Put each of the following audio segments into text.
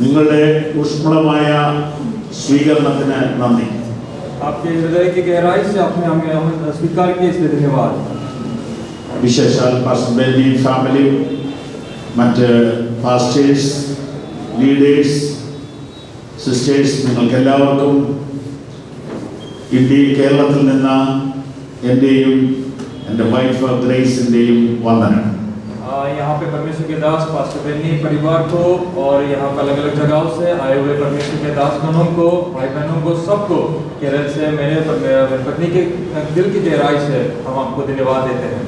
നിങ്ങളുടെ ഊഷ്മളമായ സ്വീകരണത്തിന് നന്ദി. आपके हृदय की गहराई से आपने हमें स्वीकार किया, इसलिए धन्यवाद. വിശേഷാൽ പാസ്റ്റർ ബെന്നി ഫാമിലി, മറ്റ് പാസ്റ്റേഴ്സ്, ലീഡേഴ്സ്, സിസ്റ്റേഴ്സ്, നിങ്ങൾക്ക് എല്ലാവർക്കും ഇന്ത്യയിൽ കേരളത്തിൽ നിന്ന് എൻ്റെയും എൻ്റെ വൈഫ് ഗ്രേസിൻ്റെയും വന്ദനം. यहाँ पे परमेश्वर के दास पास्टर बेन्नी परिवार को और यहाँ पर अलग अलग जगहों से आए हुए परमेश्वर के दास गणों को, भाई बहनों को, सबको केरल से मेरे पत्नी के दिल की गहराई से हम आपको धन्यवाद देते हैं.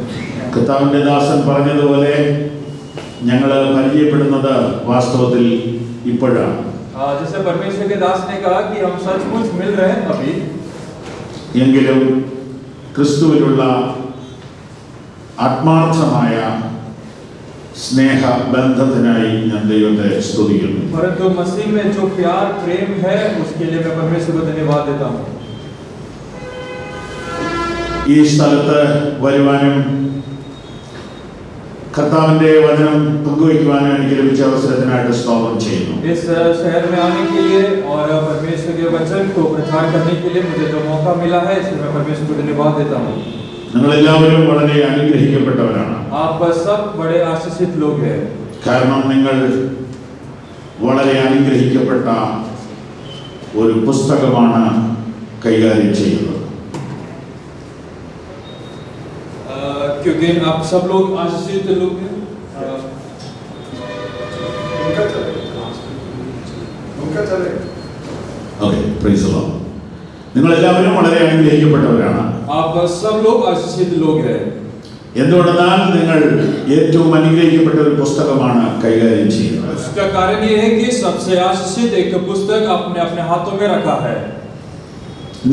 കർത്താവിൻ്റെ ദാസൻ പറഞ്ഞതുപോലെ ഞങ്ങൾ പരിചയപ്പെടുന്നത് വാസ്തവത്തിൽ ഇപ്പോഴാണ്. जैसे परमेश्वर के दास ने कहा कि हम सचमुच मिल रहे हैं अभी, എങ്കിലും ക്രിസ്തുവിലുള്ള ആത്മാർത്ഥമായ സ്നേഹ ബന്ധത്തിനായി ഞാൻ ദൈവത്തെ സ്തുതിക്കുന്നു. परंतु मसीह में जो प्यार प्रेम है उसके लिए मैं परमेश्वर को धन्यवाद देता हूँ. ഈ സ്ഥലത്ത് വരുവാനും കർത്താവിന്റെ വചനം പങ്കുവയ്ക്കുവാനും എനിക്ക് ലഭിച്ച അവസരത്തിനായിട്ട് സ്തോത്രം ചെയ്യുന്നു. इस शहर में आने के लिए और परमेश्वर के वचन को प्रचार करने के लिए मुझे जो मौका मिला है, इसलिए मैं परमेश्वर को धन्यवाद देता हूँ. നിങ്ങളെല്ലാവരും വളരെ അനുഗ്രഹിക്കപ്പെട്ടവരാണ്. आप सब बड़े आशीषित लोग हैं. കാരണം നിങ്ങൾ വളരെ അനുഗ്രഹിക്കപ്പെട്ട ഒരു പുസ്തകമാണ് കൈകാര്യം ചെയ്യുന്നത്. क्योंकि आप सब लोग आशीषित लोग हैं. Okay, praise the Lord. നിങ്ങളെല്ലാവരും വളരെ അനുഗ്രഹിക്കപ്പെട്ടവരാണ്. आप सब लोग आशीषित लोग हैं. എന്തുകൊണ്ടെന്നാൽ നിങ്ങൾ ഏറ്റവും അനുഗ്രഹിക്കപ്പെട്ട ഒരു പുസ്തകമാണ് കൈകാര്യം ചെയ്യുന്നത്. उसका कारण ये है कि सबसे आशीषित एक पुस्तक आपने अपने हाथों में रखा है.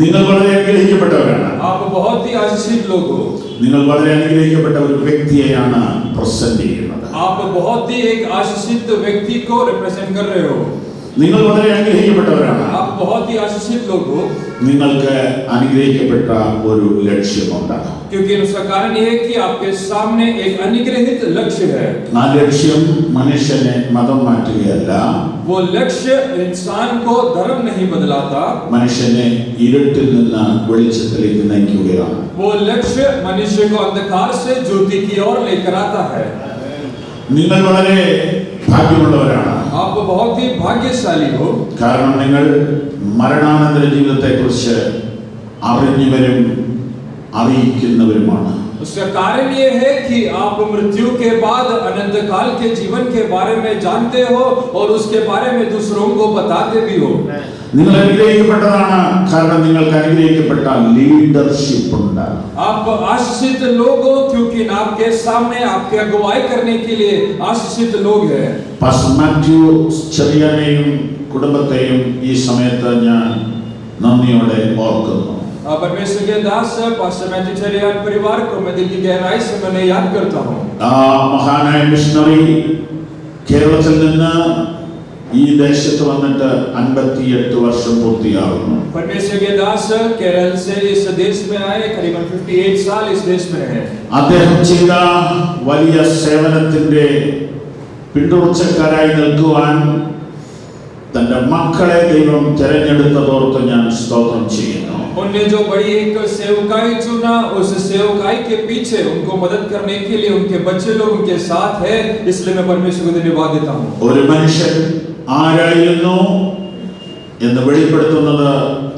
നിങ്ങൾ വളരെ അനുഗ്രഹിക്കപ്പെട്ടവരാണ്. आप बहुत ही आशीषित लोग हो. നിങ്ങൾ വളരെ അനുഗ്രഹിക്കപ്പെട്ട ഒരു വ്യക്തിയെയാണ് പ്രസന്റ് ചെയ്യുന്നത്. आप बहुत ही एक आशीषित व्यक्ति को रिप्रेजेंट कर रहे हो. നിങ്ങൾ വളരെ അനുഗ്രഹിക്കപ്പെട്ടവരാണ്. आप बहुत ही आशीषित लोग हो. നിങ്ങൾക്ക് അനുഗ്രഹിക്കപ്പെട്ട ഒരു ലക്ഷ്യമുണ്ട്. क्योंकि उसका कारण ये है कि आपके सामने एक अनुग्रहित लक्ष्य है. ആ ലക്ഷ്യം മനുഷ്യനെ മതം മാറ്റുകയല്ല. वो लक्ष्य इंसान को धर्म नहीं बदलाता. മനുഷ്യനെ ഇരുട്ടിൽ നിന്ന് വെളിച്ചത്തിലേക്ക് നയിക്കുകയാണ്. वो लक्ष्य मनुष्य को अंधकार से ज्योति की ओर लेकर आता है. നിങ്ങൾ വളരെ ഭാഗ്യമുള്ളവരാണ്. आप बहुत ही भाग्यशाली हो. കാരണം നിങ്ങൾ മരണാനന്തര ജീവിതത്തെക്കുറിച്ച് അറിഞ്ഞവരും അറിയിക്കുന്നവരുമാണ്. उसका कारण ये है कि आप मृत्यु के बाद अनंत काल के जीवन के बारे में जानते हो और उसके बारे में दूसरों को बताते भी हो. നിങ്ങൾ അനുഗ്രഹിക്കപ്പെട്ടതാണ്. കാരണം നിങ്ങൾക്ക് അനുഗ്രഹിക്കപ്പെട്ട ലീഡർഷിപ്പ് ഉണ്ട്. आप आशीषित लोग हो क्योंकि आपके सामने आपके अगुवाई करने के लिए आशीषित लोग हैं. പാസ്റ്റർ മാത്യു ചെറിയാനെയും കുടുംബത്തെയും ഈ സമയത്ത് ഞാൻ നന്ദിയോടെ ഓർക്കുന്നു. परमेश्वर के दास पास्टर मैथ्यू चरियान परिवार को मैं दिल की गहराई से मैं याद करता हूँ. ആ മഹാനായ മിഷണറി കേരളത്തിൽ നിന്ന് ഈ ദേശത്ത് വന്നിട്ട് 58 വർഷം പൂർത്തിയാകുന്നു. परमेश्वर के दास केरल से इस देश में आए, करीबन 58 साल इस देश में रहे. അദ്ദേഹം ചെയ്ത വലിയ സേവനത്തിന്റെ പിന്തുടർച്ചക്കാരായി നിൽക്കുവാൻ തന്റെ മക്കളെ ദൈവം തിരഞ്ഞെടുത്തതോർത്ത് ഞാൻ സ്തോത്രം ചെയ്യുന്നു. उनने जो बड़ी एक सेवकाई चुना, उस सेवकाई के पीछे उनको मदद करने के लिए उनके बच्चे लोग उनके साथ है, इसलिए मैं परमेश्वर को धन्यवाद देता हूँ. ഒരു മനുഷ്യൻ ആരായിരുന്നു എന്ന് വെളിപ്പെടുത്തുന്നത്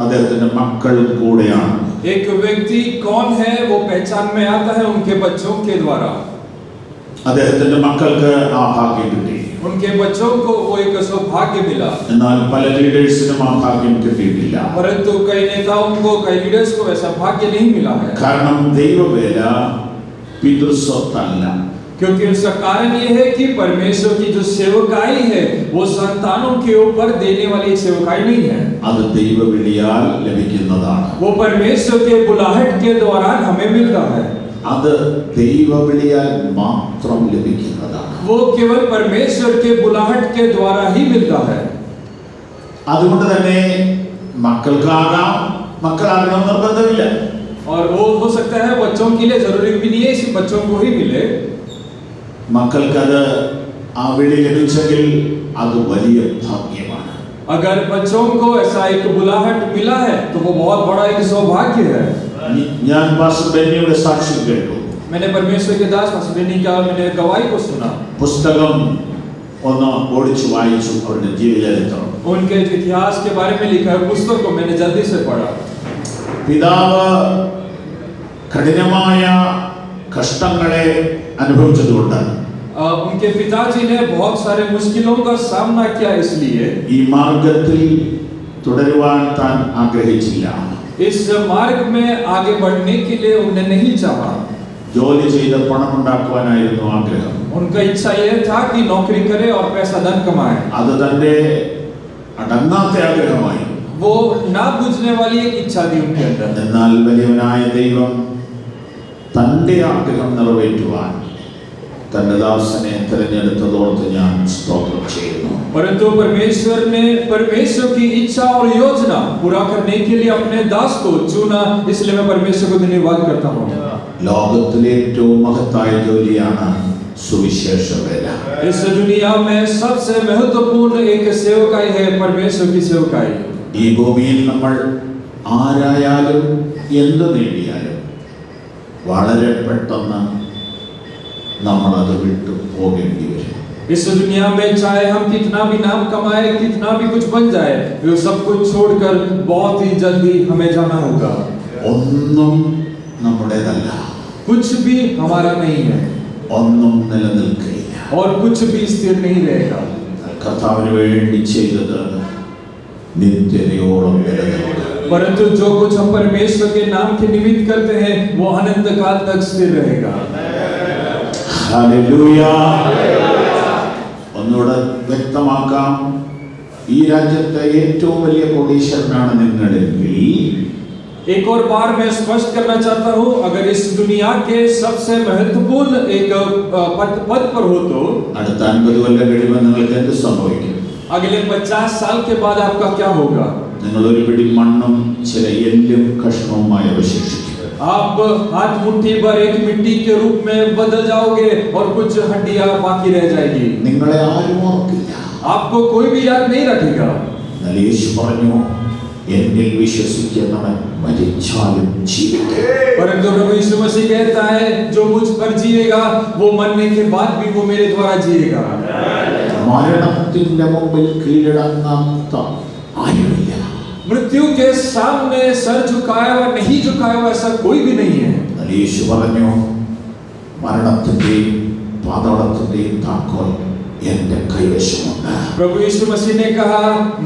അദ്ദേഹത്തിന്റെ മക്കൾ കൂടെയാണ്. एक व्यक्ति कौन है वो पहचान में आता है उनके बच्चों के द्वारा. അദ്ദേഹത്തിന്റെ മക്കൾക്ക് ആ ഭാഗ്യം കിട്ടി. उनके बच्चों को वो एक सौभाग्य मिला. എന്നാൽ പല ലീഡേഴ്സിനും ആ ഭാഗ്യം കിട്ടിയിട്ടില്ല. परंतु कई नेताओं को, कई लीडर्स को ऐसा भाग्य नहीं मिला है. കാരണം ദൈവവേല പിതൃസ്വത്തല്ല. क्योंकि उसका कारण ये है कि परमेश्वर की जो सेवकाई है वो संतानों के ऊपर देने वाली सेवकाई नहीं है. അത് ദൈവവിളിയാൽ ലഭിക്കുന്നതാണ്. वो परमेश्वर के बुलाहट के दौरान हमें मिलता है. അത് ദൈവവിളിയാൽ മാത്രം ലഭിക്കുന്നതാണ്. वो केवल परमेश्वर के बुलाहट के द्वारा ही मिलता है. അതുകൊണ്ട് തന്നെ മക്കളാകണം നിർബന്ധമില്ല. और वो हो सकता है बच्चों के लिए जरूरी भी नहीं है इसी बच्चों को ही मिले. മക്കൾക്കത് ആ വിളി ലഭിച്ചെങ്കിൽ അത് വലിയ ഭാഗ്യമാണ്. अगर बच्चों को ऐसा एक बुलाहट मिला है तो वो बहुत बड़ा एक सौभाग्य है। ഞാൻ പാസ്റ്റർ ബെന്നിയുടെ സാക്ഷ്യം കേട്ടു. मैंने परमेश्वर के दास पास्टर बेनी का मैंने गवाही को सुना। പുസ്തകം ഒന്ന് ഓടിച്ചു വായിച്ചു അവരുടെ ജീവചരിത്രം. उनके इतिहास के बारे में लिखा है पुस्तक को मैंने जल्दी से पढ़ा। പിതാവ് കഠിനമായ കഷ്ടങ്ങളെ അനുഭവിച്ചതുകൊണ്ട് उनके पिताजी ने बहुत सारे मुश्किलों का सामना किया, इसलिए ഈ മാർഗത്തിൽ തുടരുവാൻ താൻ ആഗ്രഹിച്ചില്ല. इस मार्ग में आगे बढ़ने के लिए उन्हें नहीं चाहा। ജോലി ചെയ്ത് പണമുണ്ടാക്കുവാനായിരുന്നു ആഗ്രഹം. उनका इच्छा यह था कि नौकरी करे और पैसा धन कमाए। അത് തന്റെ അടങ്ങാത്ത ആഗ്രഹമായി. वो ना बुझने वाली एक इच्छा थी उनके अंदर। എന്നാൽ വലിയവനായ ദൈവം തന്റെ ആഗ്രഹം നിറവേറ്റുവാൻ തന്റെ ദാസനെ തിരഞ്ഞെടുത്തതോർത്ത് ഞാൻ സ്തോത്രം ചെയ്യുന്നു. परंतु परमेश्वर ने परमेश्वर की इच्छा और योजना पूरा करने के लिए अपने दास को चुना, इसलिए मैं परमेश्वर को धन्यवाद करता हूँ। ലോകത്തിലെ ഏറ്റവും മഹത്തായ ജോലിയാണ് സുവിശേഷ വേല. इस दुनिया में सबसे महत्वपूर्ण एक सेवकाई है परमेश्वर की सेवकाई। ഈ ഭൂമിയിൽ നമ്മൾ ആരായാലും എന്ത് നേടിയാലും വളരെ പെട്ടെന്ന് നമ്മൾ അത് വിട്ടു പോകേണ്ടി വരും. इस दुनिया में चाहे हम कितना भी नाम कमाए, कितना भी कुछ बन जाए, वो सब कुछ छोड़कर बहुत ही जल्दी हमें जाना होगा। ഒന്നും നമ്മുടേതല്ല, कुछ भी हमारा नहीं है ഒന്നും നിലനിൽക്കില്ല. और कुछ भी स्थिर नहीं रहेगा। കർത്താവിന് വേണ്ടി ചെയ്തത് നിത്യതയോളം നിലനിൽക്കും. परंतु जो कुछ हम परमेश्वर के नाम के निमित्त करते हैं वो अनंत काल तक स्थिर रहेगा। ഹല്ലേലൂയ. ഒന്നുകൂടെ വ്യക്തമാക്കാം, ഈ രാജ്യത്തെ ഏറ്റവും വലിയ കോടീശ്വരനാണ് നിങ്ങളെങ്കിൽ, एक और बार मैं स्पष्ट करना चाहता हूँ, अगर इस दुनिया के सबसे महत्वपूर्ण एक पद पर हो तो അടുത്ത 50 കൊല്ലം കഴിയുമ്പോൾ നിങ്ങൾക്ക് എന്ത് സംഭവിക്കും? अगले 50 साल के बाद आपका क्या होगा? നിങ്ങൾ ഒരു പിടി മണ്ണും ചില എല്ലും കഷ്ണവുമായി അവശേഷിക്കും. आप हाथ मुट्ठी भर एक मिट्टी के रूप में बदल जाओगे और कुछ हड्डियां बाकी रह जाएगी। നിങ്ങളെ ആരും ഓർക്കില്ല. आपको कोई भी याद नहीं रखेगा। എന്നാൽ യേശു പറഞ്ഞു, എന്നിൽ വിശ്വസിക്കുന്നവൻ മരിച്ചാലും ജീവിക്കും. परंतु प्रभु यीशु मसीह कहता है, जो मुझ पर जिएगा वो मरने के बाद भी वो मेरे द्वारा जिएगा। മരണത്തിന്റെ മുമ്പിൽ കീഴടങ്ങാത്ത ആരുമില്ല. मृत्यु के सामने सर झुकाया हुआ नहीं झुकाया हुआ ऐसा कोई भी नहीं है। എന്നാൽ യേശു പറഞ്ഞു, മരണത്തിന്റെയും പാതാളത്തിന്റെയും താക്കോൽ എന്റെ കൈവശമുണ്ട്. प्रभु यीशु मसीह ने कहा,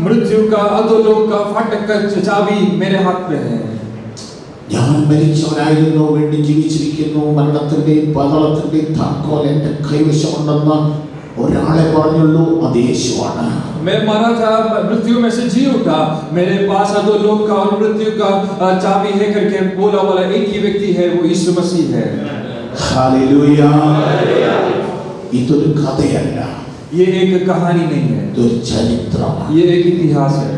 मृत्यु का अधोलोक का फाटक का चाबी मेरे हाथ में है। ഞാൻ മരിച്ചവനായിരുന്നു, വേണ്ടി ജീവിച്ചിരിക്കുന്നു, മരണത്തിന്റെയും പാതാളത്തിന്റെയും താക്കോൽ എന്റെ കൈവശമുണ്ടെന്ന് ഒരാളെ പറഞ്ഞുള്ളൂ, അത് യേശുവാണ്. मैं मरा था, मृत्यु में से जी उठा, मेरे पास अधोलोक का और मृत्यु का चाबी है करके बोला वाला एक ही व्यक्ति है, वो यीशु मसीह है। ഹല്ലേലൂയ. ഇതൊരു കഥയല്ല, ये एक कहानी नहीं है, ഇതൊരു ചരിത്രമാണ്. ये एक इतिहास है।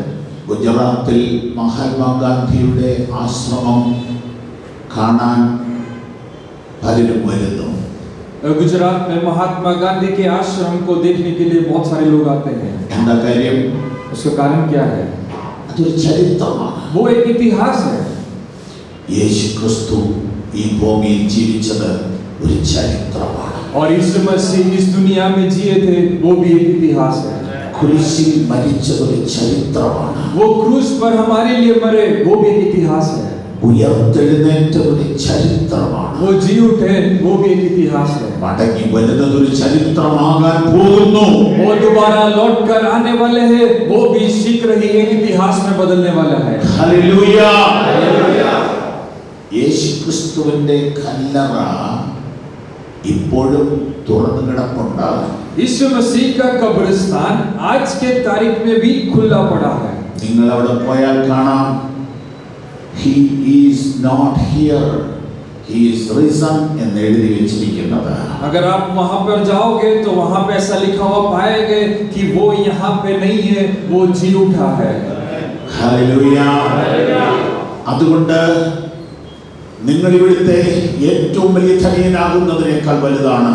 ഗുജറാത്തിൽ മഹാത്മാഗാന്ധിയുടെ ആശ്രമം കാണാൻ പലരും വരുന്നു. गुजरात में महात्मा गांधी के आश्रम को देखने के लिए बहुत सारे लोग आते हैं। എന്താ കാര്യം? उसका कारण क्या है? അതൊരു ചരിത്രമാണ്. वो एक इतिहास है। യേശു ക്രിസ്തു ഈ ഭൂമിയിൽ ജീവിച്ചത് ഒരു ചരിത്രമാണ്. और यीशु मसीह इस दुनिया में जिए थे, वो भी एक इतिहास है। കുരിശിൽ മരിച്ചത് ഒരു ചരിത്രമാണ്. वो क्रूस पर हमारे लिए मरे, वो भी एक इतिहास है। ഉയർത്തെഴുന്നേറ്റ ഒരു ചരിത്രമാണ്. वो जी उठे, वो भी एक इतिहास है। മടങ്ങി വരുന്നത് ഒരു ചരിത്രമാകാൻ പോകുന്നു. वो दोबारा लौट कर आने वाले हैं, वो भी शीघ्र ही एक इतिहास में बदलने वाला है। ഹല്ലേലൂയ. യേശുക്രിസ്തുവിന്റെ കല്ലറ ഇപ്പോഴും തുറന്നു കിടപ്പുണ്ട്. यीशु मसीह का कब्रिस्तान आज के तारीख में भी खुला पड़ा है। നിങ്ങൾ അവിടെ പോയാൽ കാണാം, he is not here, he is risen എന്ന് എഴുതി വെച്ചിരിക്കുന്നത്. अगर आप वहां पर जाओगे तो वहां पे ऐसा लिखा हुआ पाएंगे कि वो यहाँ पे नहीं है, वो जी उठा है। ഹല്ലേലൂയ. അതുകൊണ്ട് നിങ്ങൾ ഇവിടുത്തെ ഏറ്റവും വലിയ ധനികനാകുന്നതിനേക്കാൾ വലുതാണ്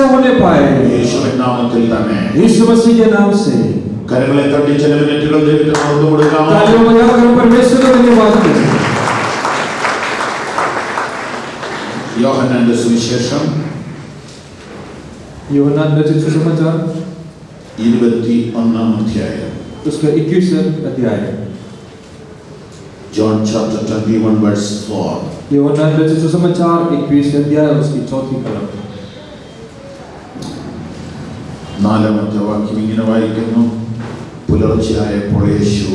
शिक्षा होने पाए। യേശുവിൻ നാമത്തിൽ തന്നെ यीशु मसीह के नाम से കരങ്ങളെ തട്ടി ചില മിനിറ്റുകൾ ദൈവത്തിന് മഹത്വം കൊടുക്കാം. तालियों बजाकर परमेश्वर का धन्यवाद करें। യോഹന്നാന്റെ സുവിശേഷം यूहन्ना रचित सुसमाचार 21 അധ്യായം. उसका 21 अध्याय। John chapter 21 verse 4. यूहन्ना रचित सुसमाचार 21 अध्याय उसकी 4th कलम। 4ാമത്തെ വാക്യം ഇങ്ങനെ വായിക്കുന്നു. പുലർച്ചയായപ്പോൾ യേശു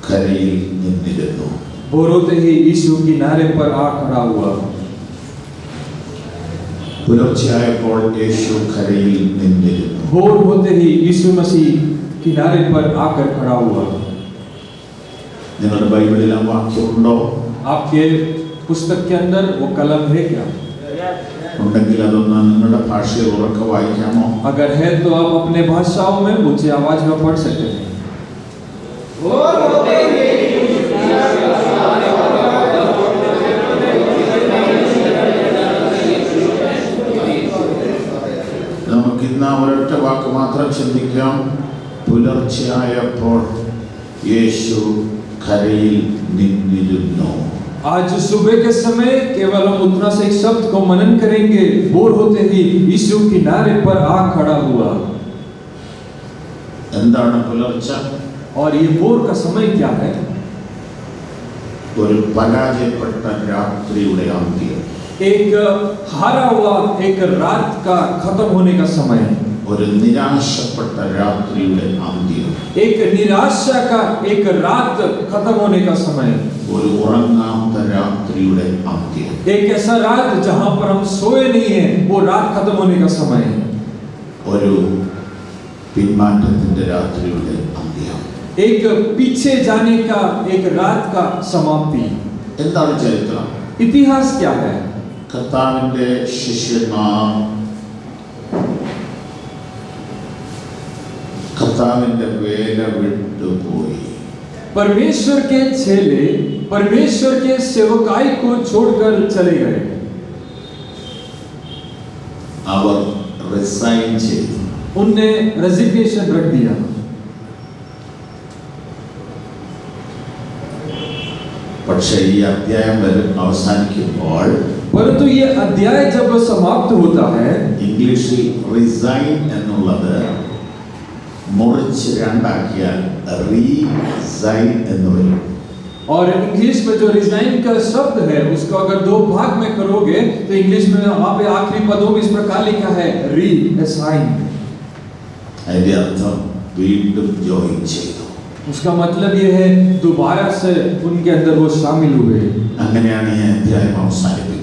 കരയിൽ നിന്നിരുന്നു. भोर होते ही यीशु किनारे पर आ खड़ा हुआ। പുലർച്ചയായപ്പോൾ യേശു കരയിൽ നിന്നിരുന്നു. भोर होते ही यीशु मसीह किनारे पर आकर खड़ा हुआ। നിങ്ങളുടെ ബൈബിളിൽ ആ വാക്യമുണ്ടോ? आपके पुस्तक के अंदर वो कलम है क्या? ഉണ്ടെങ്കിൽ അതൊന്ന് നിങ്ങളുടെ ഭാഷയിൽ ഉറക്കെ വായിക്കാമോ? अगर है तो आप अपने भाषाओं में ऊंची आवाज में पढ़ सकते हैं। നമുക്ക് ഇന്ന് ഒരൊറ്റ വാക്ക് മാത്രം ചിന്തിക്കാം. പുലർച്ചയായപ്പോൾ യേശു കരയിൽ നിന്നിരുന്നു. आज सुबह के समय केवल हम उतना से एक शब्द को मनन करेंगे। भोर होते ही यीशु किनारे पर आ खड़ा हुआ। എന്താണ് പുലർച്ച? और ये भोर का समय क्या है? ഒരു പരാജയപ്പെട്ട രാത്രിയുടെ അന്ത്യം. एक हारा हुआ एक रात का खत्म होने का समय। ഒരു നിരാശപ്പെട്ട രാത്രിയുടെ അന്ത്യം. एक निराशा का एक रात खत्म होने का समय। ഒരു ഉറങ്ങാത്ത രാത്രിയുടെ അന്ത്യം. एक ऐसा रात जहां पर हम सोए नहीं हैं, वो रात खत्म होने का समय। ഒരു പിന്മാറ്റത്തിന്റെ രാത്രിയുടെ അന്ത്യം. एक पीछे जाने का एक रात का समाप्ति। എന്താണ് ചരിത്രം? इतिहास क्या है? കർത്താവിന്റെ ശിഷ്യന്മാർ കർത്താവിന്റെ വേല വിട്ടുപോയി. परमेश्वर के चेले परमेश्वर के सेवकाई को छोड़कर चले गए। അവർ റിസൈൻ ചെയ്തു. उनने रेजिग्नेशन रख दिया। പക്ഷേ ഈ അധ്യായം അവസാനിക്കുമ്പോൾ परंतु ये अध्याय जब समाप्त होता है, ഇംഗ്ലീഷിൽ റിസൈൻ എന്നുള്ളത് മുറിച്ച് രണ്ടാക്കിയാൽ റീസൈൻ എന്ന് വരും. और इंग्लिश में जो रिजाइन का शब्द है उसको अगर दो भाग में करोगे तो इंग्लिश में वहां पे आखिरी पदों में इस प्रकार लिखा है रीअसाइन। അതിന്റെ അർത്ഥം വീണ്ടും ജോയിൻ ചെയ്തു. उसका मतलब ये है दोबारा से उनके अंदर वो शामिल हुए। അങ്ങനെയാണ് ഈ അധ്യായം അവസാനിപ്പിക്കുന്നത്.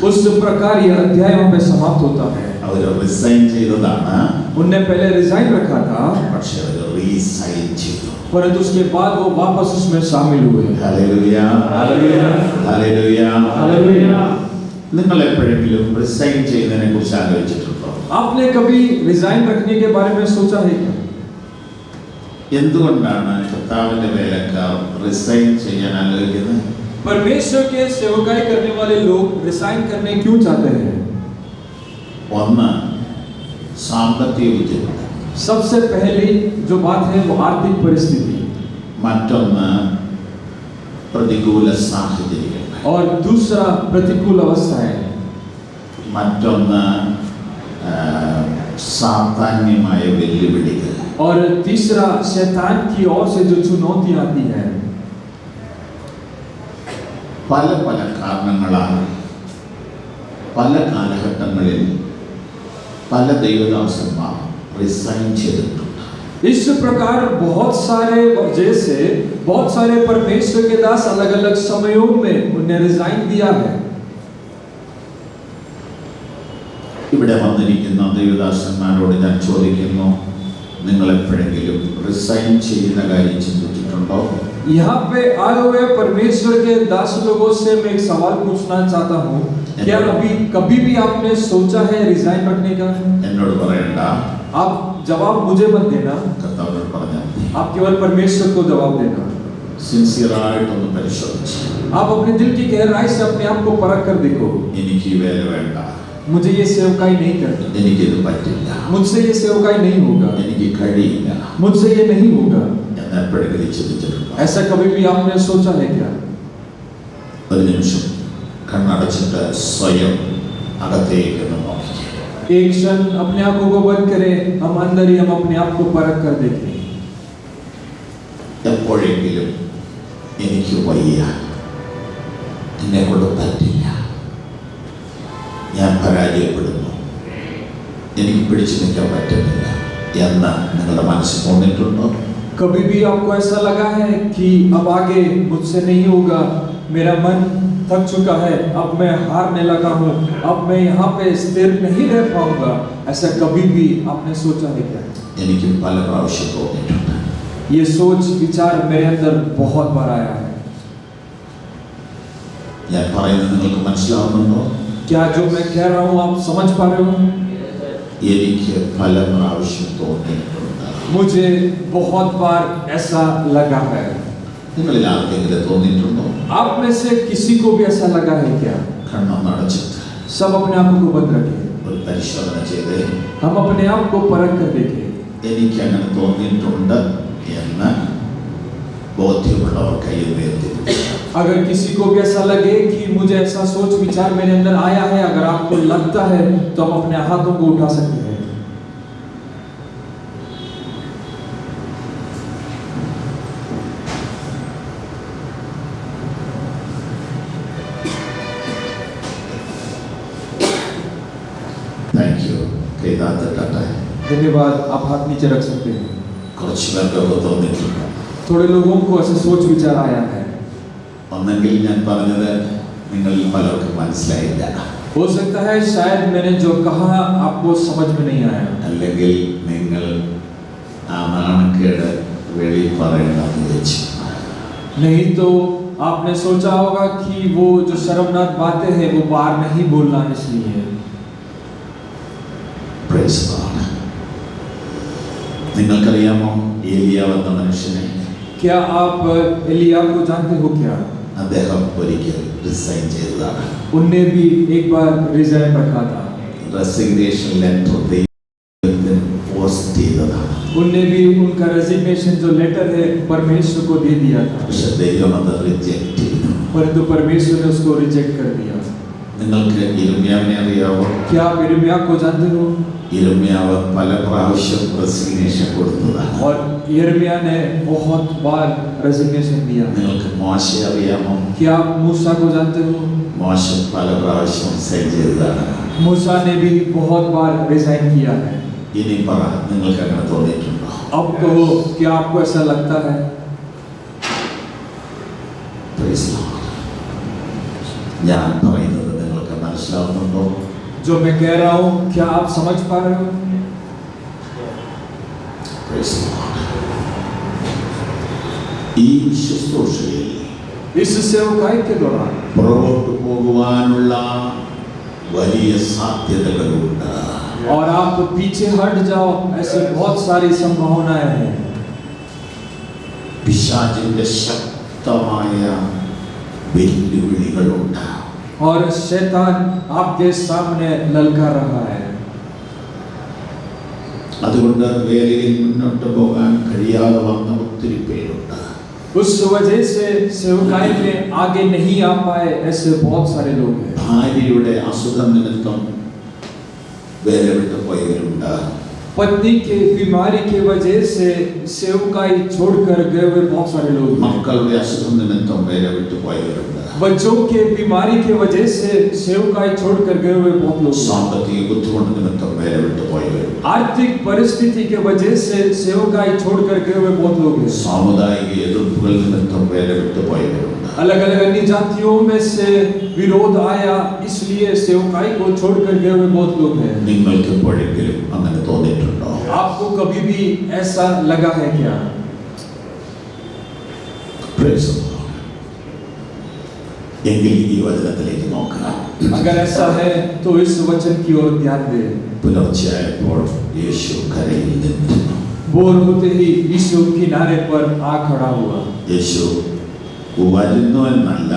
उस प्रकार ये अध्याय वहां पे समाप्त होता है। അവർ റിസൈൻ ചെയ്തതാണ്, उनने पहले रिजाइन रखा था, പക്ഷേ അവർ റീസൈൻ ചെയ്തു. परंतु उसके बाद वो वापस उसमें शामिल हुए। Hallelujah, hallelujah, hallelujah. हालेलुया। നിങ്ങൾ എപ്പോഴെങ്കിലും റിസൈൻ ചെയ്യുന്നതിനെ കുറിച്ച് ആലോചിച്ചിട്ടുണ്ടോ? आपने कभी रिजाइन रखने के बारे में सोचा है क्या? എന്തുകൊണ്ടാണ് കർത്താവിന്റെ വേലക്കാർ റിസൈൻ ചെയ്യാൻ ആലോചിക്കുന്നത്? परमेश्वर के सेवकाई करने वाले लोग रिजाइन करने क्यों चाहते हैं? ഒന്ന്, സാമ്പത്തിക ബുദ്ധിമുട്ട്. सबसे पहली जो बात है वो आर्थिक परिस्थिति, മറ്റൊന്ന് പ്രതികൂല സാഹചര്യങ്ങൾ, और दूसरा प्रतिकूल अवस्थाएं, മറ്റൊന്ന് സാധാന്യമായ വെല്ലുവിളികൾ, और तीसरा शैतान की ओर से जो चुनौती आती है। പല പല കാരണങ്ങളാൽ പല കാലഘട്ടങ്ങളിൽ പല ദൈവദാസന്മാർ റിസൈൻ ചെയ്തിട്ടുണ്ട്. इस प्रकार बहुत सारे वजह से बहुत सारे परमेश्वर के दास अलग अलग समयों में उन्हें रिजाइन दिया है। ഇവിടെ വന്നിരിക്കുന്ന ദൈവദാസന്മാരോട് ഞാൻ ചോദിക്കുന്നു, നിങ്ങൾ എപ്പോഴെങ്കിലും റിസൈൻ ചെയ്യുന്ന കാര്യം ചിന്തിച്ചിട്ടുണ്ടോ? यहाँ पे आए हुए परमेश्वर के दास लोगों से मैं एक सवाल पूछना चाहता हूँ, क्या अभी कभी भी आपने सोचा है रिजाइन रखने का? എന്നോട് പറയണ്ട, आप जवाब मुझे मत देना, കർത്താവിനോട് പറഞ്ഞാൽ മതി. आप केवल परमेश्वर को जवाब देना। സിൻസിയറായിട്ടൊന്ന് പരിശോധിച്ച് आप अपने दिल की गहराई से अपने आप को परख कर देखो, എനിക്ക് ഈ വേല വേണ്ട, मुझे ये सेवकाई नहीं करना, എനിക്കിത് പറ്റില്ല, मुझसे ये सेवकाई नहीं होगा, എനിക്ക് കഴിയില്ല मुझसे ये नहीं होगा। എന്ന് എപ്പോഴെങ്കിലും ചിന്തിച്ചിട്ടുണ്ടോ? ऐसा कभी भी आपने सोचा है क्या? ഒരു നിമിഷം കണ്ണടച്ചിട്ട് സ്വയം അകത്തേക്ക് നോക്കി एक क्षण अपने आंखों को बंद करें, हम अंदर ही हम अपने आप को परख कर देखें। എപ്പോഴെങ്കിലും എനിക്ക് വയ്യ, എന്നെ കൊണ്ട് പറ്റില്ല, ഞാൻ പരാജയപ്പെടുന്നു, എനിക്ക് പിടിച്ചു നിൽക്കാൻ പറ്റുന്നില്ല എന്ന് നിങ്ങളുടെ മനസ്സിൽ തോന്നിയിട്ടുണ്ടോ? कभी भी आपको ऐसा लगा है कि अब आगे मुझसे नहीं होगा, मेरा मन थक चुका है, अब मैं हारने लगा हूँ, अब मैं यहाँ पे स्थिर नहीं रह पाऊंगा, ऐसा कभी भी आपने सोचा है क्या? എനിക്ക് പല പ്രാവശ്യം തോന്നിയിട്ടുണ്ട്. ये सोच विचार मेरे अंदर बहुत बार आया है। ഞാൻ പറയുന്നത് നിങ്ങൾക്ക് മനസ്സിലാവുന്നുണ്ടോ? क्या जो मैं कह रहा हूँ आप समझ पा रहे हो? എനിക്ക് പല പ്രാവശ്യം തോന്നിയിട്ടുണ്ട്. मुझे बहुत बार ऐसा लगा है। നിങ്ങളിൽ ആർക്കെങ്കിലും തോന്നിയിട്ടുണ്ടോ? आप में से किसी को भी ऐसा लगा है क्या? കണ്ണൊന്ന് അടച്ചിട്ട് सब अपने आप को बंद रखें, ഒരു പരിശോധന ചെയ്ത് हम अपने आप को परख कर देखें। എനിക്ക് അങ്ങനെ തോന്നിയിട്ടുണ്ട് എന്ന് ബോധ്യമുള്ളവർ കൈ ഉയർത്തി. अगर किसी को भी ऐसा लगे कि मुझे ऐसा सोच विचार मेरे अंदर आया है, अगर आपको लगता है तो हम अपने हाथों को उठा सकते हैं। Thank you. കൈ താഴ്ത്തട്ടെ. धन्यवाद, आप हाथ नीचे रख सकते हैं। കുറച്ച് പേർക്കൊക്കെ തോന്നിയിട്ടുണ്ട്. थोड़े लोगों को ऐसे सोच विचार आया है। ഒന്നെങ്കിൽ ഞാൻ പറഞ്ഞത് നിങ്ങളിൽ പലർക്കും മനസ്സിലായില്ല, हो सकता है शायद मैंने जो कहा आपको समझ में नहीं आया, അല്ലെങ്കിൽ നിങ്ങൾ ആ നാണക്കേട് വെളി പറയണമെന്ന് വെച്ചു. नहीं तो आपने सोचा होगा कि वो जो शर्मनाक बातें हैं वो बाहर नहीं बोलना इसलिए। Praise God. നിങ്ങൾക്കറിയാമോ ഏലിയാവ് എന്ന മനുഷ്യനെ? क्या आप एलिया को जानते हो क्या? അദ്ദേഹം ഒരിക്കൽ റിസൈൻ ചെയ്തതാണ്. उनने भी एक बार रिजाइन रखा था, റെസിഗ്നേഷൻ ലെറ്റർ ദൈവത്തിന് പോസ്റ്റ് ചെയ്തതാണ്. उनने भी उनका रेजिग्नेशन जो लेटर है परमेश्वर को दे दिया था, പക്ഷെ ദൈവം അത് റിജക്റ്റ് ചെയ്തു. परंतु परमेश्वर ने उसको रिजेक्ट कर दिया। നിങ്ങൾക്ക് യിരെമ്യാവിനെ അറിയാവോ? क्या आप यिर्मयाह को जानते हो? യിരെമ്യാവ് പല പ്രാവശ്യം റെസിഗ്നേഷൻ കൊടുത്തതാണ്. और यिर्मयाह ने बहुत बार रेजिग्नेशन दिया। നിങ്ങൾക്ക് മോശെ അറിയാമോ? क्या आप मूसा को जानते हो? മോശ പല പ്രാവശ്യം റിസൈൻ ചെയ്തതാണ്. मूसा ने भी बहुत बार रिजाइन किया है। ഇനി പറ, നിങ്ങൾക്ക് അങ്ങനെ തോന്നിയിട്ടുണ്ടോ? अब कहो, क्या आपको ऐसा लगता है? Praise the Lord. ഞാൻ പറയുന്നത് നിങ്ങൾക്ക് മനസ്സിലാവുന്നുണ്ടോ? जो मैं कह रहा हूँ क्या आप समझ पा रहे हो? Praise the Lord. ഈ ശുശ്രൂഷയിൽ इस सेवकाई के दौरान പുറകോട്ട് പോകുവാനുള്ള വലിയ സാധ്യതകളുണ്ട്. और आप पीछे हट जाओ, ऐसे बहुत सारी संभावनाएं हैं। പിശാചിന്റെ ശക്തമായ വെല്ലുവിളികളുണ്ട്. और शैतान आपके सामने ललकार रहा है। അതുകൊണ്ട് വേലയിൽ മുന്നോട്ട് പോകാൻ കഴിയാതെ വന്ന ഒത്തിരി പേരുണ്ട്. उस वजह से सेवकाई में आगे नहीं आ पाए ऐसे बहुत सारे लोग हैं। ഭാര്യയുടെ അസുഖം നിമിത്തം വേല വിട്ടു പോയവരുണ്ട്. पत्नी के बीमारी की वजह से सेवकाई छोड़कर गए हुए बहुत सारे लोग हैं। മക്കളുടെ അസുഖം നിമിത്തം വേല വിട്ടു പോയവരുണ്ട്. बच्चों के बीमारी की वजह से सेवकाई छोड़कर गए हुए बहुत लोग हैं। സാമ്പത്തിക ബുദ്ധിമുട്ട് നിമിത്തം വേല വിട്ടു പോയവരുണ്ട്. आर्थिक परिस्थिति के वजह से सेवकाई छोड़कर गए हुए बहुत लोग हैं। സാമുദായിക എതിർപ്പുകൾ നിമിത്തം വേല വിട്ടു പോയവരുണ്ട്. अलग अलग अन्य जातियों में से विरोध आया, इसलिए सेवकाई को छोड़कर गए हुए बहुत लोग हैं। നിങ്ങൾക്ക് എപ്പോഴെങ്കിലും അങ്ങനെ തോന്നിയിട്ടുണ്ടോ? आपको कभी भी ऐसा लगा है क्या? Praise the Lord. എങ്കിൽ ഈ വചനത്തിലേക്ക് നോക്കാം. अगर ऐसा है तो इस वचन की ओर ध्यान दें। പുലർച്ചയായപ്പോൾ യേശു കരയിൽ നിന്നു. बोर होते ही यीशु किनारे पर आ खड़ा हुआ। യേശു വരുന്നു എന്നല്ല,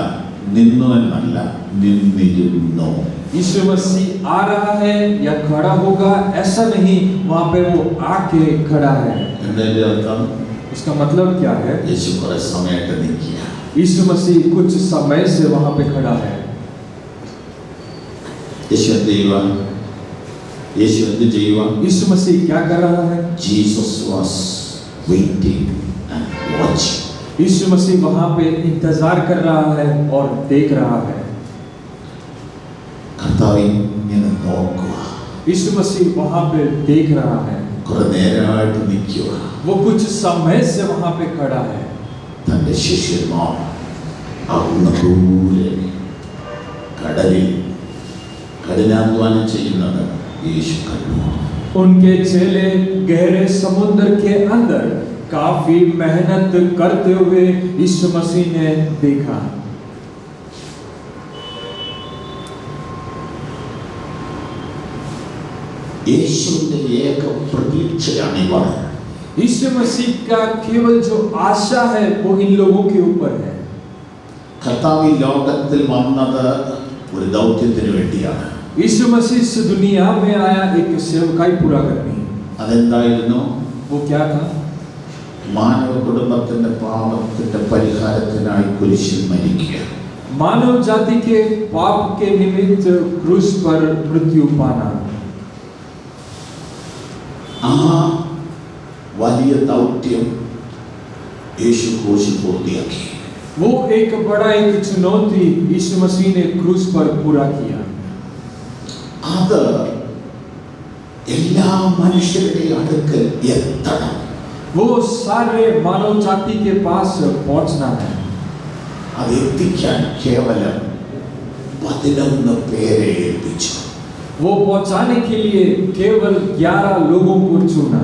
നിന്നു എന്നല്ല, നിന്നിരുന്നു. यीशु मसीह आ रहा है या खड़ा होगा ऐसा नहीं, वहां पे वो आके खड़ा है। എന്നതിന്റെ അർത്ഥം इसका मतलब क्या है? യേശു കുറെ സമയമായിട്ട് നിൽക്കുക. यीशु मसीह कुछ समय से वहां पे खड़ा है। യേശു എന്ത് ചെയ്യുക? യേശു എന്ത് ചെയ്യുക? यीशु मसीह क्या कर रहा है? Jesus was waiting and watching. यीशु मसीह वहां पे इंतजार कर रहा है और देख रहा है। കർത്താവ് ഇങ്ങനെ നോക്കുക. यीशु मसीह वहां पे देख रहा है। കുറെ നേരമായിട്ട് നിൽക്കുക. वो कुछ समय से वहां पे खड़ा है। തന്റെ ശിഷ്യന്മാർ അങ്ങ് ദൂരെ കടലിൽ കഠിനാധ്വാനം ചെയ്യുന്നത് യേശു കണ്ടു. उनके चेले गहरे समुद्र के अंदर काफी मेहनत करते हुए यीशु मसीह ने देखा। യേശുവിന്റെ ഏക പ്രതീക്ഷയാണ് ഇവർ. यीशु मसीह का केवल जो आशा है वो इन लोगों के ऊपर है। കർത്താവ് ഈ ലോകത്തിൽ വന്നത് ഒരു ദൗത്യത്തിന് വേണ്ടിയാണ്. यीशु मसीह इस दुनिया में आया एक सेवकाई पूरा करने। അതെന്തായിരുന്നു? वो क्या था? മാനവ കുടുംബത്തിന്റെ പാപത്തിന്റെ പരിഹാരത്തിനായി കുരിശിൽ മരിക്കുക. मानव जाति के पाप के निमित्त क्रूस पर मृत्यु पाना। ആ വലിയ ദൗത്യം യേശു ക്രൂശിൽ പൂർത്തിയാക്കി. वो एक बड़ा एक चुनौती यीशु मसीह ने क्रूस पर पूरा किया। അത് എല്ലാ മനുഷ്യരുടെയും അടുക്കൽ എത്തണം. वो सारे मानव जाति के पास पहुंचना है। അത് എത്തിക്കാൻ കേവലം 11 പേരെ ഏൽപ്പിച്ചു. वो पहुंचाने के लिए केवल 11 लोगों को चुना।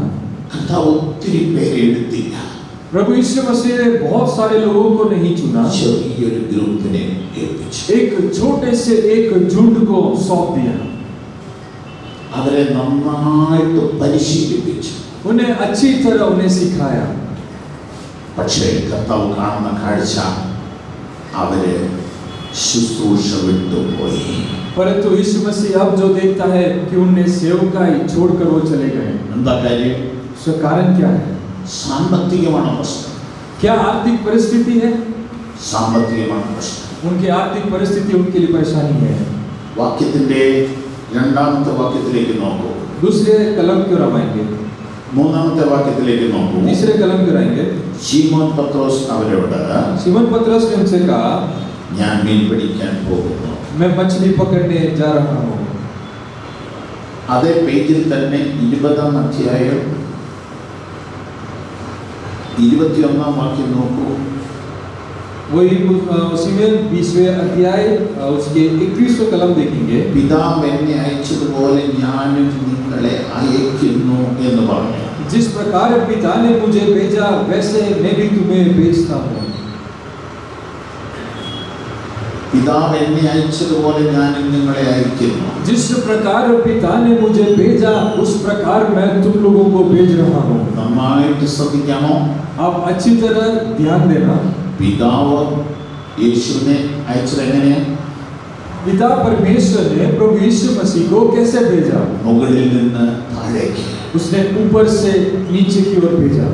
കർത്താവ് ഒത്തിരി പേരെ എടുത്തില്ല. प्रभु यीशु मसीह ने बहुत सारे लोगों को नहीं चुना, ചെറിയൊരു ഗ്രൂപ്പിനെ ഏൽപ്പിച്ചു. एक छोटे से एक झुंड को सौंप दिया। അവരെ നന്നായിട്ട് പരിശീലിപ്പിച്ചു. उन्हें अच्छी तरह उन्हें सिखाया। പക്ഷേ കർത്താവ് കാണുന്ന കാഴ്ച അവരെ ശുശ്രൂഷ വിട്ടുപോയി. परंतु यीशु मसीह अब जो देखता है कि उन्हें सेवकाई छोड़कर वो चले गए। എന്താ കാര്യം? उसका कारण क्या है? സാമ്പത്തികമാണ് പ്രശ്നം. क्या आर्थिक परिस्थिति है? സാമ്പത്തികമാണ് പ്രശ്നം. उनकी आर्थिक परिस्थिति उनके लिए परेशानी है। വാക്യത്തിന്റെ രണ്ടാമത്തെ വാക്യത്തിലേക്ക് നോക്കൂ. दूसरे कलम क्यों रमाएंगे? മൂന്നാമത്തെ വാക്യത്തിലേക്ക് നോക്കൂ. तीसरे कलम क्यों रहेंगे? ശീമോൻ പത്രോസ് അവരോട്, सिमोन पतरस ने उनसे कहा, ഞാൻ മീൻ പിടിക്കാൻ പോകുന്നു. मैं मछली पकड़ने जा रहा हूँ। അതേ പേജിൽ തന്നെ 20-ാം അധ്യായം 21-ാം വാക്യം നോക്കൂ. वही उसी में 20वें अध्याय उसके 21वें कलम देखेंगे। പിതാവ് എന്നെ അയച്ചതുപോലെ ഞാനും നിങ്ങളെ അയക്കുന്നു എന്ന് പറഞ്ഞു. जिस प्रकार पिता ने मुझे भेजा वैसे मैं भी तुम्हें भेजता हूँ। പിതാവ് എന്നെ അയച്ചതുപോലെ ഞാനും നിങ്ങളെ അയക്കുന്നു. जिस प्रकार पिता ने मुझे भेजा उस प्रकार मैं तुम लोगों को भेज रहा हूँ। നന്നായിട്ട് ശ്രദ്ധിക്കാമോ? आप अच्छी तरह ध्यान देना। പിതാവ് യേശുവിനെ അയച്ചത് എങ്ങനെയാ? पिता परमेश्वर ने प्रभु यीशु मसीह को कैसे भेजा? മുകളിൽ നിന്ന് താഴേക്ക്. उसने ऊपर से नीचे की ओर भेजा।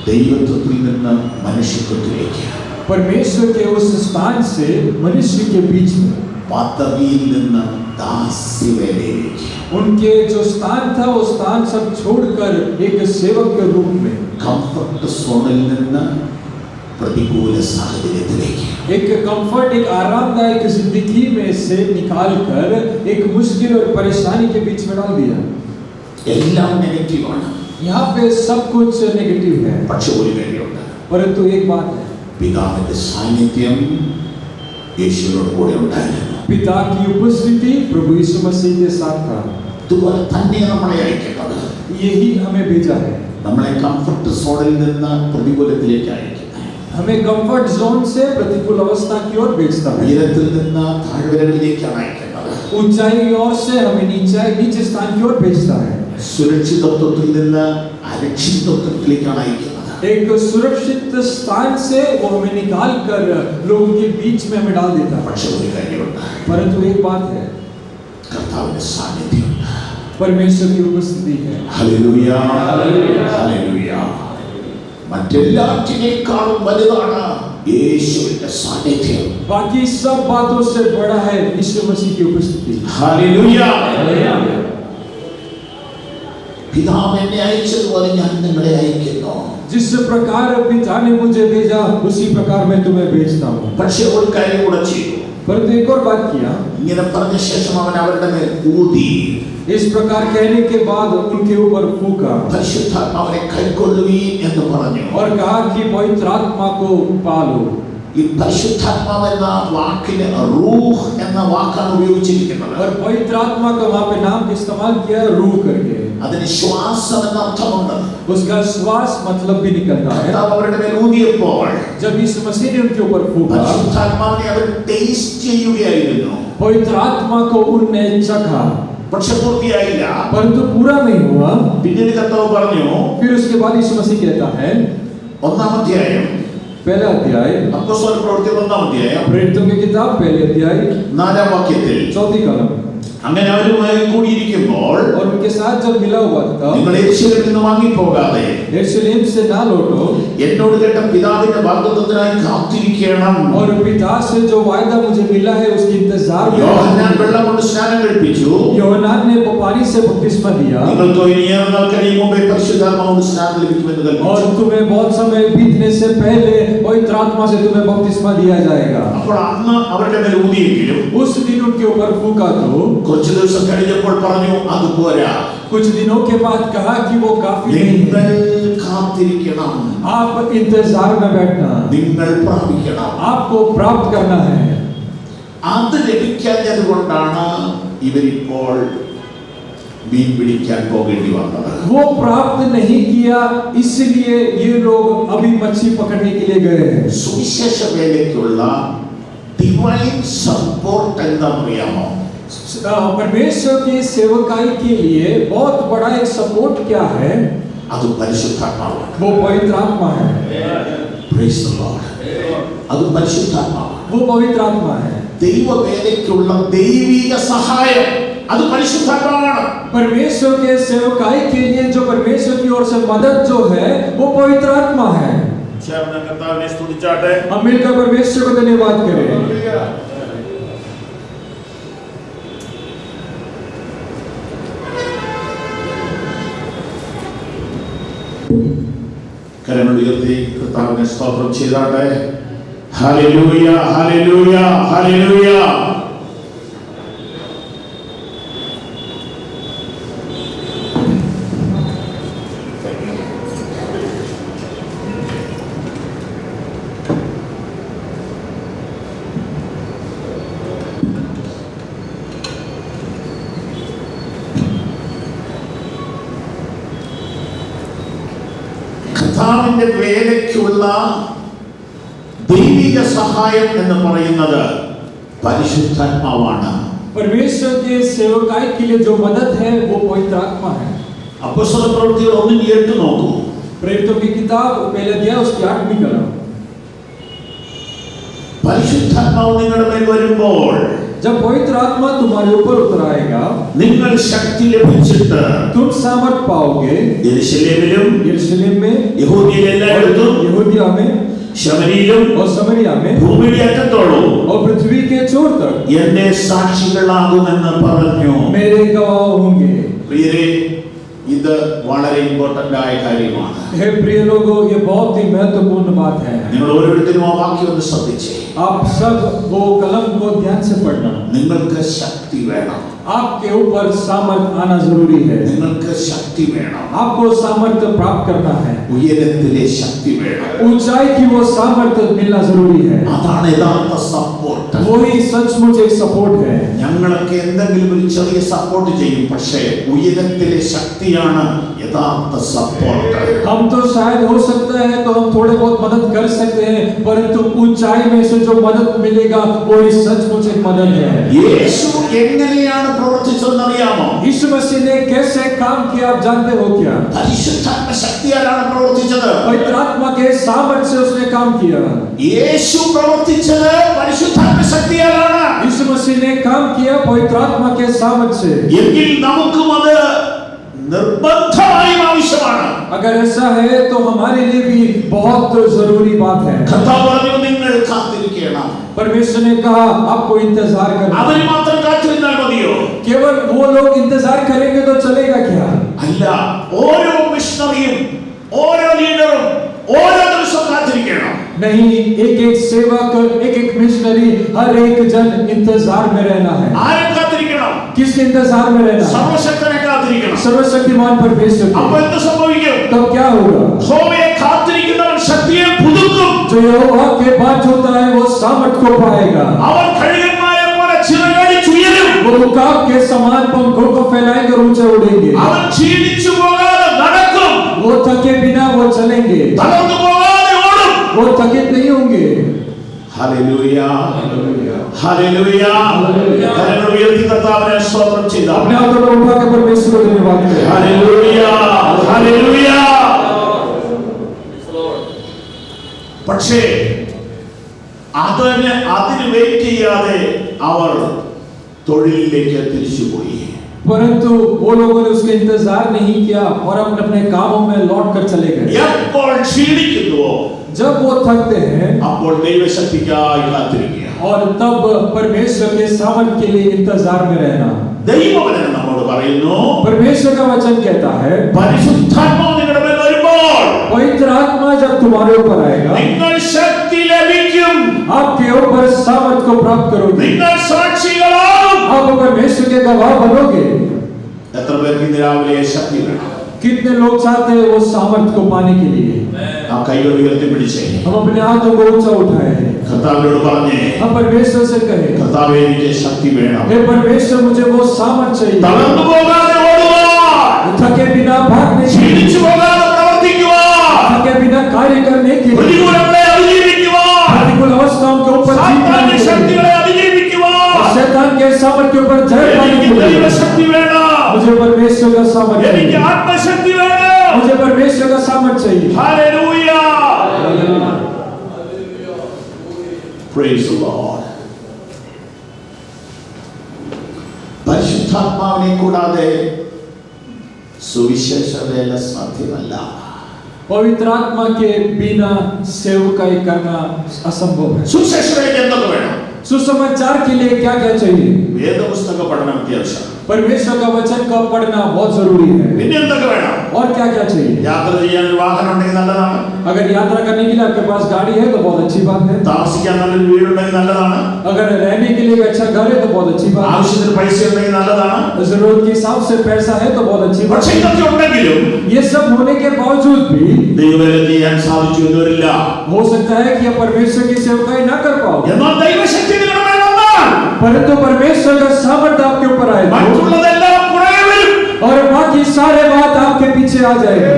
ദൈവത്വത്തിൽ നിന്ന് മനുഷ്യത്വത്തിലേക്ക്. परमेश्वर के उस स्थान से मनुष्य के बीच में, പദവിയിൽ നിന്ന് ദാസ്യവേലയിലേക്ക്. उनके जो स्थान था वो स्थान सब छोड़कर एक सेवक के रूप में, കംഫർട്ട് സോണിൽ നിന്ന് പ്രതികൂല സാഹചര്യത്തിലേക്ക്. एक कंफर्ट एक आरामदायक जिंदगी में से निकालकर एक मुश्किल और परेशानी के बीच में डाल दिया। എല്ലാം നെഗറ്റീവാണ്. यहाँ पे सब कुछ नेगेटिव है, പക്ഷെ ഒരു കാര്യമുണ്ട്. परंतु एक बात है, പിതാവിന്റെ സാന്നിധ്യം യേശുവിനോട് കൂടെ ഉണ്ടായിരുന്നു. पिता की उपस्थिति प्रभु यीशु मसीह के साथ था। അതുപോലെ തന്നെ നമ്മളെ അയക്കേണ്ടത്. यही हमें भेजा है। നമ്മളെ കംഫർട്ട് സോണിൽ നിന്ന് പ്രതികൂലത്തിലേക്ക് അയക്കുന്നത്. हमें कंफर्ट जोन से प्रतिकूल अवस्था की ओर भेजता है। ഉയരത്തിൽ നിന്ന് താഴ്വരകളിലേക്കാണ് അയക്കുന്നത്. ऊंचाई की ओर से हमें नीचे स्थान की ओर भेजता है। സുരക്ഷിതത്വത്തിൽ നിന്ന് അരക്ഷിതത്വത്തിലേക്കാണ് അയക്കുന്നത്. एक सुरक्षित स्थान से वो हमें निकाल कर लोगों के बीच में हमें डाल देता है। പക്ഷെ ഒരു കാര്യമുണ്ട്, परंतु एक बात है, കർത്താവിന്റെ സാന്നിധ്യമുണ്ട്. परमेश्वर की उपस्थिति है। Hallelujah, hallelujah. മറ്റെല്ലാറ്റിനേക്കാളും വലുതാണ് യേശുവിന്റെ സാന്നിധ്യം. बाकी सब बातों से बड़ा है यीशु मसीह की उपस्थिति। ഹല്ലേലൂയ. പിതാവ് എന്നെ അയച്ചതുപോലെ ഞാൻ നിങ്ങളെ അയക്കുന്നു. जिस प्रकार पिता ने मुझे भेजा उसी प्रकार मैं तुम्हें भेजता हूँ। പക്ഷെ ഒരു കാര്യം കൂടെ ചെയ്തു. परंतु एक और बात किया, ഇങ്ങനെ പറഞ്ഞ ശേഷം അവൻ അവരുടെ മേൽ ഊതി. इस प्रकार कहने के बाद उनके ऊपर फूंका പരിശുദ്ധാത്മാവിനെ കൈക്കൊള്ളുവീൻ എന്ന് പറഞ്ഞു. और कहा कि पवित्र आत्मा को पालो। ഈ പരിശുദ്ധാത്മാവ് എന്ന വാക്കിന് റൂഹ് എന്ന വാക്കാണ് ഉപയോഗിച്ചിരിക്കുന്നത്. और पवित्र आत्मा का वहाँ पे नाम इस्तेमाल किया रूह करके। അതിന് ശ്വാസം എന്ന അർത്ഥമുണ്ട്. उसका श्वास मतलब भी निकलता है। കർത്താവ് അവരുടെ മേൽ ഊതിയപ്പോൾ जब यीशु मसीह ने उनके ऊपर फूंका, പരിശുദ്ധാത്മാവിനെ അവർ ടേസ്റ്റ് ചെയ്യുകയായിരുന്നു. पवित्र आत्मा को उनने चखा, പക്ഷെ പൂർത്തിയായില്ല. परंतु पूरा नहीं हुआ। പിന്നീട് കർത്താവ് പറഞ്ഞു, फिर उसके बाद यीशु मसीह कहता है, 1-ാം അധ്യായം पहला अध्याय അപ്പോസ്തല പ്രവൃത്തി 1-ാം അധ്യായം प्रेरितों की किताब पहले अध्याय 4-ാം വാക്യത്തിൽ, चौथी कलम, അങ്ങനെ അവരുമായി കൂടിയിരിക്കുമ്പോൾ और उनके साथ जब मिला हुआ था, നിങ്ങൾ യെരൂശലേമിൽ നിന്ന് വാങ്ങിപ്പോകാതെ यरूशलेम से ना लौटो എന്നോട് കേട്ട പിതാവിന്റെ വാഗ്ദത്തത്തിനായി കാത്തിരിക്കണം. और पिता से जो वायदा मुझे मिला है उसकी इंतजार में। യോഹന്നാൻ വെള്ളം കൊണ്ട് സ്നാനം കഴിപ്പിച്ചു. യോഹന്നാन ने पानी से बपतिस्मा दिया നിങ്ങൾക്ക് ഇനി ഏറെ നാൾ കഴിയും മുമ്പേ പരിശുദ്ധാത്മാവിന്റെ സ്നാനം ലഭിക്കുമെന്ന് കൽപ്പിച്ചു. और तुम्हें बहुत समय बीतने से पहले पवित्र आत्मा से तुम्हें बपतिस्मा दिया जाएगा। അപ്പോൾ അന്ന് അവരുടെ മേൽ ഊതിയെങ്കിലും उस दिन उनके ऊपर फूंका तो കുറച്ചു ദിവസം കഴിഞ്ഞപ്പോൾ പറഞ്ഞു അത് പോരാ, कुछ दिनों के बाद कहा कि वो काफी नहीं നിങ്ങൾ है, കാത്തിരിക്കണം, आप इंतजार में बैठना, നിങ്ങൾ പ്രാപിക്കണം. आपको प्राप्त करना है। അത് ലഭിക്കാഞ്ഞത് കൊണ്ടാണ് ഇവരിപ്പോൾ മീൻ പിടിക്കാൻ പോകേണ്ടി വന്നത്. वो प्राप्त नहीं किया इसलिए ये लोग अभी मच्छी पकड़ने के लिए गए हैं। സുവിശേഷ വേലയ്ക്കുള്ള ഡിവൈൻ സപ്പോർട്ട് എന്താണെന്നറിയാമോ? परमेश्वर की सेवकाई के लिए बहुत बड़ा एक सपोर्ट क्या है? അത് പരിശുദ്ധാത്മാവാണ്. वो पवित्र आत्मा है। Praise the Lord. അത് പരിശുദ്ധാത്മാവാണ്. वो पवित्र आत्मा है। ദൈവവേലയ്ക്കുള്ള ദൈവിക സഹായം അത് പരിശുദ്ധാത്മാവാണ്. परमेश्वर के सेवकाई के लिए जो परमेश्वर की ओर से मदद जो है वो पवित्र आत्मा है। കർത്താവിനെ സ്തുതിച്ചാട്ടെ. हम मिलकर परमेश्वर को धन्यवाद करें। കരങ്ങൾ ഉയർത്തി കർത്താവിനെ സ്തോത്രം ചെയ്താട്ടെ. Hallelujah, hallelujah, hallelujah. കർത്താവിന്റെ വേലയ്ക്കുള്ള ദൈവിക സഹായം എന്ന് പറയുന്നത് പരിശുദ്ധാത്മാവാണ്. परमेश्वर के सेवकाई के लिए जो मदद है वो पवित्र आत्मा है। അപ്പോസ്തല പ്രവൃത്തികൾ 1:8 നോക്കൂ. प्रेरितों की किताब पहले अध्याय उसकी 8वीं कलम, പരിശുദ്ധാത്മാവ് നിങ്ങളുടെ മേൽ വരുമ്പോൾ जब पवित्र आत्मा तुम्हारे ऊपर उतर आएगा നിങ്ങൾ ശക്തി ലഭിച്ചിട്ട് तुम सामर्थ पाओगे യെരൂശലേമിലും यरूशलेम में, യഹൂദിയിൽ എല്ലായിടത്തും यहूदिया में ശമരിയിലും और समरिया में ഭൂമിയുടെ അറ്റത്തോളം और पृथ्वी के छोर तक എന്റെ സാക്ഷികളാകുമെന്ന് പറഞ്ഞു. मेरे गवाह होंगे। പ്രിയരെ, ഇത് വളരെ ഇമ്പോർട്ടന്റ് ആയ കാര്യമാണ്. हे प्रिय लोगों, ये बहुत ही महत्वपूर्ण बात है। നിങ്ങൾ ഓരോരുത്തരും ആ വാക്യം ഒന്ന് ശ്രദ്ധിച്ചേ. आप सब वो कलम को ध्यान से पढ़ना। നിങ്ങൾക്ക് ശക്തി വേണം. आपके ऊपर सामर्थ आना जरूरी है। നിങ്ങൾക്ക് ശക്തി വേണം. आपको सामर्थ्य प्राप्त करना है। ഉയരത്തിലെ ശക്തി വേണം. ऊंचाई की वो सामर्थ्य मिलना जरूरी है। അതാണ് യഥാർത്ഥ സപ്പോർട്ട്. वही सचमुच एक सपोर्ट है। ഞങ്ങളൊക്കെ എന്തെങ്കിലും ഒരു ചെറിയ സപ്പോർട്ട് ചെയ്യും, പക്ഷേ ഉയരത്തിലെ ശക്തിയാണ് യഥാർത്ഥ സപ്പോർട്ട്. हम तो शायद हो सकता है तो हम थोड़े बहुत मदद कर सकते हैं, परंतु ऊंचाई में से जो मदद मिलेगा वही सचमुच एक मदद है। യേശു എങ്ങനെയാണ് പ്രവർത്തിച്ചതെന്ന് അറിയാമോ? यीशु मसीह ने कैसे काम किया आप जानते हो क्या? പരിശുദ്ധാത്മ ശക്തിയാലാണ് പ്രവർത്തിച്ചത്. पवित्र आत्मा के सामर्थ्य से उसने काम किया। യേശു പ്രവർത്തിച്ചത് പരിശുദ്ധാത്മ ശക്തിയാലാണ്. यीशु मसीह ने काम किया पवित्र आत्मा के सामर्थ्य से। എങ്കിൽ നമുക്കും അത് നിർബന്ധമായും ആവശ്യമാണ്. अगर ऐसा है तो हमारे लिए भी बहुत जरूरी बात है। കർത്താവ് പറഞ്ഞു, നിങ്ങൾ കാത്തിരിക്കണം. परमेश्वर ने कहा आपको इंतजार करना। അവര് മാത്രം കാത്തിരുന്നാൽ മതിയോ? केवल वो लोग इंतजार करेंगे तो चलेगा क्या? അല്ല, ഓരോ മിഷണറിയും ഓരോ ലീഡറും ഓരോ ദിവസവും കാത്തിരിക്കണം. नहीं, एक एक सेवक, एक एक मिशनरी, हर एक जन इंतजार में रहना है। ആരെ കാത്തിരിക്കണം? किसके इंतजार में रहना है? സർവശക്തനെ കാത്തിരിക്കണം. सर्वशक्तिमान परमेश्वर के। അപ്പോൾ എന്ത് സംഭവിക്കും? तब क्या होगा? യഹോവയെ കാത്തിരിക്കുന്നവൻ ശക്തിയെ പുതുക്കും. जो यहोवा के बात होता है वो सामर्थ को पाएगा। അവൻ കഴുകന്മാരെ പോലെ ചിറകടിച്ചുയരും. वो उकाब के समान पंखों को फैलाएंगे और ऊंचे उड़ेंगे। അവൻ ക്ഷീണിച്ചു പോകാതെ നടക്കും. वो थके बिना वो चलेंगे। തളർന്നു പോകാതെ ഓടും. वो थकित नहीं होंगे। Hallelujah, hallelujah. കരങ്ങൾ ഉയർത്തി കർത്താവിനെ സ്തോത്രം ചെയ്താൽ अपने हाथों को उठा के परमेश्वर को धन्यवाद करें। Hallelujah, hallelujah. പക്ഷേ അതിന് വെയിറ്റ് ചെയ്യാതെ അവർ തൊഴിലിലേക്ക് തിരിച്ചുപോയി. परंतु वो लोगों ने उसका इंतजार नहीं किया और अपने अपने कामों में लौट कर चले गए। എപ്പോൾ ക്ഷീണിക്കുന്നുവോ जब वो थकते हैं അപ്പോൾ ദൈവശക്തിക്കായി കാത്തിരിക്കുക. और तब परमेश्वर के सामर्थ के लिए इंतजार में रहना। ദൈവവചനം നമ്മോട് പറയുന്നു, परमेश्वर का वचन कहता है പരിശുദ്ധാത്മാവ് നിങ്ങളുടെ മേൽ വരുമ്പോൾ पवित्र आत्मा जब तुम्हारे ऊपर आएगा നിങ്ങൾ ശക്തി ലഭിക്കും. आपके ऊपर सामर्थ को प्राप्त करोगे। നിങ്ങൾ സാക്ഷികളാകും. आप परमेश्वर के गवाह बनोगे। എത്ര പേർക്ക് ഇന്ന് രാവിലെ ശക്തി വേണം? कितने लोग चाहते हैं वो सामर्थ को पाने के लिए? ആ കൈകൾ ഉയർത്തി പിടിച്ചേ हम अपने हाथों को ऊंचा उठाए, കർത്താവിനോട് പറഞ്ഞേ, हम परमेश्वर से कहें കർത്താവേ എനിക്ക് ശക്തി വേണം. हे परमेश्वर मुझे वो सामर्थ चाहिए। തളർന്നു പോകാതെ ഓടുവാൻ, थके बिना भागने की, ക്ഷീണിച്ചു പോകാതെ പ്രവർത്തിക്കുവാൻ, थके बिना कार्य करने की, പ്രതികൂലങ്ങളെ അതിജീവിക്കുവാൻ, प्रतिकूल अवस्थाओं के ऊपर जीत സാത്താന്റെ पाने के लिए, ശക്തികളെ അതിജീവിക്കുവാൻ और शैतान के सामर्थ के ऊपर जय पाने എനിക്ക് के लिए ദൈവശക്തി വേണം. मुझे परमेश्वर का सामर्थ എനിക്ക് चाहिए। ആത്മശക്തി വേണം. मुझे परमेश्वर का सामर्थ चाहिए। ഹല്ലേലൂയ. Praise the Lord. പരിശുദ്ധാത്മാവിനെ കൂടാതെ സുവിശേഷ വേല സാധ്യമല്ല. पवित्र आत्मा के बिना सेवकाई करना असंभव है। സുവിശേഷ വേലയ്ക്ക് എന്തൊക്കെ വേണം? सुसमाचार के लिए क्या क्या चाहिए? വേദപുസ്തക പഠനം അത്യാവശ്യം. परमेश्वर का वचन का पढ़ना बहुत जरूरी है। പിന്നെ എന്തൊക്കെ വേണം? और क्या क्या चाहिए? യാത്ര ചെയ്യാൻ ഒരു വാഹനം ഉണ്ടെങ്കിൽ നല്ലതാണ്. अगर यात्रा करने के लिए आपके पास गाड़ी है तो बहुत अच्छी बात है। താമസിക്കാൻ നല്ലൊരു വീടുണ്ടെങ്കിൽ നല്ലതാണ്. अगर रहने के लिए एक अच्छा घर है तो बहुत अच्छी बात ആവശ്യത്തിന് പൈസ ഉണ്ടെങ്കിൽ നല്ലതാണ്. है। जरूरत के हिसाब से पैसा है तो बहुत अच्छी बात പക്ഷേ है। ഇതൊക്കെ ഉണ്ടെങ്കിലും ये सब होने के बावजूद भी ദൈവവേല ചെയ്യാൻ സാധിച്ചു എന്ന് വരില്ല. हो सकता है कि आप परमेश्वर की सेवकाई ना कर पाओ, എന്നാൽ ദൈവശക്തി നിങ്ങളുടെ മേൽ വന്നാൽ परंतु परमेश्वर का सामर्थ्य आपके ऊपर आएगा മറ്റുള്ളതെല്ലാം പുറകെ വരും. और बाकी सारे बात आपके पीछे आ जाएगी।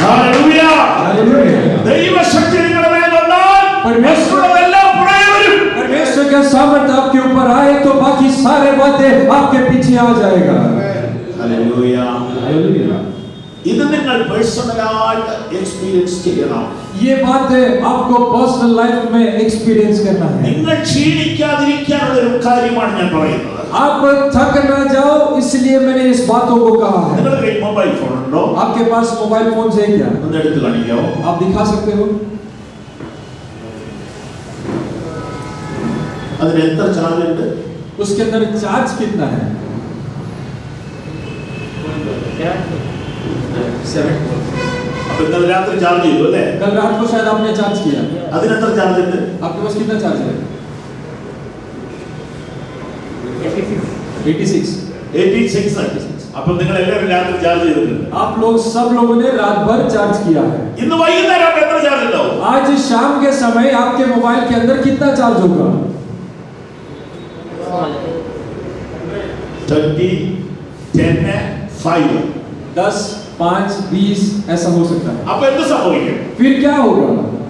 ഹല്ലേലൂയ. हालेलुया। ദൈവശക്തി നിങ്ങളുടെ മേൽ വന്നാൽ മറ്റുള്ളതെല്ലാം പുറകെ വരും. परमेश्वर का सामर्थ्य आपके ऊपर आए तो बाकी सारे बातें आपके पीछे आ जाएगा। ഹല്ലേലൂയ. हालेलुया। ഇത് നിങ്ങൾ പേഴ്സണലായിട്ട് എക്സ്പീരിയൻസ് ചെയ്യണം. ये बात है आपको पर्सनल लाइफ में एक्सपीरियंस करना है। നിങ്ങൾ ക്ഷീണിക്കാതിരിക്കാനുള്ള ഒരു കാര്യമാണ് ഞാൻ പറയുന്നത്. आप थक ना जाओ इसलिए मैंने इस बातों को कहा है। നിങ്ങളുടെ കയ്യിൽ മൊബൈൽ ഫോൺ ഉണ്ടോ? आपके पास मोबाइल फोन है क्या? ഒന്ന് എടുത്ത് കാണിക്കാമോ? आप दिखा सकते हो? അതിന് എത്ര ചാർജ് ഉണ്ട്? उसके अंदर चार्ज कितना है? 7 അപ്പൊ ഇന്നലെ രാത്രി ചാർജ് ചെയ്തു അല്ലേ? कल रात को शायद आपने चार्ज किया। അതിന് എത്ര ചാർജ് ഉണ്ട്? आपके पास कितना चार्ज है? 86। 86. അപ്പൊ നിങ്ങൾ എല്ലാവരും രാത്രി ചാർജ് ചെയ്തിട്ടുണ്ട്. आप लोग सब लोगों ने रात भर चार्ज किया है। ഇന്ന് വൈകുന്നേരം അപ്പൊ എത്ര ചാർജ് ഉണ്ടാവും? आज शाम के समय आपके मोबाइल के अंदर कितना चार्ज होगा? 20, 10, 5. 10, 5, 20 ऐसा हो सकता है। അപ്പൊ എന്ത് സംഭവിക്കും? फिर क्या होगा?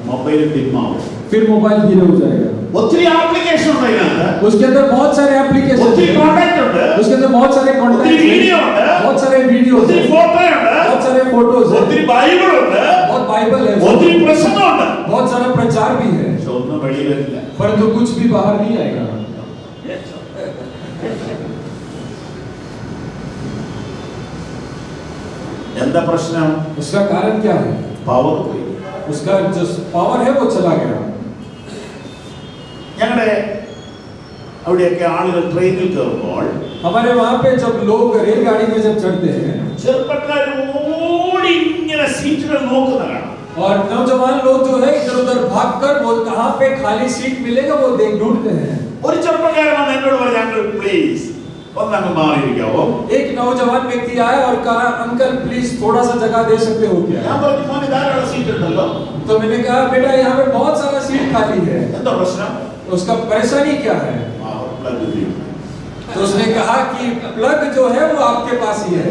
മൊബൈൽ ഡിം ആവും. फिर मोबाइल धीरे हो जाएगा। ഒത്തിരി ആപ്ലിക്കേഷൻ ഉണ്ട് ഇതിനകത്ത്, उसके अंदर बहुत सारे एप्लीकेशन ഒത്തിരി है, കോണ്ടാക്ട് ഉണ്ട്, उसके अंदर बहुत सारे ഒത്തിരി कॉन्टैक्ट വീഡിയോ ഉണ്ട്, है, बहुत सारे वीडियोस ഒത്തിരി है, ഫോട്ടോ ഉണ്ട്, बहुत सारे फोटोज है, ഒത്തിരി ബൈബിൾ ഉണ്ട്, बहुत बाइबल है, ഒത്തിരി പ്രസംഗമുണ്ട്. बहुत सारा प्रचार भी है, പക്ഷെ ഒന്നും വെളിയിൽ വരില്ല. परंतु कुछ भी बाहर नहीं आएगा। എന്താ പ്രശ്നം? उसका कारण क्या है? പവർ പോയി. उसका जो पावर है वो चला गया। ഞങ്ങളുടെ അവിടെയൊക്കെ ആളുകൾ ട്രെയിനിൽ കയറുമ്പോൾ हमारे वहाँ पे जब लोग रेलगाड़ी में जब चढ़ते हैं ചെറുപ്പക്കാർ ഓടി ഇങ്ങനെ സീറ്റുകൾ നോക്കുന്ന കാണാം. और नौजवान लोग जो है इधर उधर भागकर वो कहाँ पे खाली सीट मिलेगा वो देख ढूंढते हैं। ഒരു ചെറുപ്പക്കാരൻ വന്ന് എന്നോട് പറഞ്ഞു, അങ്കിൾ പ്ലീസ് ഒന്നങ്ങ് മാറിയിരിക്കാവോ? एक नौजवान व्यक्ति आया और कहा, अंकल प्लीज थोड़ा सा जगह दे सकते हो क्या? ഞാൻ പറഞ്ഞു, മോനെ ധാരാളം സീറ്റ് ഉണ്ടല്ലോ, तो मैंने कहा, बेटा यहाँ पे बहुत सारा सीट खाली है, എന്താ പ്രശ്നം? उसका परेशानी क्या है? പ്ലഗ് ചെയ്യും. तो उसने कहा कि प्लग जो है वो आपके पास ही है।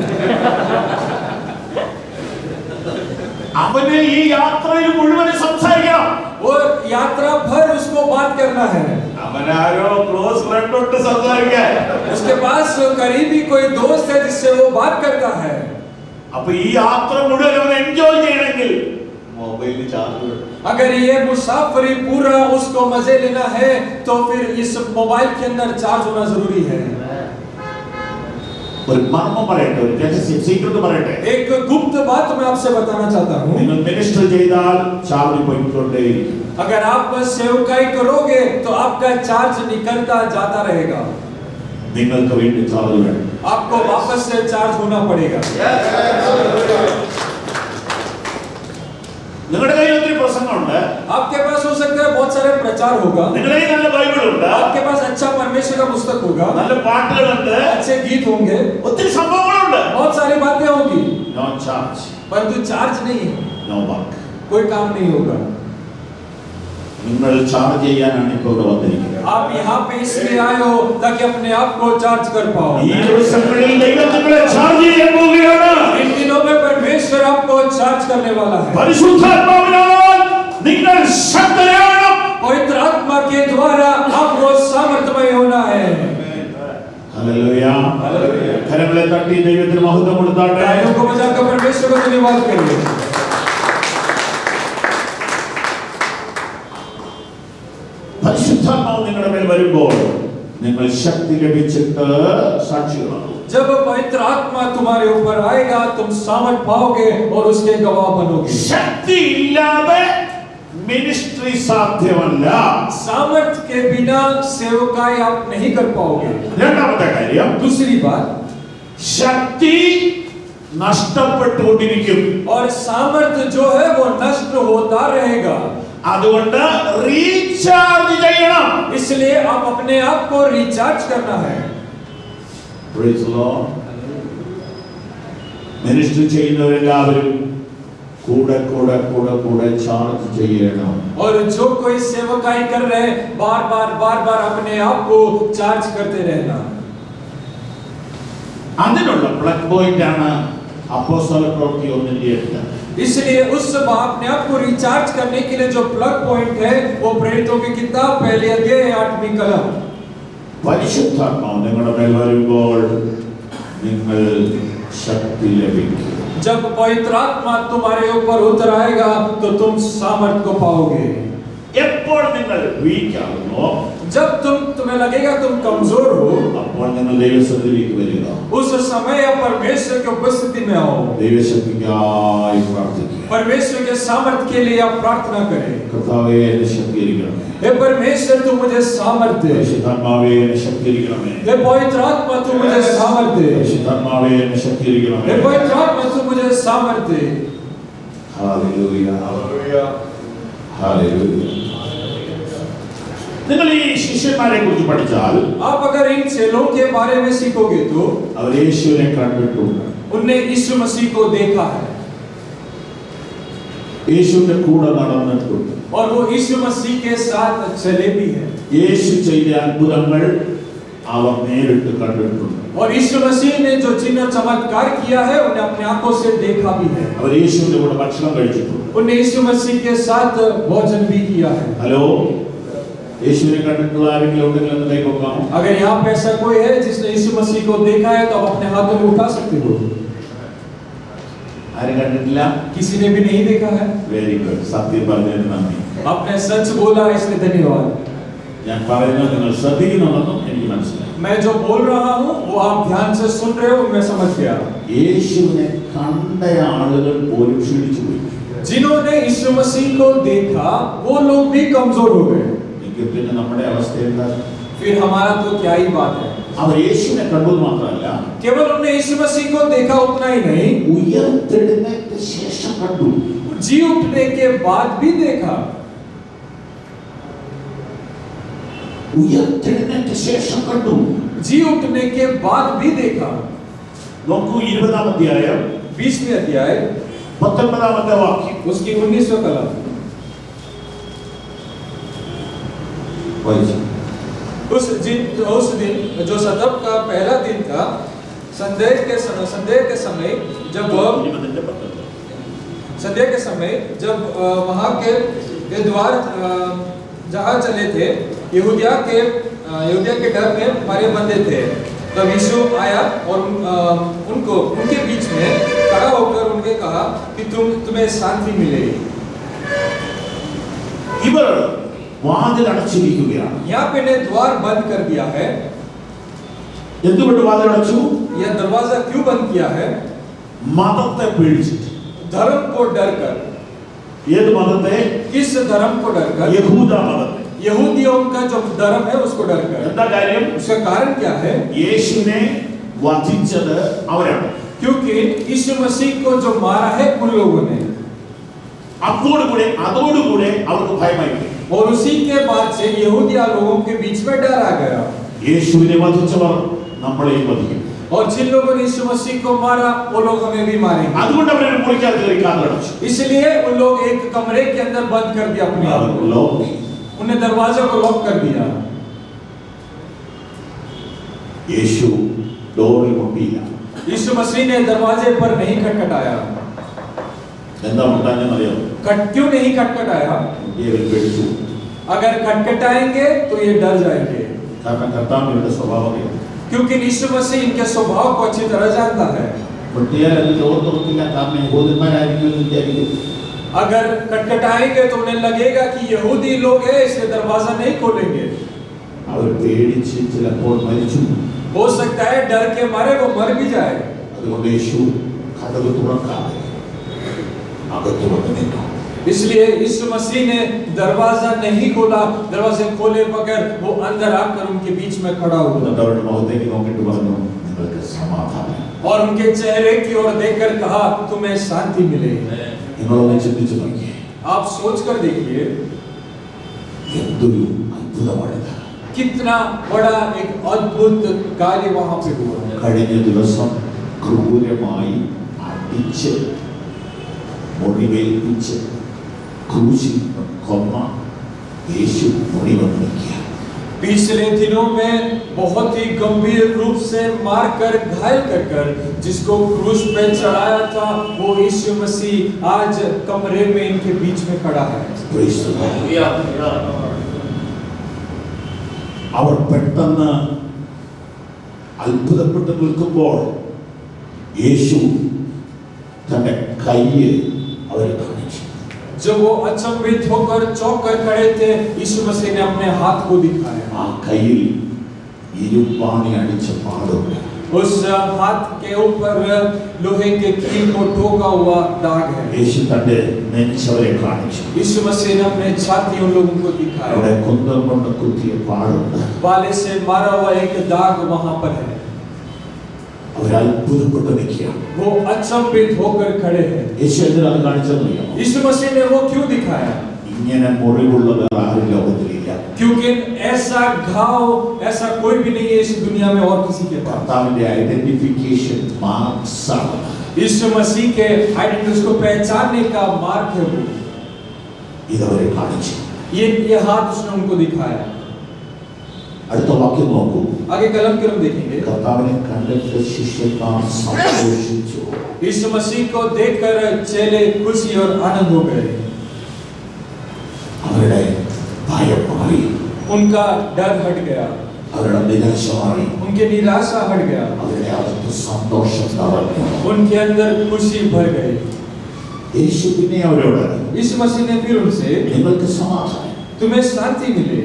അവന് ഈ യാത്രയിൽ മുഴുവൻ സംസാരിക്കണം. और यात्रा भर उसको बात करना है। അവനാരോ ക്ലോസ് ഫ്രണ്ടോട്ട് സംസാരിക്കാൻ. उसके पास करीबी कोई दोस्त है जिससे वो बात करता है। അപ്പൊ ഈ യാത്ര മുഴുവൻ അവൻ എൻജോയ് ചെയ്യണമെങ്കിൽ മൊബൈലിൽ ചാർജ് വേണം. अगर ये मुसाफरी पूरा उसको मजे लेना है तो फिर इस मोबाइल के अंदर चार्ज होना जरूरी है। ഒരു മർമ്മം പറയട്ടെ, ഒരു രഹസ്യം, സീക്രട്ട് പറയട്ടെ. एक गुप्त बात मैं आपसे बताना चाहता हूँ। നിങ്ങൾ മിനിസ്റ്റർ ചെയ്താൽ ചാർജ് പോയിക്കൊണ്ടേയിരിക്കും. अगर आप बस सेवकाई करोगे तो आपका चार्ज निकलता जाता रहेगा। നിങ്ങൾക്ക് വേണ്ടി ചാർജ് വേണം. आपको वापस से चार्ज होना पड़ेगा। നിങ്ങളുടെ കയ്യിൽ ഒത്തിരി പ്രസംഗമുണ്ട്, आपके पास हो सकता है बहुत सारे प्रचार होगा, നിങ്ങളുടെ കയ്യിൽ നല്ല ബൈബിൾ ഉണ്ട്, आपके पास अच्छा परमेश्वर का पुस्तक होगा, നല്ല പാട്ടുകളുണ്ട്, अच्छे गीत होंगे, ഒത്തിരി സംഭവങ്ങളുണ്ട്. बहुत सारी बातें होंगी, നോ ചാർജ്, परंतु चार्ज नहीं है, നോ വർക്ക്. कोई काम नहीं होगा। നിങ്ങൾ ചാർജ് ചെയ്യാനാണ് ഇപ്പോൾ ഇവിടെ വന്നിരിക്കുന്നത്. आप यहाँ पे इसलिए आए हो ताकि अपने आप को चार्ज कर पाओ। ഈ ദിവസങ്ങളിൽ ദൈവം നിങ്ങളെ ചാർജ് ചെയ്യാൻ പോവുകയാണ്. इन दिनों में परमेश्वर आपको चार्ज करने वाला है। പരിശുദ്ധാത്മാവിനാൽ നിങ്ങൾ ശക്തരാകണം. पवित्र आत्मा के द्वारा आपको सामर्थ्यमय होना है। ഹല്ലേലൂയ. കരങ്ങളെ തട്ടി ദൈവത്തിന് മഹത്വം കൊടുത്താട്ടെ. तालियों को बजाकर परमेश्वर को धन्यवाद करिए। പരിശുദ്ധാത്മാവ് നിങ്ങളുടെ മേൽ വരുമ്പോൾ നിങ്ങൾ ശക്തി ലഭിച്ചിട്ട് സാക്ഷികളാകും. जब पवित्र आत्मा तुम्हारे ऊपर आएगा तुम सामर्थ पाओगे और उसके गवाह बनोगे। ശക്തി ഇല്ലാതെ മിനിസ്ട്രി സാധ്യമല്ല. सामर्थ के बिना सेवकाई आप नहीं कर पाओगे। രണ്ടാമത്തെ കാര്യം, दूसरी बात, ശക്തി നഷ്ടപ്പെട്ടുകൊണ്ടിരിക്കും. और सामर्थ जो है वो नष्ट होता रहेगा। അതുകൊണ്ട് റീചാർജ് ചെയ്യണം. इसलिए आप अपने आप को रिचार्ज करना है। Praise the Lord. മിനിസ്ട്രി ചെയ്യുന്നവരെല്ലാവരും കൂടെ കൂടെ കൂടെ കൂടെ ചാർജ് ചെയ്യണം. और जो कोई सेवकाई कर रहे हैं बार बार अपने आप को चार्ज करते रहना। അതിനുള്ള പ്ലഗ് പോയിന്റ് ആണ് അപ്പോസ്തല പ്രവൃത്തി 1:8. इसलिए उस समय अपने आप को रिचार्ज करने के लिए जो प्लग पॉइंट है वो प्रेरितों की किताब पहले अध्याय 8वीं कलम। പരിശുദ്ധാത്മാവ് നിങ്ങളുടെ മേൽ വരുമ്പോൾ നിങ്ങൾ ശക്തി ലഭിക്കും. जब पवित्र आत्मा तुम्हारे ऊपर उतर आएगा तो तुम सामर्थ को पाओगे। എപ്പോൾ നിങ്ങൾ വീക്ക് ആകുമോ जब तुम्हें लगेगा तुम कमजोर हो അപ്പോൾ നിങ്ങൾ ദൈവസന്നിധിയിലേക്ക് വരിക. उस समय आप परमेश्वर की उपस्थिति में आओ। ദൈവശക്തിക്കായി പ്രാർത്ഥിക്കുക. परमेश्वर के सामर्थ के लिए आप प्रार्थना करें। കർത്താവേ എന്നെ ശക്തീകരിക്കണമേ. हे परमेश्वर तू मुझे सामर्थ दे। പരിശുദ്ധാത്മാവേ എന്നെ ശക്തീകരിക്കണമേ. हे पवित्र आत्मा तू मुझे सामर्थ दे। പരിശുദ്ധാത്മാവേ എന്നെ ശക്തീകരിക്കണമേ. हे पवित्र आत्मा तू मुझे सामर्थ दे। ഹല്ലേലൂയ. ഹല്ലേലൂയ. നിങ്ങൾ ഈ ശിഷ്യന്മാരെ കുറിച്ച് പഠിച്ചാൽ आप अगर इन चेलों के बारे में सीखोगे तो അവർ യേശുവിനെ കണ്ടിട്ടുണ്ട്. उनने यीशु मसीह को देखा है യേശുവിന്റെ കൂടെ നടന്നിട്ടുണ്ട്. और वो यीशु मसीह के साथ चले भी हैं। യേശു ചെയ്ത അത്ഭുതങ്ങൾ അവർ നേരിട്ട് കണ്ടിട്ടുണ്ട്. और यीशु मसीह ने जो चिन्ह चमत्कार किया है उन्हें अपने आंखों से देखा भी है। അവർ യേശുവിന്റെ കൂടെ ഭക്ഷണം കഴിച്ചിട്ടുണ്ട്. उन्हें यीशु मसीह के साथ भोजन भी किया है। ഹലോ, യേശുവിനെ കണ്ടിട്ടുള്ള ആരെങ്കിലും ഉണ്ടെങ്കിൽ ഒന്ന് കൈ പൊക്കാമോ? अगर यहाँ पे ऐसा कोई है जिसने यीशु मसीह को देखा है तो आप अपने हाथों में उठा सकते हो। ആരും കണ്ടിട്ടില്ല? किसी ने भी नहीं देखा है? Very good. സത്യം പറഞ്ഞതിന് നന്ദി. आपने सच बोला इसलिए धन्यवाद। ഞാൻ പറയുന്നത് നിങ്ങൾ ശ്രദ്ധിക്കുന്നുണ്ടെന്നും എനിക്ക് മനസ്സിലായി. मैं जो बोल रहा हूँ वो आप ध्यान से सुन रहे हो, मैं समझ गया। യേശുവിനെ കണ്ട ആളുകൾ പോലും ക്ഷീണിച്ചു പോയി. जिन्होंने यीशु मसीह को देखा वो लोग भी कमजोर हो गए। എങ്കിൽ പിന്നെ നമ്മുടെ അവസ്ഥ എന്താ? फिर हमारा तो क्या ही बात है। അവർ യേശുവിനെ കണ്ടത് മാത്രമല്ല, केवल उन्होंने यीशु मसीह को देखा उतना ही नहीं, ഉയർത്തെഴുന്നേറ്റ ശേഷം കണ്ടു. जी उठने के बाद भी देखा। ഉയർത്തെഴുന്നേറ്റ ശേഷം കണ്ടു. जी उठने के बाद भी देखा। നോക്കൂ, 20-ാം അധ്യായം 20वें अध्याय 19-ാമത്തെ വാക്യം उसकी 19वां कलम। വായിച്ചു. उस दिन जो सतब का पहला दिन था, संध्या के समय जब वहां के द्वार जहाँ चले थे, यहूदिया के डर में मारे बंधे थे। तब यीशु आया और उनके बीच में खड़ा होकर उनके कहा कि तुम्हें शांति मिलेगी। ഇവർ വാതിൽ അടച്ചിരിക്കുകയാണ്. यहाँ पे ने द्वार बंद कर दिया है। എന്തുകൊണ്ട് വാതിൽ അടച്ചു? यह दरवाजा क्यों बंद किया है? മതത്തെ പേടിച്ചിട്ട്. धर्म को डर कर। ഏത് മതത്തെ? किस धर्म को डर कर? യഹൂദ മതത്തെ. यहूदियों का जो धर्म है उसको डर कर। എന്താ കാര്യം? उसका कारण क्या है? യേശുവിനെ വധിച്ചത് അവരാണ്. क्योंकि यीशु मसीह को जो मारा है उन लोगों ने। അതോടുകൂടെ അവർക്ക് ഭയമായി. और उसी के बाद से यहूदिया लोगों के बीच में डर आ गया। യേശുവിനെ വധിച്ചവർ നമ്മളെയും വധിക്കും. और जिन लोगों ने यीशु मसीह को मारा वो लोग हमें भी मारेंगे। അതുകൊണ്ട് അവരെ മുറിക്കകത്ത് കയറി കാതടച്ചു. इसलिए उन लोग एक कमरे के अंदर बंद कर दिया अपने आप को। उन्हें दरवाजा को लॉक कर दिया। യേശു ഡോറിൽ മുട്ടിയില്ല. यीशु मसीह ने दरवाजे पर नहीं खटखटाया। എന്താ മുട്ടാഞ്ഞെന്നറിയാമോ? क्यों नहीं खटखटाया? ഇവർ പേടിച്ചു. अगर खटखटाएंगे तो ये डर जाएंगे। കാരണം കർത്താവിന്റെ സ്വഭാവം അറിയാം. क्योंकि यीशु मसीह इनके स्वभाव को अच्छी तरह जानता है। മുട്ടിയാൽ അത് ഡോർ തുറക്കില്ല. കാരണം യഹൂദന്മാരായിരിക്കും എന്ന് വിചാരിക്കും. अगर खटखटाएंगे तो उन्हें लगेगा कि यहूदी लोग हैं इसलिए दरवाजा नहीं खोलेंगे। അവർ പേടിച്ച് ചിലപ്പോൾ മരിച്ചു. हो सकता है डर के मारे वो मर भी जाए। അതുകൊണ്ട് യേശു കതക് തുറക്കാതെ അകത്ത് വന്ന് നിന്നു. इसलिए यीशु मसीह ने दरवाजा नहीं खोला, दरवाजे खोले बगैर वो अंदर आकर उनके बीच में खड़ा हुआ എന്നിട്ട് അവരുടെ മുഖത്തേക്ക് നോക്കിയിട്ട് പറഞ്ഞു, നിങ്ങൾക്ക് സമാധാനം. और उनके चेहरे की ओर देखकर कहा तुम्हें शांति मिलेगी। നിങ്ങളൊന്ന് ചിന്തിച്ചു നോക്കിയേ. आप सोच कर देखिए എന്തൊരു അത്ഭുതമാണിത്. कितना बड़ा एक अद्भुत कार्य वहां पे हुआ है। കഴിഞ്ഞ ദിവസം ക്രൂരമായി അടിച്ച് മുറിവേൽപ്പിച്ച് ക്രൂശിൽ കൊന്ന യേശു മുറിവന്നിരിക്കുക. पिछले दिनों में बहुत ही गंभीर रूप से मारकर घायल कर जिसको क्रूस पे चढ़ाया था वो यीशु मसीह आज कमरे में इनके बीच में खड़ा है। Praise the Lord. അവർ പെട്ടെന്ന് അത്ഭുതപ്പെട്ട് നിൽക്കുമ്പോൾ യേശു തന്റെ കൈയ്യ് അവരെ കാണിച്ചു. जब वो अचंभित होकर चौंक कर खड़े थे, यीशु मसीह ने अपने हाथ को दिखाया। ആ കൈയിൽ ഇരുമ്പാണി അടിച്ച പാടുണ്ട്. उस हाथ के ऊपर लोहे के कील को ठोका हुआ दाग है। യേശു തന്റെ നെഞ്ചവരെ കാണിച്ചു. यीशु मसीह ने अपने छाती उन लोगों को दिखाया। അവിടെ കുന്തം കൊണ്ട് കുത്തിയ പാടുണ്ട്. बाले से मारा हुआ एक दाग वहां पर है। അവർ അത്ഭുതപ്പെട്ട് നിൽക്കുകയാണ്. वो अचंभित होकर खड़े हैं। യേശു എന്തിനാണ് കാണിച്ചതെന്നറിയാമോ? यीशु मसीह ने वो क्यों दिखाया? ഇങ്ങനെ മുറിവുള്ള വേറെ ആരും ലോകത്തിലില്ല. क्योंकि ऐसा घाव ऐसा कोई भी नहीं है इस दुनिया में और किसी के पास। കർത്താവിന്റെ ഐഡന്റിഫിക്കേഷൻ മാർക്സ് ആണ്. यीशु मसीह के आइडेंटिटी को पहचानने का मार्ग है वो। ഇതവരെ കാണിച്ചു. ये हाथ उसने उनको दिखाया। അടുത്ത വാക്യം നോക്കൂ. आगे कलम के हम देखेंगे। കർത്താവിനെ കണ്ടിട്ട് ശിഷ്യന്മാർ സന്തോഷിച്ചു. यीशु मसीह को देखकर चेले खुशी और आनंद हो गए। അവരുടെ ഭയം മാറി, उनका डर हट गया, അവരുടെ നിരാശ മാറി, उनके निराशा हट गया, അവരുടെ അകത്ത് സന്തോഷം നിറഞ്ഞു. उनके अंदर खुशी भर गई। യേശു പിന്നെ അവരോട്, यीशु मसीह ने फिर उनसे, നിങ്ങൾക്ക് സമാധാനം. तुम्हें शांति मिले।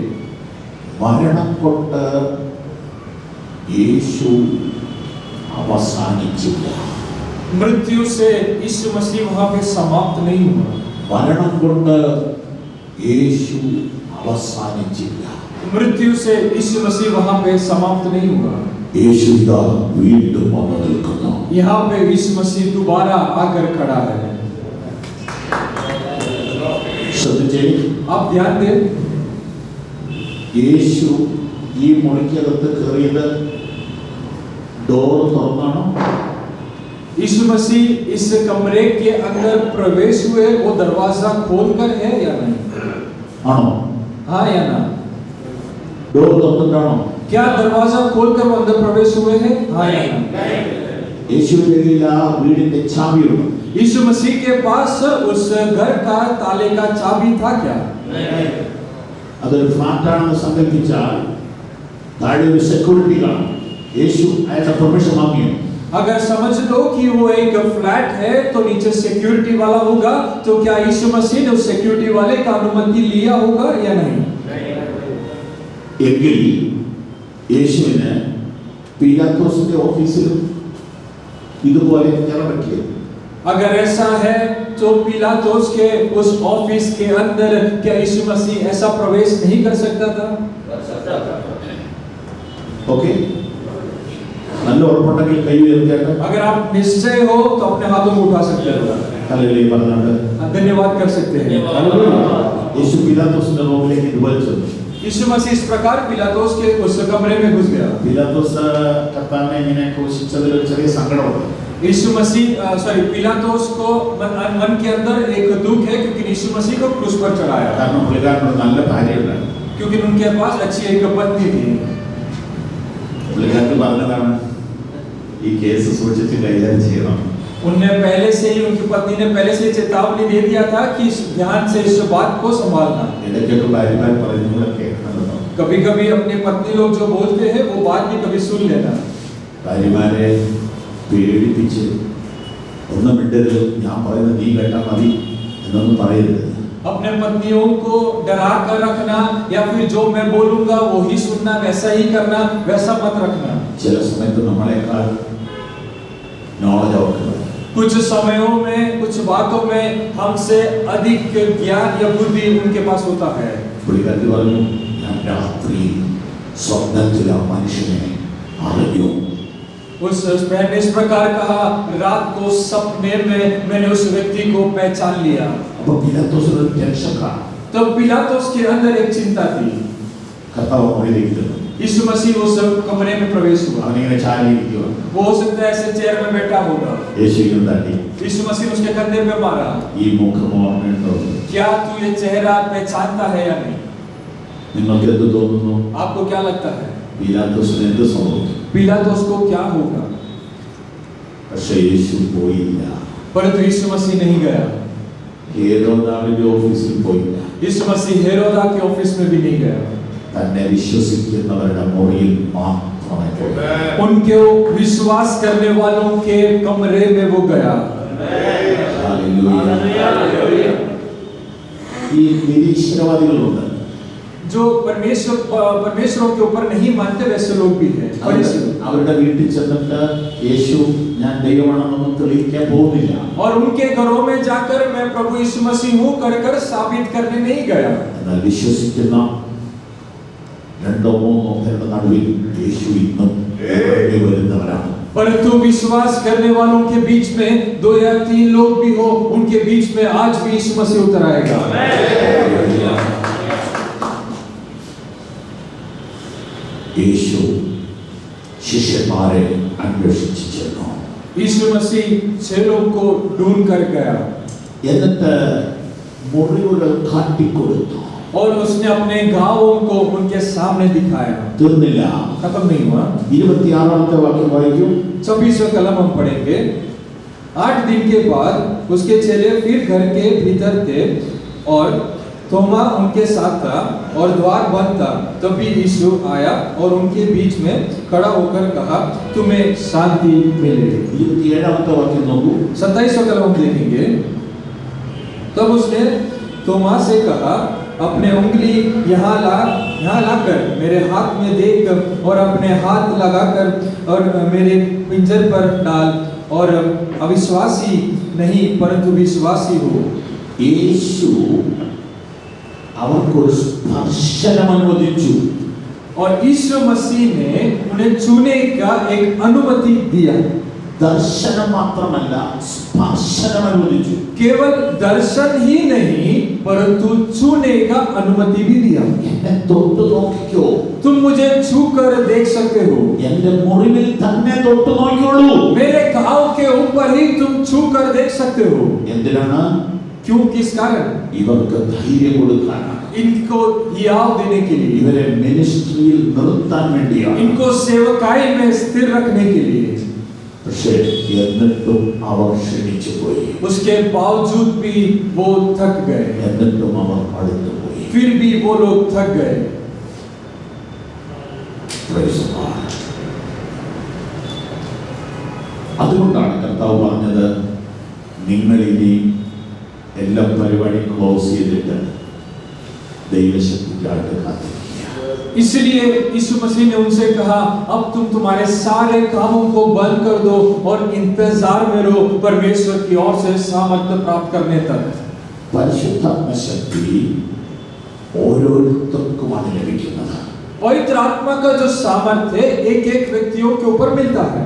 മരണം കൊണ്ട് യേശു അവസാനിച്ചില്ല. मृत्यु से यीशु मसीह वहां पे समाप्त नहीं हुआ। മരണം കൊണ്ട് യേശു അവസാനിച്ചില്ല. मृत्यु से यीशु मसीह वहां पे समाप्त नहीं हुआ। യേശു ഇതാ വീണ്ടും വന്നു നിൽക്കുന്നു. यहाँ पे यीशु मसीह दोबारा आकर खड़ा है। ശ്രദ്ധിച്ചേ, आप ध्यान दें, യേശു ഈ മുറിക്കകത്ത് കയറിയത് ഡോർ തുറന്നാണോ? यीशु मसीह इस कमरे के अंदर प्रवेश हुए वो दरवाजा खोलकर है या नहीं? ആണോ? हाँ या ना? ഡോർ തുറന്നിട്ടാണോ? क्या दरवाजा खोलकर वो अंदर प्रवेश हुए हैं? हाँ या ना? യേശുവിന്റെ കയ്യിൽ ആ വീടിന്റെ ചാവിയുണ്ട്. यीशु मसीह के पास उस घर का ताले का चाबी था क्या? അതൊരു ഫ്ലാറ്റാണെന്ന് സങ്കല്പിച്ചാൽ താഴെ ഒരു സെക്യൂരിറ്റി കാണും. യേശു അയാളുടെ പെർമിഷൻ വാങ്ങിയോ? अगर समझ लो कि वो एक फ्लैट है तो नीचे सिक्योरिटी वाला होगा, तो क्या यीशु मसीह ने उस सिक्योरिटी वाले का अनुमति लिया होगा या नहीं? എങ്കിൽ യേശുവിന് പീലാത്തോസിന്റെ ഓഫീസിൽ ഇതുപോലെ കയറാൻ പറ്റില്ല. अगर ऐसा है तो पिलातुस के उस ऑफिस के अंदर क्या यीशु मसीह ऐसा प्रवेश नहीं कर सकता था? ഓക്കെ, നല്ല ഉറപ്പുണ്ടെങ്കിൽ കൈ ഉയർത്തിയാട്ടെ. अगर आप निश्चय हो तो अपने हाथों को उठा सकते हो, ഹല്ലേലൂയ പറഞ്ഞുകൊണ്ട് धन्यवाद कर सकते हैं। യേശു പീലാത്തോസിന്റെ റൂമിലേക്ക് ഇതുപോലെ ചെന്നു. यीशु मसीह इस प्रकार पिलातुस के उस कमरे में घुस गया। പീലാത്തോസ് കർത്താവിനെ ഇങ്ങനെ ക്രൂശിച്ചതിൽ ഒരു ചെറിയ സങ്കടമുണ്ട്. यीशु मसीह पिलातुस को मन के अंदर एक दुख है क्योंकि यीशु मसीह को क्रूस पर चढ़ाया, കാരണം പുള്ളിക്കാരനോട് നല്ല ഭാര്യയുണ്ടായിരുന്നു. क्योंकि उनके पास अच्छी एक पत्नी थी। പുള്ളിക്കാരൻ പറഞ്ഞതാണ് ഈ കേസ് സൂക്ഷിച്ച് കൈകാര്യം ചെയ്യണം. उनने पहले से ही, उनकी पत्नी ने पहले से चेतावनी दे दिया था कि ध्यान से इस बात को संभालना। ഇടയ്ക്കൊക്കെ ഭാര്യമാർ പറയുന്നത് കേൾക്കണമെന്നോ? कभी-कभी अपनी पत्नी लोग जो बोलते हैं वो बात भी कभी सुन लेना। ഭാര്യമാരെ പേടിപ്പിച്ച് ഒന്നും മിണ്ടരുത്, ഞാൻ പറയുന്നത് നീ കേട്ടാൽ മതി എന്നൊന്നും പറയരുത്. अपने पत्नियों को डरा कर रखना या फिर जो मैं बोलूंगा वो ही सुनना, वैसा ही करना, वैसा मत रखना। ചില സമയത്ത് നമ്മളെക്കാൾ നോളജ് അവർക്കുണ്ട്. कुछ समयों में, कुछ बातों में हमसे अधिक ज्ञान या बुद्धि उनके पास होता है। പുള്ളിക്കാരത്തി പറഞ്ഞു, ഞാൻ രാത്രി സ്വപ്നത്തിൽ ആ മനുഷ്യനെ അറിഞ്ഞു. उस बहन ने इस प्रकार कहा, रात को सपने में मैंने उस व्यक्ति को पहचान लिया। അപ്പൊ പീലാത്തോസിന് ടെൻഷൻ കാണും. तो पिलातुस के अंदर एक चिंता थी। കർത്താവ് മുറിയിലേക്ക് ചെന്നു. यीशु मसीह उस कमरे में प्रवेश हुआ। അവനിങ്ങനെ ചാരിയിരിക്കുക. वो हो सकता है ऐसे चेयर में बैठा होगा। യേശു ഇങ്ങനെ തട്ടി, यीशु मसीह ने उसके कंधे पे मारा। ഈ മുഖം ഓർമ്മയുണ്ടോ? क्या तू ये चेहरा पहचानता है या नहीं? നിങ്ങൾക്ക് എന്ത് തോന്നുന്നു? आपको क्या लगता है പീലാത്തോസിന് എന്ത് സംഭവിച്ചു? पिलातुस को क्या होगा? പക്ഷേ യേശു പോയില്ല. परंतु यीशु मसीह नहीं गया। ഹേരോദാവിന്റെ ഓഫീസിൽ പോയില്ല. यीशु मसीह हेरोदा के ऑफिस में भी नहीं गया। തന്നെ വിശ്വസിക്കുന്നവരുടെ മുറിയിൽ മാത്രമേ പോയി. उनके विश्वास करने वालों के कमरे में वो गया। ഹല്ലേലൂയ. ഈ നിരീശ്വരവാദികളുണ്ട്. जो परमेश्वर के ऊपर नहीं मानते वैसे लोग भी हैं। അവരുടെ വീട്ടിൽ ചെന്നിട്ട് യേശു ഞാൻ ദൈവമാണെന്നൊന്നും തെളിയിക്കാൻ പോകുന്നില്ല. और उनके घरों में जाकर मैं प्रभु यीशु मसीह हूँ कर साबित करने नहीं गया। എന്നാൽ വിശ്വസിക്കുന്ന രണ്ടോ മൂന്നോ പേരുടെ നടുവിൽ യേശു ഇന്നും വരുന്നവരാണ്. परंतु विश्वास करने वालों के बीच में 2 या 3 लोग भी हो, उनके बीच में आज भी यीशु मसीह उतर आएगा। യേശു ശിഷ്യന്മാരെ അന്വേഷിച്ചു ചെന്നു. यीशु मसीह चेलों को ढूंढ कर गया। എന്നിട്ട് മുറിവുകൾ കാട്ടിക്കൊടുത്തു. और उसने अपने गांवों को उनके सामने दिखाया। തീർന്നില്ല. खत्म नहीं हुआ। 26ാമത്തെ വാക്യം വായിക്കൂ. 26वां कलम हम पढ़ेंगे। 8 दिन के बाद उसके चेले फिर घर के भीतर थे और थोमा उनके साथ था और द्वार बंद था। तभी यीशु आया और उनके बीच में खड़ा होकर कहा, तुम्हें शांति मिले। 27ാമത്തെ വാക്യം നോക്കൂ. 27वां कलम हम देखेंगे। तब उसने थोमा से कहा, अपने उंगली यहाँ लाकर मेरे हाथ में देख और अपने हाथ लगाकर और मेरे पिंजर पर डाल और अविश्वासी नहीं परंतु विश्वासी हो। യേശു അവർക്കൊരു സ്പർശനം അനുവദിച്ചു. और यीशु मसीह ने उन्हें छूने का एक अनुमति दिया। ദർശനം മാത്രമല്ല, സ്പർശനം അനുവദിച്ചു. केवल दर्शन ही नहीं परंतु छूने का अनुमति भी दिया। എന്നെ തൊട്ട് നോക്കിക്കോ. तुम मुझे छू कर देख सकते हो। എന്റെ മുറിവിൽ തന്നെ തൊട്ട് നോക്കിക്കോളൂ. मेरे घाव के ऊपर ही तुम छू कर देख सकते हो। എന്തിനാണ്? क्यों? किस कारण? ഇവർക്ക് ധൈര്യം കൊടുക്കാനാണ്. इनको हियाव देने के लिए, ഇവരെ മിനിസ്ട്രിയിൽ നിർത്താൻ വേണ്ടിയാണ്. इनको सेवकाई में स्थिर रखने के लिए। പക്ഷേ എന്നിട്ടും അവർ ക്ഷണിച്ചു പോയി. उसके बावजूद भी वो थक गए। എന്നിട്ടും അവർ അടുത്തു പോയി. फिर भी वो लोग थक गए। Praise the Lord. അതുകൊണ്ടാണ് കർത്താവ് പറഞ്ഞത്, നിങ്ങൾ ഇനി എല്ലാ പരിപാടി ക്ലോസ് ചെയ്തിട്ട് ദൈവശക്തിക്കായിട്ട് കാത്തിരിക്കുക. इसलिए यीशु मसीह ने उनसे कहा, अब तुम तुम्हारे सारे कामों को बंद कर दो और इंतजार में रहो परमेश्वर की ओर से सामर्थ्य प्राप्त करने तक। പരിശുദ്ധാത്മ ശക്തി ഓരോരുത്തർക്കുമാണ് ലഭിക്കുന്നത്. पवित्र आत्मा का जो सामर्थ्य है एक एक व्यक्तियों के ऊपर मिलता है।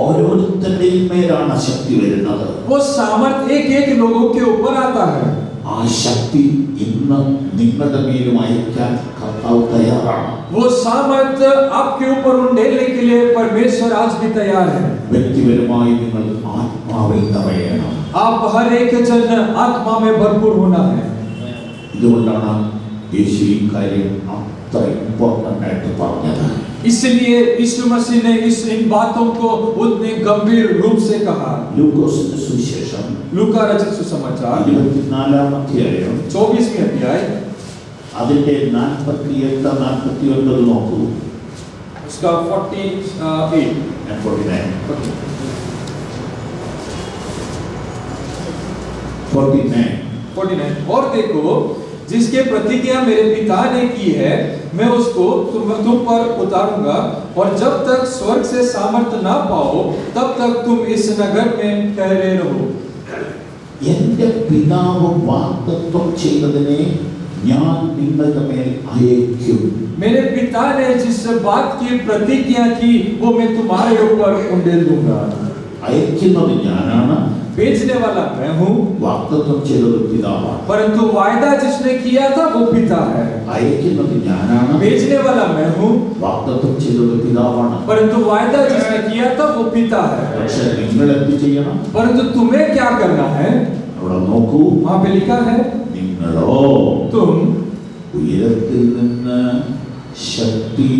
ഓരോരുത്തരുടെയും മേലാണ് ശക്തി വരുന്നത്. वो सामर्थ्य एक एक लोगों के ऊपर आता है। ആ ശക്തി ഇന്ന് നിങ്ങളുടെ മേലും അയക്കാൻ കർത്താവ് തയ്യാറാണ്. वो सामर्थ्य आपके ऊपर उंडेलने के लिए परमेश्वर आज भी तैयार है। വ്യക്തിപരമായി നിങ്ങൾ ആത്മാവിൽ നിറയണം. आप हर एक जन आत्मा में भरपूर होना है। ഇതുകൊണ്ടാണ് യേശു ഈ കാര്യം അത്ര ഇമ്പോർട്ടന്റ് ആയിട്ട് പറഞ്ഞത്. इसलिए यीशु मसीह ने इन बातों को उतने गंभीर रूप से कहा। ലൂക്കോസിന്റെ സുവിശേഷം लूका रचित सुसमाचार 24-ാം അധ്യായം 24वें अध्याय അതിന്റെ 48-49 നോക്കൂ. उसका 48 and 49. 49 और देखो, जिसके प्रतिज्ञा मेरे पिता ने की है मैं उसको तुम पर उतारूंगा और जब तक स्वर्ग से सामर्थ्य ना पाओ तब तक तुम इस नगर में ठहरे रहो। എന്റെ പിതാവ് വാഗ്ദത്തം ചെയ്തതിനെ ഞാൻ നിങ്ങളുടെ മേൽ അയക്കും. मेरे पिता ने जिस बात की प्रतिज्ञा की वो मैं तुम्हारे ऊपर उंडेल दूंगा। അയക്കുന്നത് ഞാനാണ്, भेजने वाला मैं हूँ, വാഗ്ദത്തം ചെയ്തത് പിതാവാണ്. परंतु वायदा जिसने किया था वो पिता है। അയക്കുന്നത് ഞാനാണ്, भेजने वाला मैं हूँ, വാഗ്ദത്തം ചെയ്തത് പിതാവാണ്. परंतु वायदा जिसने किया था वो पिता है। പക്ഷെ നിങ്ങൾ എന്ത് ചെയ്യണം? परंतु तुम्हें क्या करना है? അവിടെ നോക്കൂ. वहां पे लिखा है, നിങ്ങളോ तुम ഉയരത്തിൽ നിന്ന് ശക്തി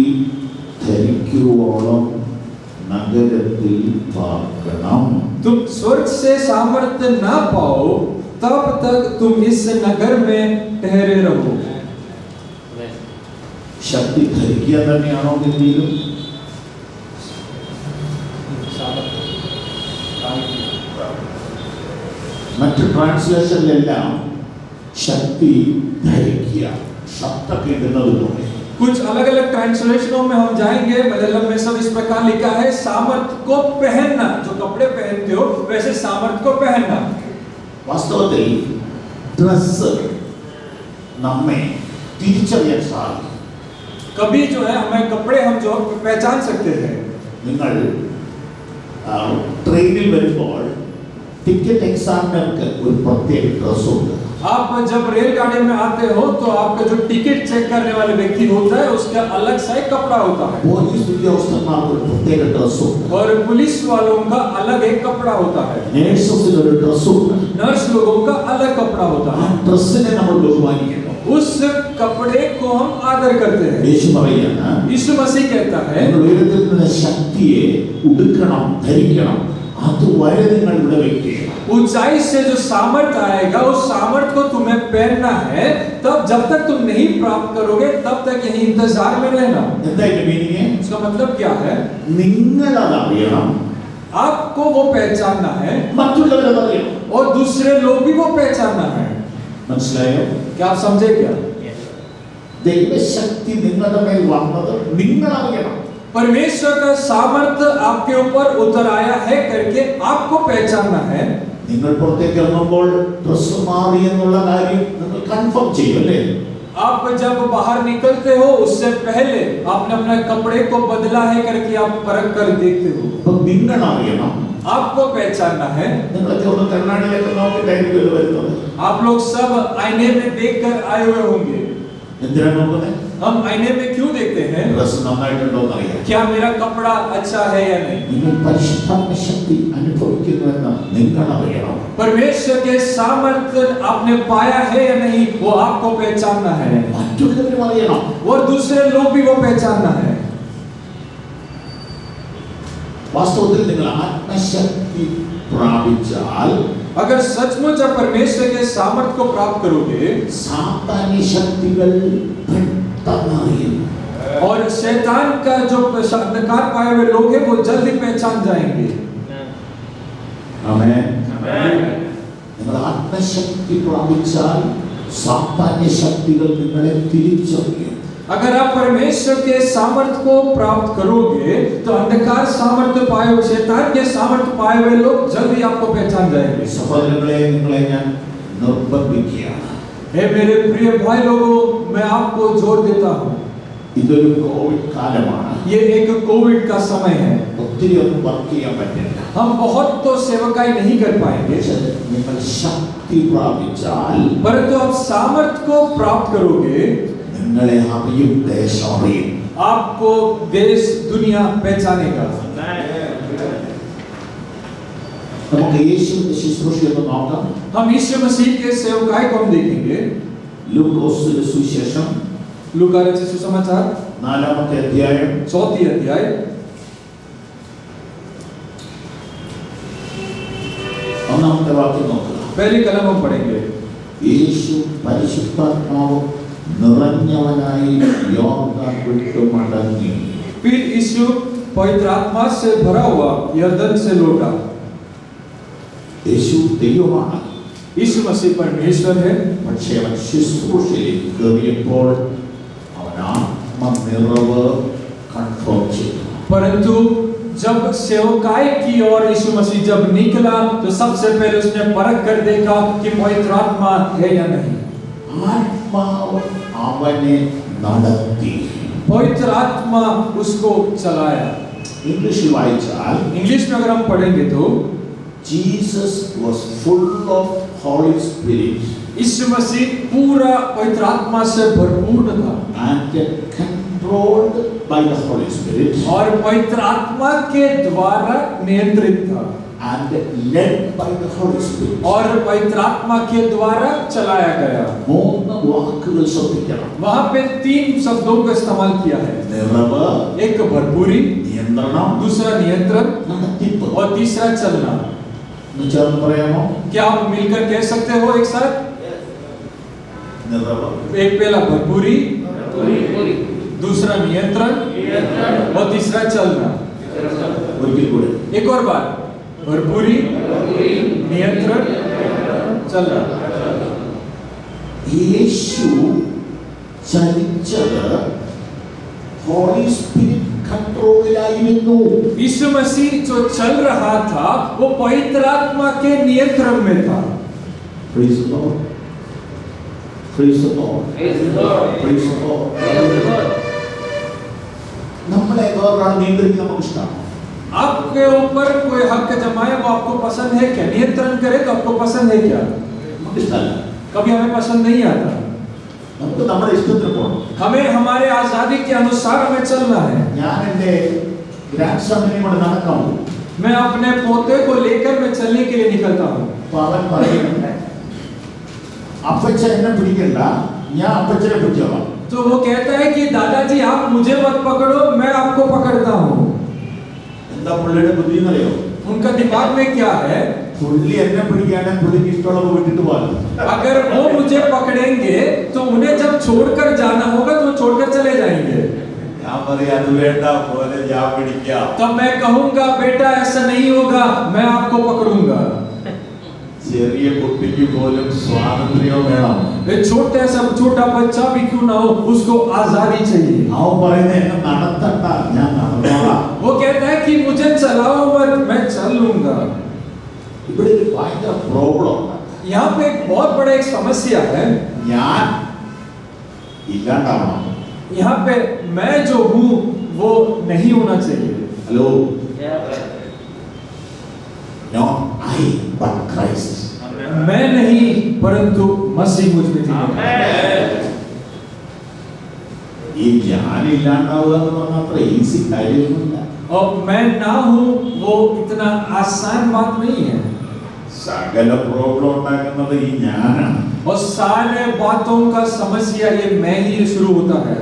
ധരിക്കുവോളം നഗരത്തിൽ പാർക്കണം. तुम स्वर्ग से सामर्थ्य ना पाओ तब तक तुम इस नगर में ठहरे रहो। ശക്തി ധരിക്കുക തന്നെയാണോ ഗതിയിലും? മറ്റു ട്രാൻസ്ലേഷനിലെല്ലാം ശക്തി ധരിക്കുക, ശബ്ദമൊക്കെ ഇടുന്നത് പോലെ. कुछ अलग अलग ट्रांसलेशनों में हम जाएंगे। मलयालम में सब इस प्रकार लिखा है, सामर्थ्य को पहनना, जो कपड़े पहनते हो वैसे सामर्थ्य को पहनना। വാസ്തവത്തിൽ ഡ്രസ് നമ്മെ തിരിച്ചറിയാൻ സാധിക്കും. कभी जो है हमें कपड़े हम जो पहचान सकते हैं। നിങ്ങൾ ട്രെയിനിൽ വരുമ്പോൾ ടിക്കറ്റ് എക്സാമിനർക്ക് ഒരു പ്രത്യേക ഡ്രസ്സുണ്ട്. आप जब रेलगाड़ी में आते हो तो आपका जो टिकट चेक करने वाले व्यक्ति होता है उसका अलग सा एक कपड़ा होता है പോലീസ് ഉദ്യോഗസ്ഥന്മാർക്ക് ഒരു പ്രത്യേക ഡ്രസ്സും और पुलिस वालों का अलग एक कपड़ा होता है നേഴ്സസിന് ഒരു ഡ്രസ്സും नर्स लोगों का अलग कपड़ा होता ആ है ഡ്രസ്സിനെ നമ്മൾ ബഹുമാനിക്കുന്നു उस कपड़े को हम आदर करते हैं യേശു പറയാണ് यीशु मसीह कहता है നിങ്ങൾ ഉയരത്തിൽ നിന്ന് ശക്തിയെ ഉടുക്കണം ധരിക്കണം അതുവരെ നിങ്ങൾ ഇവിടെ വെക്കുക ऊंचाई से जो सामर्थ आएगा उस सामर्थ को तुम्हें पहनना है तब जब तक तुम नहीं प्राप्त करोगे तब तक यही इंतजार में रहना എന്താ ഇതിന്റെ മീനിങ് इसका मतलब क्या है നിങ്ങൾ അതറിയണം आपको वो पहचानना है മറ്റുള്ളവരത് അറിയണം और दूसरे लोग भी वो पहचानना है മനസ്സിലായോ क्या आप समझे क्या ദൈവശക്തി നിങ്ങളുടെ മേൽ വന്നത് നിങ്ങൾ അറിയണം परमेश्वर का सामर्थ्य आपके ऊपर उतर आया है करके आपको पहचानना है നിങ്ങൾ പുറത്തേക്ക് ഇറങ്ങുമ്പോൾ ഡ്രസ് മാറി എന്നുള്ള കാര്യം നിങ്ങൾ കൺഫേം ചെയ്യും അല്ലേ आप जब बाहर निकलते हो उससे पहले आपने अपने कपड़े को बदला है करके आप परख कर देखते हो അപ്പൊ നിങ്ങൾ അറിയണം आपको पहचानना है നിങ്ങളൊക്കെ ഒന്ന് കണ്ണാടിയിലൊക്കെ നോക്കിയിട്ടായിരിക്കും ഇത് വരുന്നത് आप लोग सब आईने में देखकर आए हुए होंगे എന്തിനാണ് നോക്കുന്നത് हम आईने में क्यों देखते हैं ഡ്രസ് നന്നായിട്ടുണ്ടോ എന്ന് അറിയാം क्या मेरा कपड़ा अच्छा है या नहीं നിങ്ങൾ പരിശുദ്ധാത്മ ശക്തി അനുഭവിക്കുന്നുവെന്ന് നിങ്ങൾ അറിയണം परमेश्वर के सामर्थ्य आपने पाया है या नहीं वो आपको पहचानना है മറ്റുള്ളവരും അറിയണം और दूसरे लोग भी वो पहचानना है വാസ്തവത്തിൽ നിങ്ങൾ ആത്മശക്തി പ്രാപിച്ചാൽ अगर सचमुच आप परमेश्वर के सामर्थ्य को प्राप्त करोगे സാത്താന്യ ശക്തികൾ പെട്ടെന്ന് അറിയും और शैतान का जो अंधकार पाए हुए लोग हैं वो जल्दी पहचान जाएंगे ആമേൻ നിങ്ങൾ ആത്മശക്തി പ്രാപിച്ചാൽ സാത്താന്യ ശക്തികൾ നിങ്ങളെ തിരിച്ചറിയും अगर आप परमेश्वर के सामर्थ्य को प्राप्त करोगे तो अंधकार सामर्थ्य पाए हुए शैतान के सामर्थ्य पाए हुए लोग जल्दी आपको पहचान जाएंगे സഹോദരങ്ങളെ നിങ്ങളെ ഞാൻ നിർബന്ധിക്കുകയാണ് हे मेरे प्रिय भाई लोगों मैं आपको जोर देता हूँ ഇതൊരു കോവിഡ് കാലമാണ് ये एक कोविड का समय है ഒത്തിരി ഒന്നും വർക്ക് ചെയ്യാൻ പറ്റില്ല हम बहुत तो सेवकाई नहीं कर पाएंगे പക്ഷേ നിങ്ങൾ ശക്തി പ്രാപിച്ചാൽ परंतु आप सामर्थ्य को प्राप्त करोगे നിങ്ങളെ അറിയും ദേശം അറിയും आपको देश दुनिया पहचानेगा നമുക്ക് യേശുവിന്റെ ശുശ്രൂഷയൊന്ന് നോക്കാം हम यीशु मसीह के सेवकाई को हम देखेंगे ലൂക്കോസിന്റെ സുവിശേഷം लूका रचित सुसमाचार 4-ാമത്തെ അധ്യായം 4 अध्याय 1-ാമത്തെ വാക്യം നോക്കുക पहली कलम हम पढ़ेंगे യേശു പരിശുദ്ധാത്മാവ് നിറഞ്ഞവനായി യോർദാൻ വിട്ടു മടങ്ങി फिर यीशु पवित्र आत्मा से भरा हुआ यरदन से लौटा യേശു ദൈവമാണ് यीशु मसीह परमेश्वर है പക്ഷേ അവൻ ശുശ്രൂഷയിലേക്ക് കയറിയപ്പോൾ അവൻ ആത്മനിറവ് കൺഫേം ചെയ്തു परंतु जब सेवकाई की ओर यीशु मसीह जब निकला तो सबसे पहले उसने परख कर देखा कि पवित्र आत्मा है या नहीं ആത്മാവ് അവനെ നടത്തി पवित्र आत्मा उसको चलाया ഇംഗ്ലീഷിൽ വായിച്ചാൽ इंग्लिश में अगर हम पढ़ेंगे तो Jesus was full of Holy Spirit यीशु मसीह पूरा पवित्र आत्मा से भरपूर था and controlled by the Holy Spirit और पवित्र आत्मा के द्वारा नियंत्रित था and led by the Holy Spirit. और पवित्र आत्मा के द्वारा चलाया गया മൂന്ന് വാക്കുകൾ ശ്രദ്ധിക്കണം वहां पे 3 शब्दों का इस्तेमाल किया है നിറവ് एक भरपूरी നിയന്ത്രണം दूसरा नियंत्रण നടത്തിപ്പ് और तीसरा चलना എന്ന് ചേർന്ന് പറയാമോ क्या आप मिलकर कह सकते हो एक साथ നിറവ് एक पहला भरपूरी दूसरा नियंत्रण और तीसरा चलना ഒരിക്കൽ കൂടെ एक और बात भरपूरी नियंत्रण चलना യേശു ചലിച്ചത് ഹോളി സ്പിരിറ്റ് കൺട്രോളിലായിരുന്നു यीशु मसीह जो चल रहा था वो पवित्र आत्मा के नियंत्रण में था Praise the Lord. Praise the Lord. Praise the Lord. നമ്മളെ വേറൊരാൾ നിയന്ത്രിക്കാൻ നമുക്ക് ഇഷ്ടമാണ് आपके ऊपर कोई हक जमाए वो आपको पसंद है क्या नियंत्रण करे तो आपको पसंद है क्या നമുക്ക് ഇഷ്ടമല്ല कभी हमें पसंद नहीं आता। നമുക്ക് നമ്മുടെ ഇഷ്ടത്തിന് പോകണം. हमें हमारे आजादी के अनुसार हमें चलना है। ഞാൻ എൻ്റെ ഗ്രാൻഡ് സണ്ണിനെ കൊണ്ട് നടക്കാൻ പോകും. मैं अपने पोते को लेकर मैं चलने के लिए निकलता हूँ। അപ്പൊ അവൻ പറയുന്നുണ്ട്, അപ്പച്ചൻ എന്നെ പിടിക്കണ്ട, ഞാൻ അപ്പച്ചനെ പിടിച്ചോളാം. तो वो कहता है कि दादाजी आप मुझे मत पकड़ो, मैं आपको पकड़ता हूँ। എന്താ പുള്ളിയുടെ ബുദ്ധി എന്നറിയോ? उनका दिमाग में क्या है? പുള്ളി എന്നെ പിടിക്കാണെങ്കിൽ പുള്ളിക്ക് ഇഷ്ടമുള്ളത് വിട്ടിട്ട് പോകാം. अगर वो मुझे पकड़ेंगे तो उन्हें जब छोड़कर जाना होगा तो छोड़कर चले जाएंगे। ഞാൻ പറയാം അത് വേണ്ട, പോലെ ഞാൻ പിടിക്കാം. तब मैं कहूंगा बेटा ऐसा नहीं होगा, मैं आपको पकड़ूंगा। ചെറിയ കുട്ടിക്ക് പോലും സ്വാതന്ത്ര്യം വേണം. छोटा बच्चा भी क्यों ना हो, उसको आजादी चाहिए। അവൻ പറയുന്നത് എന്നെ നടത്തണ്ട, ഞാൻ നടന്നോളാം. वो कहता है कि मुझे चलाओ मत, मैं चल लूंगा। ഇവിടെ ഒരു ഭയങ്കര പ്രോബ്ലം ഉണ്ട്. यहाँ पे एक बहुत बड़ा एक समस्या है। ഞാൻ ഇല്ലാണ്ടാവണം. यहाँ पे मैं जो हूँ वो नहीं होना चाहिए। Hello, not I but Christ. मैं नहीं परंतु मसीह मुझ में जीवित है। ഈ ഞാൻ ഇല്ലാണ്ടാവുക എന്ന് പറഞ്ഞാൽ അത്ര ഈസി കാര്യമൊന്നുമില്ല. और मैं ना हूँ वो इतना आसान बात नहीं है। സകല പ്രോബ്ലം ഉണ്ടാക്കുന്നത് ഈ ഞാനാണ്. और सारे बातों का समस्या ये मैं ही शुरू होता है।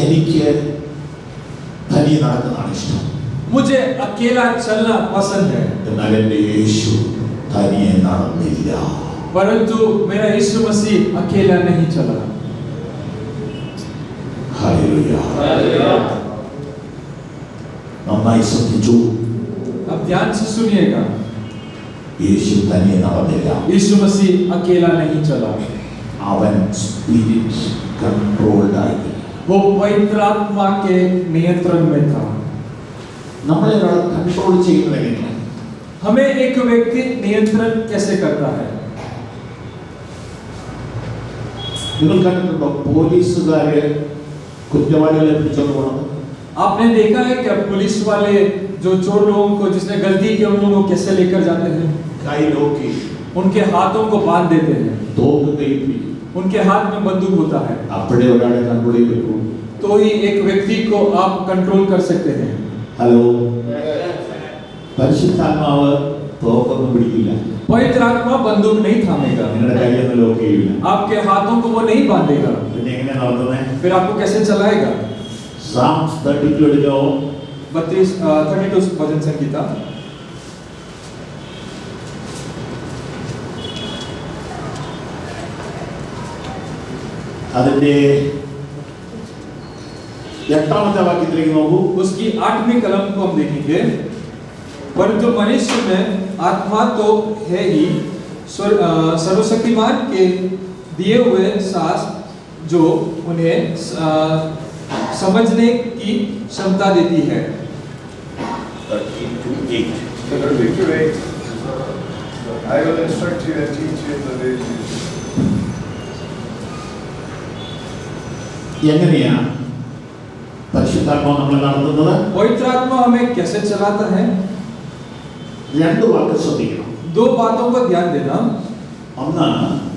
എനിക്ക് തനിയെ നടക്കുന്നതാണ് ഇഷ്ടം. मुझे अकेला चलना पसंद है, എന്നാൽ എൻ്റെ യേശു തനിയെ നടന്നില്ല. परंतु मेरा यीशु मसीह अकेला नहीं चला। ഹല്ലേലൂയ. നന്നായി ശ്രദ്ധിച്ചു. अब ध्यान से सुनिएगा, യേശു തനിയെ നടന്നില്ല. यीशु मसीह अकेला नहीं चला। അവൻ സ്പിരിറ്റ് കൺട്രോൾഡ് ആയി. वो पवित्र आत्मा के नियंत्रण में था। നമ്മളെ ഒരാൾ കൺട്രോൾ ചെയ്യുന്നത് എങ്ങനെയാണ്? हमें एक व्यक्ति नियंत्रण कैसे करता है? നിങ്ങൾ കണ്ടിട്ടുണ്ടോ പോലീസുകാര് കുറ്റവാളികളെ പിടിച്ചോണ്ട് പോകുന്നത്? आपने देखा है क्या पुलिस वाले जो चोर लोगों को जिसने गलती की उन लोगों को कैसे लेकर जाते हैं? കൈ നോക്കി उनके हाथों को बांध देते हैं, തോക്ക് കൈപ്പിക്കും. उनके हाथ में बंदूक होता है, അപ്പോഴേ ഒരാളെ കൺട്രോൾ ചെയ്ത് പറ്റൂ. तो ही एक व्यक्ति को आप कंट्रोल कर सकते हैं। ഹലോ, പരിശുദ്ധാത്മാവ് തോക്കൊന്നും പിടിക്കില്ല. पवित्र आत्मा बंदूक नहीं थामेगा, നിങ്ങളുടെ കൈയൊന്നും ലോക്ക് ചെയ്യില്ല. आपके हाथों को वो नहीं बांधेगा, പിന്നെ എങ്ങനെ നടത്തുന്നേ? फिर आपको कैसे चलाएगा? Psalms 32 എടുക്കോ. 32 भजन संगीता അതിന്റെ 8ാമത്തെ വാക്യത്തിലേക്ക് നോക്കൂ. उसकी 8वीं कलम को हम देखेंगे। परंतु मनुष्य में आत्मा तो है ही, सर्वशक्तिमान के दिए हुए सास जो उन्हें समझने की क्षमता देती है। 32:8. 32:8. I will instruct you and teach you in the way you should. എങ്ങനെയാ പരിശുദ്ധാത്മാവ് നമ്മളെ നടത്തുന്നത്? पवित्र आत्मा हमें कैसे चलाता है? രണ്ട് വാക്ക് ശ്രദ്ധിക്കണം. दो बातों को ध्यान देना। ഒന്ന്,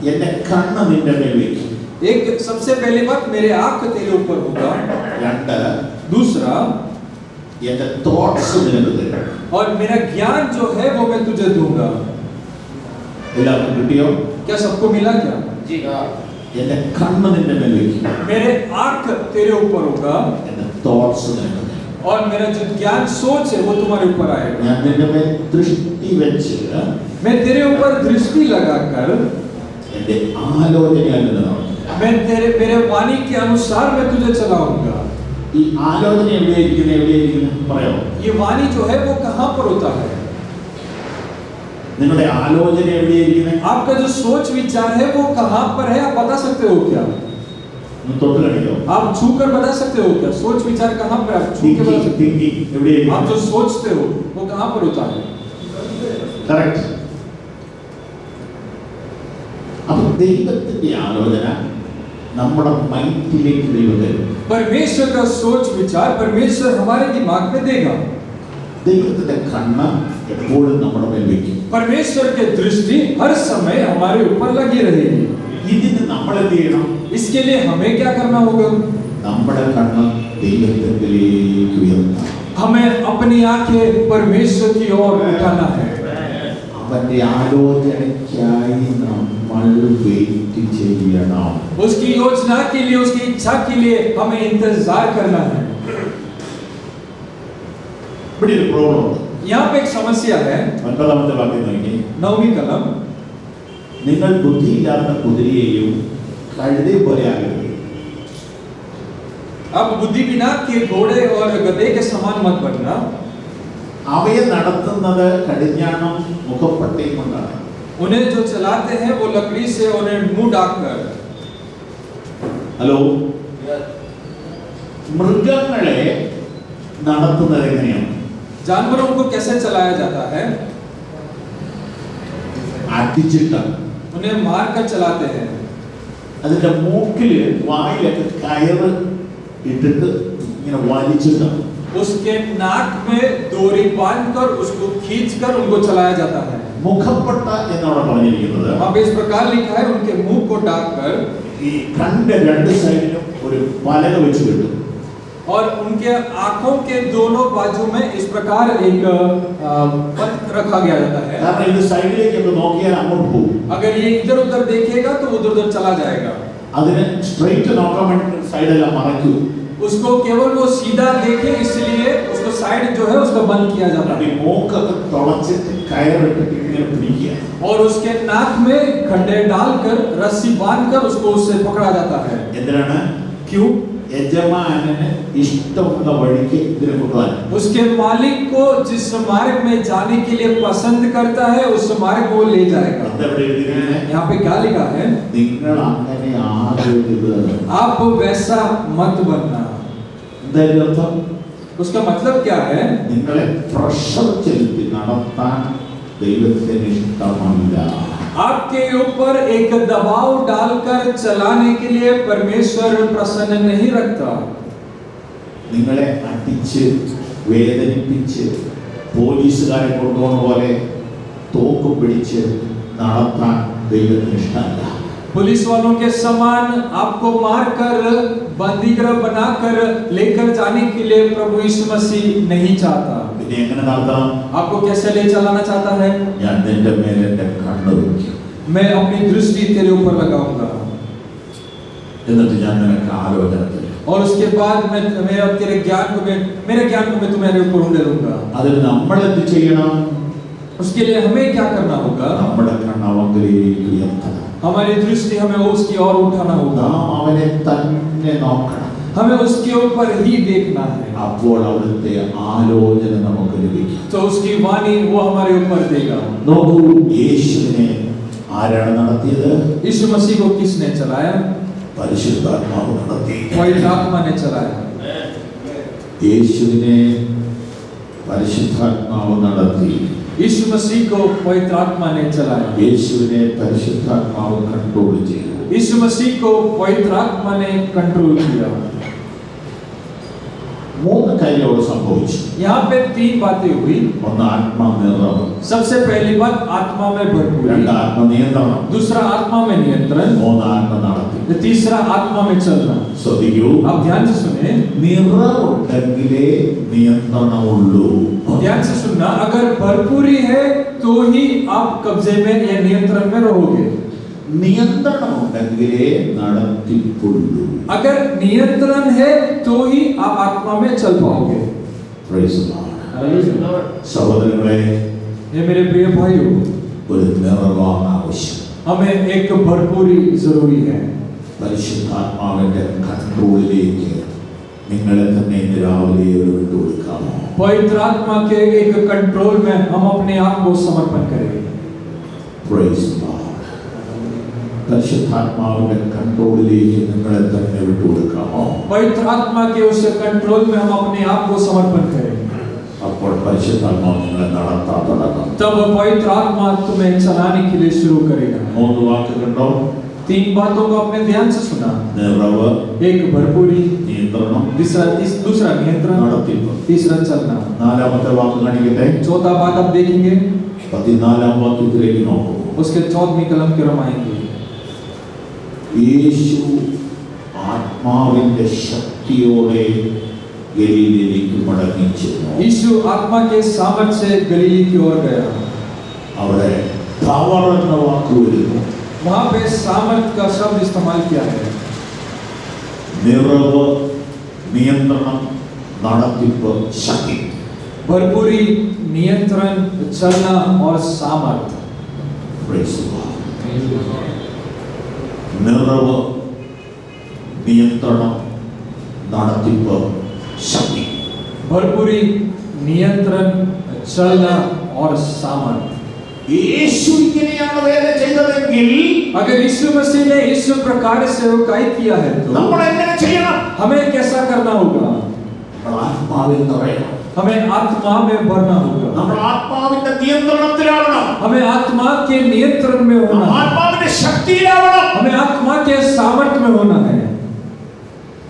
എന്റെ കണ്ണ് നിന്റെ മേൽ വെക്കും. एक सबसे पहली बात, मेरे आंख तेरे ऊपर होगा। രണ്ട്, दूसरा, എന്റെ തോട്ട്സ് നിനക്ക് തരും. और मेरा ज्ञान जो है वो मैं तुझे दूंगा। എല്ലാവർക്കും കിട്ടിയോ? क्या सबको मिला क्या? എന്റെ കണ്ണ് നിന്റെ മേൽ വെക്കും. मेरे आंख तेरे ऊपर होगा എന്റെ തോട്ട്സ് നിനക്ക് തരും. और मेरा जो ज्ञान सोच है वो तुम्हारे ऊपर आएगा। ഞാൻ നിന്റെ മേൽ ദൃഷ്ടി വെച്ച് मैं तेरे ऊपर दृष्टि लगाकर എന്റെ ആലോചനയാൽ നടത്തും. मैं मेरे वाणी के अनुसार मैं तुझे चलाऊंगा। ഈ ആലോചന എവിടെയായിരിക്കുന്നത് പറയാമോ? ये वाणी जो है वो कहाँ पर होता है? നിങ്ങളുടെ ആലോചന എവിടെയായിരിക്കുന്നത്? आपका जो सोच विचार है वो कहाँ पर है, आप बता सकते हो क्या? ഒന്ന് തൊട്ട് കാണിക്കോ? आप छू कर बता सकते हो क्या? सोच विचार कहाँ पर, आप छू के बता सकते തിങ്കിങ് हो? आप എവിടെയായിരിക്കും? जो सोचते हो वो कहाँ पर होता है? കറക്റ്റ്. അപ്പോൾ ദൈവത്തിന്റെ ആലോചന നമ്മുടെ മൈൻഡിലേക്ക് ദൈവം തരും. परमेश्वर का सोच विचार परमेश्वर हमारे दिमाग में देगा। ദൈവത്തിന്റെ കണ്ണ് എപ്പോഴും നമ്മുടെ മേൽ വെക്കും. परमेश्वर परमेश्वर की दृष्टि हर समय हमारे ऊपर लगी रहेगी। ഇതിന് നമ്മൾ എന്ത് ചെയ്യണം? इसके लिए हमें क्या करना होगा? നമ്മുടെ കണ്ണ് ദൈവത്തിലേക്ക് ഉയർത്തണം. हमें अपनी आंखें परमेश्वर की ओर उठाना है। അവന്റെ ആലോചനയ്ക്കായി നമ്മൾ വെയിറ്റ് ചെയ്യണം. उसकी योजना के लिए, उसकी इच्छा के लिए हमें इंतजार करना है। ഇവിടെ ഒരു പ്രോബ്ലം ഉണ്ട്. यहाँ पे एक समस्या है। 9ാമത്തെ വാക്യം നോക്കി. 9वीं कलम, നിങ്ങൾ ബുദ്ധിയില്ലാത്ത കുതിരയെയും കഴുതയെ പോലെ ആകരുത്. अब बुद्धि बिना के घोड़े और गधे के समान मत बनना। അവയെ നടത്തുന്നത് കടിഞ്ഞാണം മുഖപ്പട്ടയും കൊണ്ടാണ്. उन्हें जो चलाते हैं वो लकड़ी से उन्हें मुंह ढाक कर। ഹലോ, മൃഗങ്ങളെ നടത്തുന്നത് എങ്ങനെയാണ്? जानवरों को कैसे चलाया जाता है? അടിച്ചിട്ടാണ്. उन्हें मार कर चलाते हैं। അതിന്റെ മൂക്കില് വായിലൊക്കെ കയറ് ഇട്ടിട്ട് ഇങ്ങനെ വലിച്ചിട്ടാണ്. उसके नाक में डोरी बांधकर उसको खींचकर उनको चलाया जाता है। മുഖപ്പട്ട എന്നവിടെ പറഞ്ഞിരിക്കുന്നത് अब इस प्रकार लिखा है, उनके मुंह को ढाक कर ഈ കണ്ണിന്റെ രണ്ട് സൈഡിലും ഒരു പലക വെച്ച് കിട്ടും. और उनके आंखों के दोनों बाजू में इस प्रकार एक पथ रखा गया जाता है। കാരണം ഇത് സൈഡിലേക്കൊക്കെ നോക്കിയാൽ അങ്ങോട്ട് പോകും. अगर ये इधर उधर देखेगा तो उधर उधर चला जाएगा। അതിന് സ്ട്രെയിറ്റ് നോക്കാൻ വേണ്ടി സൈഡെല്ലാം മറയ്ക്കും. उसको केवल वो सीधा देखे इसलिए उसको साइड जो है उसको बंद किया जाता ഈ है മൂക്കൊക്കെ തുളച്ചിട്ട് കയറിട്ടിട്ട് ഇങ്ങനെ പിടിക്കുക. और उसके नाक में खंडे डालकर रस्सी बांधकर उसको उससे पकड़ा जाता है। എന്തിനാണ്? क्यों? യജമാനന് ഇഷ്ടമുള്ള വഴിക്ക് ഇതിനെ കൊണ്ടുപോകാൻ. उसके मालिक को जिस मार्ग में जाने के लिए पसंद करता है उस मार्ग को ले जाएगा। അതെവിടെ എഴുതിയിരിക്കുന്നത്? यहाँ पे क्या लिखा है? നിങ്ങൾ അങ്ങനെ ആകരുത്. आप वैसा मत बनना। എന്തായാലും അർത്ഥം? उसका मतलब क्या है? നിങ്ങളെ പ്രഷർ ചെലുത്തി നടത്താൻ ദൈവത്തിന് ഇഷ്ടമല്ല. आपके ऊपर एक दबाव डालकर चलाने के लिए परमेश्वर प्रसन्न नहीं रखता। നിങ്ങളെ അടിച്ച് വേദനിപ്പിച്ച് പോലീസുകാരെ കൊണ്ടുപോകുന്ന പോലെ തോക്ക് പിടിച്ച് നടത്താൻ ദൈവത്തിന് ഇഷ്ടമല്ല. पुलिस वालों के समान आपको मारकर बंदीगृह बनाकर लेकर जाने के लिए प्रभु यीशु मसीह नहीं चाहता। പിന്നെ എങ്ങനെ നടത്തണം? आपको कैसे ले चलाना चाहता है? ഞാൻ നിന്റെ മേലെ എൻ്റെ കണ്ണ് വയ്ക്കും, मैं अपनी दृष्टि तेरे ऊपर लगाऊंगा എന്നിട്ട് ഞാൻ നിനക്ക് ആലോചന തരും. और उसके बाद मैं तेरे ज्ञान को मैं तुम्हारे ऊपर उंडेलूंगा। അതിന് നമ്മൾ എന്ത് ചെയ്യണം? उसके लिए हमें क्या करना होगा? നമ്മുടെ കണ്ണ് അവങ്കിലേക്ക് ഉയർത്തണം. हमारी दृष्टि हमें उसकी ओर उठाना होगा। നാം അവനെ തന്നെ നോക്കണം. हमें उसके ऊपर ही देखना है, അപ്പോൾ അവിടുത്തെ ആലോചന നമുക്ക് ലഭിക്കും. तो उसकी वाणी वो हमारे ऊपर देगा। നോക്കൂ, യേശുവിനെ ആരാണ് നടത്തിയത്? यीशु मसीह को किसने चलाया? പരിശുദ്ധാത്മാവ് നടത്തി. पवित्र आत्मा ने चलाया। യേശുവിനെ പരിശുദ്ധാത്മാവ് നടത്തി. यीशु मसीह को पवित्र आत्मा ने चलाया। യേശുവിനെ പരിശുദ്ധാത്മാവ് കൺട്രോൾ ചെയ്തു. यीशु मसीह को पवित्र आत्मा ने कंट्रोल किया। മൂന്ന് കാര്യങ്ങൾ സംഭവിച്ചു. यहाँ पे 3 बातें हुई। ഒന്ന് ആത്മനിറവ്, सबसे पहली बात आत्मा में भरपूरी, രണ്ട് ആത്മനിയന്ത്രണം, दूसरा आत्मा में नियंत्रण, മൂന്ന് ആത്മനടത്തി. तीसरा आत्मा में चलना। ശ്രദ്ധിക്കൂ, आप ध्यान से सुने, നിറവുണ്ടെങ്കിലേ നിയന്ത്രണമുള്ളൂ. ध्यान से सुनना, अगर भरपूरी है तो ही आप कब्जे में या नियंत्रण में रहोगे। നിയന്ത്രണമുണ്ടെങ്കിലേ നടത്തിപ്പുള്ളൂ. अगर नियंत्रण है तो ही आप आत्मा में चल पाओगे। Praise the Lord. സഹോദരങ്ങളെ, ये मेरे प्रिय भाइयों, ഒരു നിറവാണ് ആവശ്യം. हमें एक भरपूरी जरूरी है। പരിശുദ്ധാത്മാവിന്റെ കൺട്രോളിലേക്ക് നിങ്ങളെ തന്നെ ഇന്ന് രാവിലെ ഒരു വിട്ടുകൊടുക്കാമോ? पवित्र आत्मा के एक कंट्रोल में हम अपने आप को समर्पण करेंगे। Praise the Lord. പരിശുദ്ധാത്മാവിന്റെ കൺട്രോളിലേക്ക് നിങ്ങളെ തന്നെ വിട്ടുകൊടുക്കാമോ? पवित्र आत्मा के उस कंट्रोल में हम अपने आप को समर्पण करें। അപ്പോൾ പരിശുദ്ധാത്മാവ് നിങ്ങളെ നടത്താൻ തുടങ്ങും. तब पवित्र आत्मा तुम्हें चलाने के लिए शुरू करेगा। മൂന്ന് വാക്ക് കണ്ടോ? 3 बातों को अपने ध्यान से सुना। നിറവ്, एक भरपूरी, നിയന്ത്രണം. നിയന്ത്രണം, दूसरा नियंत्रण, നടത്തിപ്പ്. तीसरा चलना। നാലാമത്തെ വാക്ക് കാണിക്കട്ടെ. चौथा बात आप देखेंगे, 14 വാക്യത്തിലേക്ക് നോക്കൂ. उसके 14वीं कलम की ओर आएंगे। യേശു ആത്മാവിന്റെ ശക്തിയോടെ ഗലീലയിലേക്ക് മടങ്ങി ചെന്നു. यीशु आत्मा के सामर्थ्य से गलीली की ओर गया। അവിടെ പവർ എന്ന വാക്ക് വരുന്നു. वहां पे सामर्थ का शब्द इस्तेमाल किया है। നിറവ്, നിയന്ത്രണം, നടത്തിപ്പ്, ശക്തി. भरपूरी, नियंत्रण, चलना और सामर्थ। Praise the Lord. നിറവ്, നിയന്ത്രണം, നടത്തിപ്പ്, ശക്തി. भरपूरी, नियंत्रण, चलना और सामर्थ। യേശു ഇങ്ങനെയാണ് വേല ചെയ്തതെങ്കിൽ अगर यीशु मसीह ने इस प्रकार से सेवकाई किया है तो നമ്മൾ എങ്ങനെ ചെയ്യണം? हमें कैसा करना होगा? നമ്മൾ ആത്മാവിൽ നിറയണം. हमें आत्मा में भरना होगा। നമ്മൾ ആത്മാവിന്റെ നിയന്ത്രണത്തിലാവണം. हमें आत्मा के नियंत्रण में होना है। ആത്മാവിന്റെ ശക്തിയിലാവണം. हमें आत्मा के सामर्थ्य में होना है।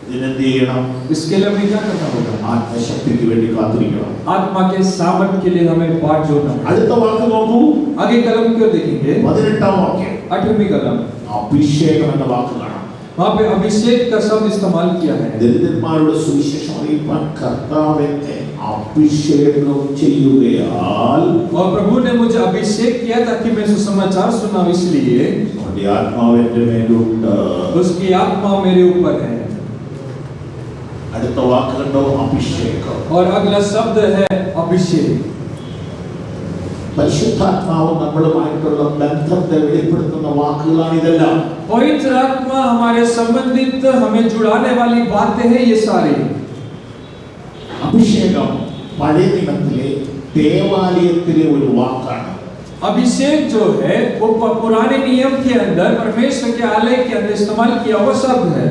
ഇതിനെന്ത് ചെയ്യണം? इसके लिए हमें क्या करना होगा? ആത്മശക്തിക്ക് വേണ്ടി കാത്തിരിക്കണം. आत्मा के सामर्थ्य के लिए हमें बाट जोड़ना है। അടുത്ത വാക്ക് നോക്കൂ. आगे कलम क्यों देखेंगे? 18 വാക്യം. 8वीं कलम, അഭിഷേകം എന്ന വാക്ക് കാണാം. वहां पे अभिषेक का शब्द इस्तेमाल किया है। ദരിദ്രന്മാരുടെ സുവിശേഷം അറിയിപ്പാൻ കർത്താവിനെ അഭിഷേകം ചെയ്യുകയാൽ और प्रभु ने मुझे अभिषेक किया ताकि मैं सुसमाचार सुनाऊं, इसलिए അവന്റെ ആത്മാവിന്റെ മേലുണ്ട്. उसकी आत्मा मेरे ऊपर है। അടുത്ത വാക്ക് കണ്ടോ? അഭിഷേകം. और अगला शब्द है अभिषेक। പരിശുദ്ധാത്മാവ് നമ്മളുമായിട്ടുള്ള ബന്ധത്തെ വെളിപ്പെടുത്തുന്ന വാക്കുകളാണ് ഇതെല്ലാം. पवित्र आत्मा हमारे संबंधित हमें जुड़ाने वाली बातें हैं ये सारी। അഭിഷേകം പഴയ നിയമത്തിലെ ദേവാലയത്തിലെ ഒരു വാക്കാണ്. अभिषेक जो है वो पुराने नियम के अंदर परमेश्वर के आलय के अंदर इस्तेमाल किया हुआ शब्द है।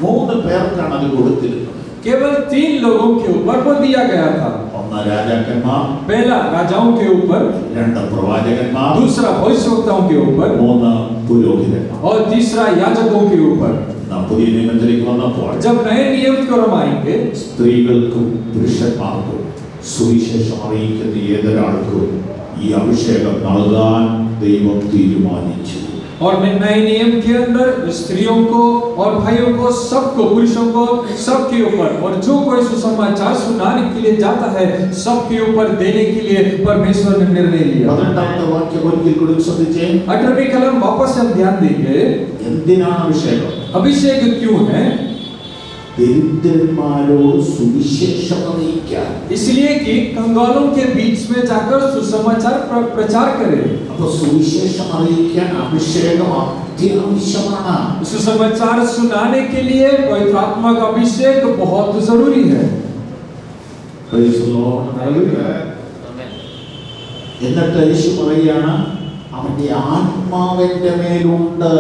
3 പേർക്കാണ് അത് കൊടുത്തിരുന്നത്. केवल 3 लोगों के ऊपर वो दिया गया था। ഒന്ന് രാജാക്കന്മാർ, पहला राजाओं के ऊपर, 2 പ്രവാചകന്മാർ, दूसरा भविष्यवक्ताओं के ऊपर 3 പുരോഹിതന്മാർ. और तीसरा याजकों के ऊपर। നാം പുതിയ നിയമത്തിലേക്ക് വന്നപ്പോൾ जब नए नियम की ओर हम आएंगे, സ്ത്രീകൾക്കും പുരുഷന്മാർക്കും സുവിശേഷം അറിയിക്കുന്ന ഏതൊരാൾക്കും ഈ അഭിഷേകം നൽകാൻ ദൈവം തീരുമാനിച്ചു. और नए नियम के अंदर स्त्रियों को और भाइयों को, सबको, पुरुषों को, सबके ऊपर, और जो कोई सुसमाचार सुनाने के लिए जाता है सबके ऊपर देने के लिए परमेश्वर ने निर्णय लिया। 18ാമത്തെ വാക്യം ഒരിക്കൽ കൂടി ശ്രദ്ധിച്ചേ. 18वीं कलम वापस हम ध्यान देंगे। എന്തിനാണ് അഭിഷേകം? अभिषेक क्यों है? ദരിദ്രന്മാരോട് സുവിശേഷം അറിയിക്കാൻ. इसलिए कि कंगालों के बीच में जाकर सुसमाचार प्रचार करें। അപ്പോൾ സുവിശേഷം അറിയിക്കാൻ അഭിഷേകം അത്യാവശ്യമാണ്. सुसमाचार सुनाने के लिए पवित्र आत्मा का अभिषेक बहुत जरूरी है। Praise the Lord. എന്നിട്ട് യേശു പറയുകയാണ് അവന്റെ ആത്മാവിന്റെ മേലുണ്ട്.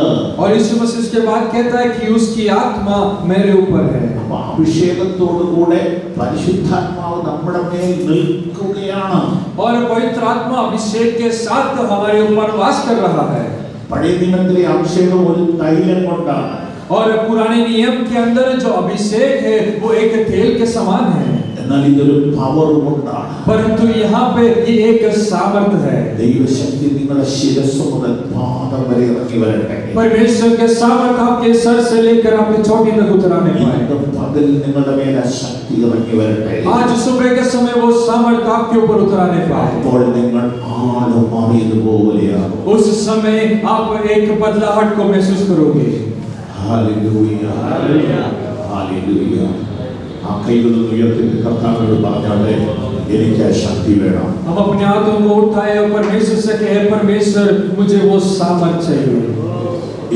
और यीशु मसीह के बाद कहता है कि उसकी आत्मा मेरे ऊपर है। അപ്പോൾ അഭിഷേകത്തോടു കൂടെ പരിശുദ്ധാത്മാവ് നമ്മുടെ മേൽ നിൽക്കുകയാണ്. और पवित्र आत्मा अभिषेक के साथ हमारे ऊपर वास कर रहा है। പഴയ നിയമത്തിലെ അഭിഷേകം ഒരു തൈലം കൊണ്ടാണ്. और पुराने नियम के अंदर जो अभिषेक है वो एक तेल के समान है, എന്നാൽ ഇതൊരു പവർ കൊണ്ടാണ്. परंतु यहाँ पे ये एक सामर्थ है। ദൈവശക്തി നിങ്ങളുടെ ശിരസ്സ് മുതൽ പാദം വരെ ഇറങ്ങി വരട്ടെ. परमेश्वर के सामर्थ आपके सर से लेकर आपके चोटी तक उतराने पाए। ഇന്ന് പകൽ നിങ്ങളുടെ മേൽ ആ ശക്തി ഇറങ്ങി വരട്ടെ. आज सुबह के समय वो सामर्थ आपके ऊपर उतराने पाए। അപ്പോൾ നിങ്ങൾ ആഴം മാറിയതുപോലെയാകും. उस समय आप एक बदलाहट को महसूस करोगे। Hallelujah, hallelujah. ആ കൈകളൊന്ന് ഉയർത്തി കർത്താവിനോട് പറഞ്ഞാലേ എനിക്ക് ആ ശക്തി വേണം. हम अपने हाथों को उठाए और परमेश्वर से कहे, परमेश्वर मुझे वो सामर्थ चाहिए,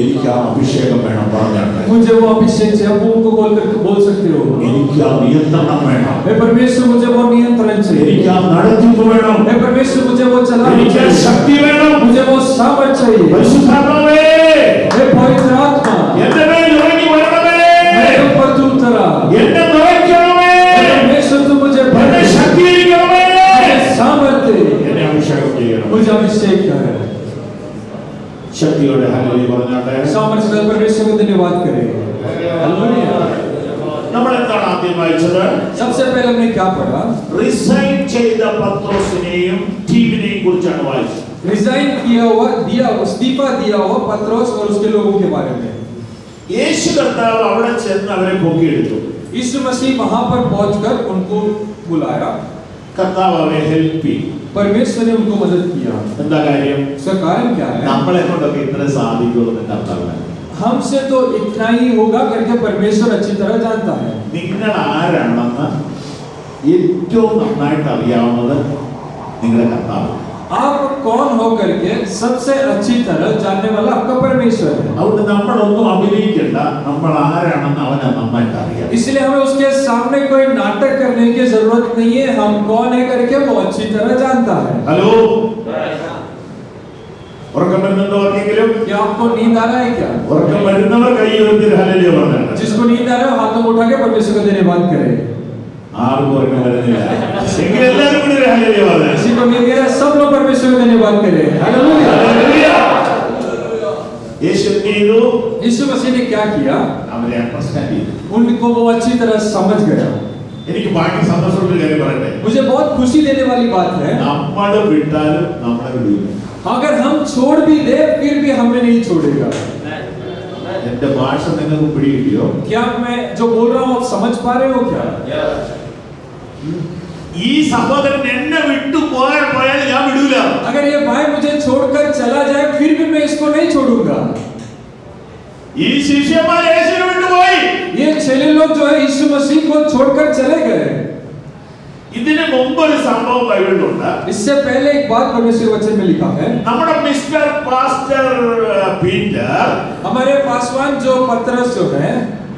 എനിക്ക് ആ അഭിഷേകം വേണം പറഞ്ഞാട്ടെ. मुझे वो अभिषेक चाहिए। आप मुंह को खोल करके बोल सकते हो, എനിക്ക് ആ നിയന്ത്രണം വേണം. हे परमेश्वर मुझे वो नियंत्रण चाहिए, എനിക്ക് ആ നടത്തിപ്പ് വേണം. हे परमेश्वर मुझे वो चलाना എനിക്ക് ആ चाहिए, ശക്തി വേണം. मुझे वो सामर्थ चाहिए। പരിശുദ്ധാത്മാവേ, हे पवित्र आत्मा എന്റെ മേൽ ഇറങ്ങി വരണമേ. मेरे ऊपर तू उतरा, എന്നെ നിറയ്ക്കണമേ. हे परमेश्वर तू मुझे എന്നെ ശക്തീകരിക്കണമേ. सामर्थ दे, എന്നെ അഭിഷേകം ചെയ്യണം. मुझे अभिषेक कर। ശക്തിയോടെ ഹല്ലേലൂയ പറഞ്ഞാട്ടെ. सामर्थ से परमेश्वर को धन्यवाद करें। हालेलुया। നമ്മൾ എന്താണ് ആദ്യം വായിച്ചത്? सबसे पहले हमने क्या पढ़ा? റിസൈൻ ചെയ്ത പത്രോസിനെയും ടീമിനെയും കുറിച്ചാണ് വായിച്ചത്. रिजाइन किया हुआ, दिया इस्तीफा दिया हुआ पत्रोस और उसके लोगों के बारे में। യേശു കർത്താവ് അവിടെ ചെന്ന് അവരെ പൊക്കിയെടുത്തു. यीशु मसीह वहां पर पहुंचकर उनको बुलाया, കർത്താവ് അവരെ ഹെൽപ്പ് ചെയ്തു. परमेश्वर ने उनको मदद किया। എന്താ കാര്യം? उसका कारण क्या है? നമ്മളെ കൊണ്ടൊക്കെ ഇത്ര സാധിക്കുമെന്ന് കർത്താവ്. हमसे तो इतना ही होगा करके परमेश्वर अच्छी तरह जानता है। നിങ്ങൾ ആരാണെന്ന് ഏറ്റവും നന്നായിട്ട് അറിയാവുന്നത് നിങ്ങളുടെ കർത്താവ്. आप कौन हो करके सबसे अच्छी तरह जानने वाला आपका परमेश्वर है। അതുകൊണ്ട് നമ്മളൊന്നും അഭിനയിക്കണ്ട, നമ്മൾ ആരാണെന്ന് അവനെ നന്നായിട്ട് അറിയാം. इसलिए हमें उसके सामने कोई नाटक करने की जरूरत नहीं है, हम कौन है करके वो अच्छी तरह जानता है। ഹലോ, ഉറക്കം വരുന്നുണ്ടോ ആർക്കെങ്കിലും? क्या आपको नींद आ रहा है क्या? ഉറക്കം വരുന്നവർ കൈ ഉയർത്തി ഹല്ലേലൂയ പറഞ്ഞാട്ടെ. जिसको नींद आ रहा है हाथों को उठा के परमेश्वर को धन्यवाद करें। ആർക്കും ഉറക്കം വരുന്നില്ല എങ്കിൽ എല്ലാവരും കൂടി ഒരു ഹല്ലേലൂയ പറഞ്ഞാട്ടെ. किसी को नींद आ रहा है, सब लोग परमेश्वर को धन्यवाद करें। हालेलुया। യേശു എന്ത് ചെയ്തു? यीशु मसीह ने क्या किया? അവരെ അണ്ടർസ്റ്റാൻഡ് ചെയ്തു. उनको वो अच्छी तरह समझ गया। എനിക്ക് ബാക്കി സന്തോഷമുള്ള കാര്യം പറയട്ടെ. मुझे बहुत खुशी देने वाली बात है, നമ്മൾ വിട്ടാലും നമ്മളെ വിടില്ല. अगर हम छोड़ भी दे फिर भी हमें नहीं छोड़ेगा। എന്റെ ഭാഷ നിങ്ങൾക്ക് പിടികിട്ടിയോ? क्या मैं जो बोल रहा हूँ आप समझ पा रहे हो क्या? ഈ സഹോദരൻ എന്നെ വിട്ടു പോയാൽ ഞാൻ വിടൂല. अगर ये भाई मुझे छोड़कर चला जाए फिर भी मैं इसको नहीं छोड़ूंगा। ഈ ശിഷ്യന്മാർ യേശുവിനെ വിട്ടുപോയി. ये छह लोग जो है यीशु मसीह को छोड़कर चले गए। ഇതിന് മുമ്പ് ഒരു സംഭവം ബൈബിളിലുണ്ട്. इससे पहले एक बात परमेश्वर वचन में लिखा है। നമ്മുടെ മിസ്റ്റർ പാസ്റ്റർ പീറ്റർ हमारे पासवान जो पतरस जो है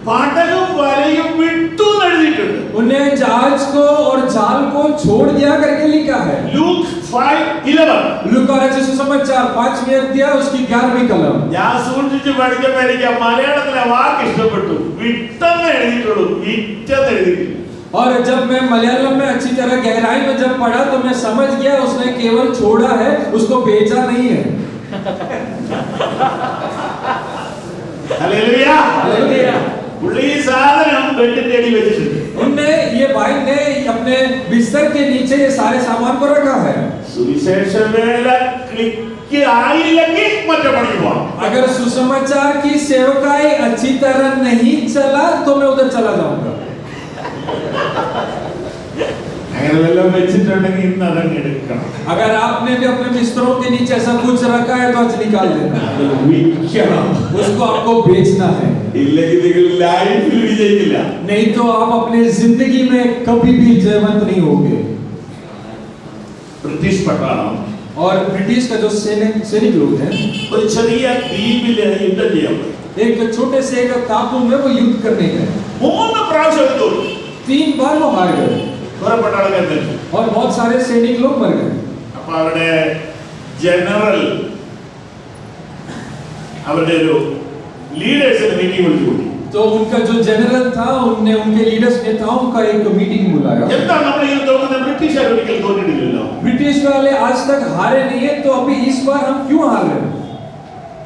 പടകും വലയും വിട്ടു എഴുതിയിട്ടുണ്ട്. उन्हें जहाज को और जाल को छोड़ दिया करके लिखा है। ലൂക്ക് 5:11. लूका रचित सुसमाचार 5 में अध्याय उसकी 11वीं कलम। ഞാൻ സൂക്ഷിച്ച് പഠിച്ചപ്പോൾ എനിക്ക് മലയാളത്തിലെ വാക്ക് ഇഷ്ടപ്പെട്ടു. വിട്ടെന്ന് എഴുതിയിട്ടുള്ളൂ, വിറ്റെന്ന് എഴുതിയിട്ടില്ല. और जब मैं मलयालम में अच्छी तरह गहराई में जब पढ़ा तो मैं समझ गया उसने केवल छोड़ा है, उसको बेचा नहीं है। ഹല്ലേലൂയ. हालेलुया। പുള്ളി ഈ സാധനം ബെഡിന്റെ അടിയിൽ വെച്ചിട്ടുണ്ട്. उनने ये भाई ने अपने बिस्तर के नीचे ये सारे सामान को रखा है। സുവിശേഷ വേല ക്ലിക്ക് ആയില്ലെങ്കിൽ മറ്റേ പണിക്ക് പോകണം. अगर सुसमाचार की सेवकाई अच्छी तरह नहीं चला तो मैं उधर चला जाऊंगा। അങ്ങനെ വല്ലതും വെച്ചിട്ടുണ്ടെങ്കിൽ ഇന്ന് അതങ്ങ് എടുക്കണം. अगर आपने भी अपने बिस्तरों के नीचे ऐसा कुछ रखा है तो आज निकाल देना। അത് വിൽക്കണം. उसको आपको बेचना है, ഇല്ലെങ്കിൽ നിങ്ങൾ ലൈഫിൽ വിജയിക്കില്ല. नहीं तो आप अपनी जिंदगी में कभी भी जयवंत नहीं होगे। ബ്രിട്ടീഷ് പട്ടാളം और ब्रिटिश का जो सैनिक लोग हैं ഒരു ചെറിയ ദ്വീപിൽ യുദ്ധം ചെയ്യാൻ പോയി. एक छोटे से एक टापू में वो युद्ध करने गए। 3 പ്രാവശ്യം തോറ്റു. 3 बार वो हार गए കുറെ പട്ടാളക്കാർ മരിച്ചു. और बहुत सारे सैनिक लोग मर गए। അപ്പൊ അവരുടെ ജനറൽ അവരുടെ ഒരു ലീഡേഴ്സിന് മീറ്റിംഗ് വിളിച്ചു കൂട്ടി. तो उनका जो जनरल था उनने उनके लीडर्स नेताओं का एक मीटिंग बुलाया। എന്താ നമ്മൾ ഈ തോന്നുന്നത്? ബ്രിട്ടീഷുകാർ ഒരിക്കലും തോറ്റിട്ടില്ലല്ലോ. ब्रिटिश वाले आज तक हारे नहीं है तो अभी इस बार हम क्यों हार रहे हैं?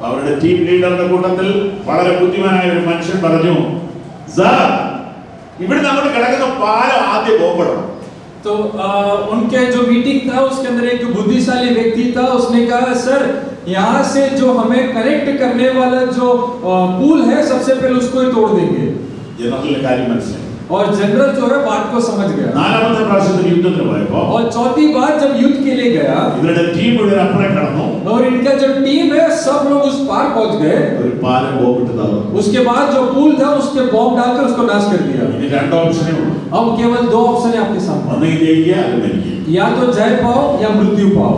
അവരുടെ ടീം ലീഡറിന്റെ കൂട്ടത്തിൽ വളരെ ബുദ്ധിമാനായ ഒരു മനുഷ്യൻ പറഞ്ഞു, സാർ ഇവിടെ നമ്മൾ കിടക്കുന്ന പാലം ആദ്യം ബോംബിടണം. तो उनके जो मीटिंग था उसके अंदर एक बुद्धिशाली व्यक्ति था, उसने कहा सर यहाँ से जो हमें कनेक्ट करने वाला जो पुल है सबसे पहले उसको ही तोड़ देंगे। ജനറലിന്റെ കാര്യം മനസ്സിലായി. और जनरल जो है बात को समझ गया। നാലാമത്തെ പ്രാവശ്യത്തിന് യുദ്ധത്തിന് പോയപ്പോ और चौथी बार जब युद्ध के लिए गया ഇവരുടെ ടീം മുഴുവൻ അപ്പുറം കടന്നു. और इनका जो टीम है सब लोग उस पार पहुंच गए। ഒരു പാലം ബോംബിട്ട് തന്നു. उसके बाद जो पुल था उसके बॉम्ब डालकर उसको नाश कर दिया। ഇനി 2 ഓപ്ഷനേ ഉള്ളൂ. अब केवल 2 ऑप्शन है आपके सामने, ഒന്നുകിൽ ജയിക്കുക അല്ലെങ്കിൽ മരിക്കുക. या तो जय पाओ या मृत्यु पाओ।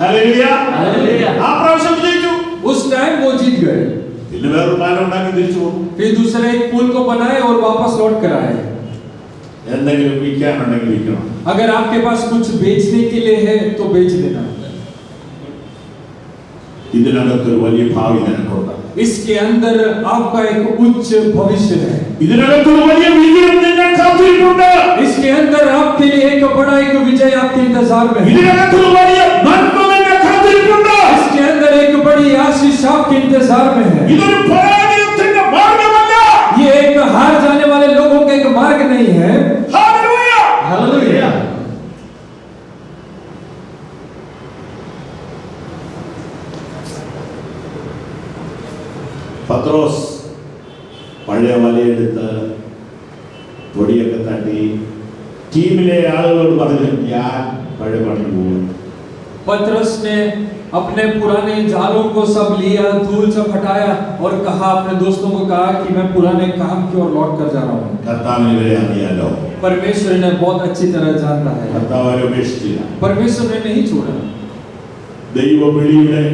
ഹല്ലേലൂയ. हालेलुया। ആ പ്രാവശ്യം വിജയിച്ചു. उस टाइम वो जीत गए। പിന്നെ വേറൊരു പാലം ഉണ്ടാക്കി തിരിച്ചു പോകും. फिर दूसरे एक पुल को बनाए और वापस लौट कर आए। എന്തെങ്കിലും വിൽക്കാനുണ്ടെങ്കിൽ വിൽക്കണം. अगर आपके पास कुछ बेचने के लिए है तो बेच देना। ഇതിനകത്തൊരു വലിയ ഭാവി നിനക്കുണ്ട്. इसके अंदर आपका एक उच्च भविष्य है। ഇതിനകത്തൊരു വലിയ വിജയം നിന്നെ കാത്തിരിപ്പുണ്ട്. इसके अंदर आपके लिए एक बड़ा एक विजय आपके इंतजार में है। ഇതിനകത്തൊരു വലിയ നന്മ നിന്നെ കാത്തിരിപ്പുണ്ട്. इसके अंदर एक बड़ी आशीष आपके इंतजार में है। ഇതൊരു പരാജയത്തിന്റെ മാർഗമല്ല. ये एक हार नहीं है। हालेलुया! हालेलुया! പത്രോസ് പഴയ വലയെടുത്ത് പൊടിയൊക്കെ തട്ടി ടീമിലെ ആളുകളോട് പറഞ്ഞു, ഞാൻ പഴയ പണി പോകും. पतरस ने अपने पुराने जालों को सब लिया, धूल सब हटाया और कहा, अपने दोस्तों को कहा कि मैं पुराने काम की ओर लौट कर जा रहा हूँ। കർത്താവിന് ഇവരെ അറിയാലോ. परमेश्वर ने बहुत अच्छी तरह जानता है। കർത്താവ് അവരെ ഉപേക്ഷിച്ചില്ല. परमेश्वर ने नहीं छोड़ा। ദൈവവിളിയുടെ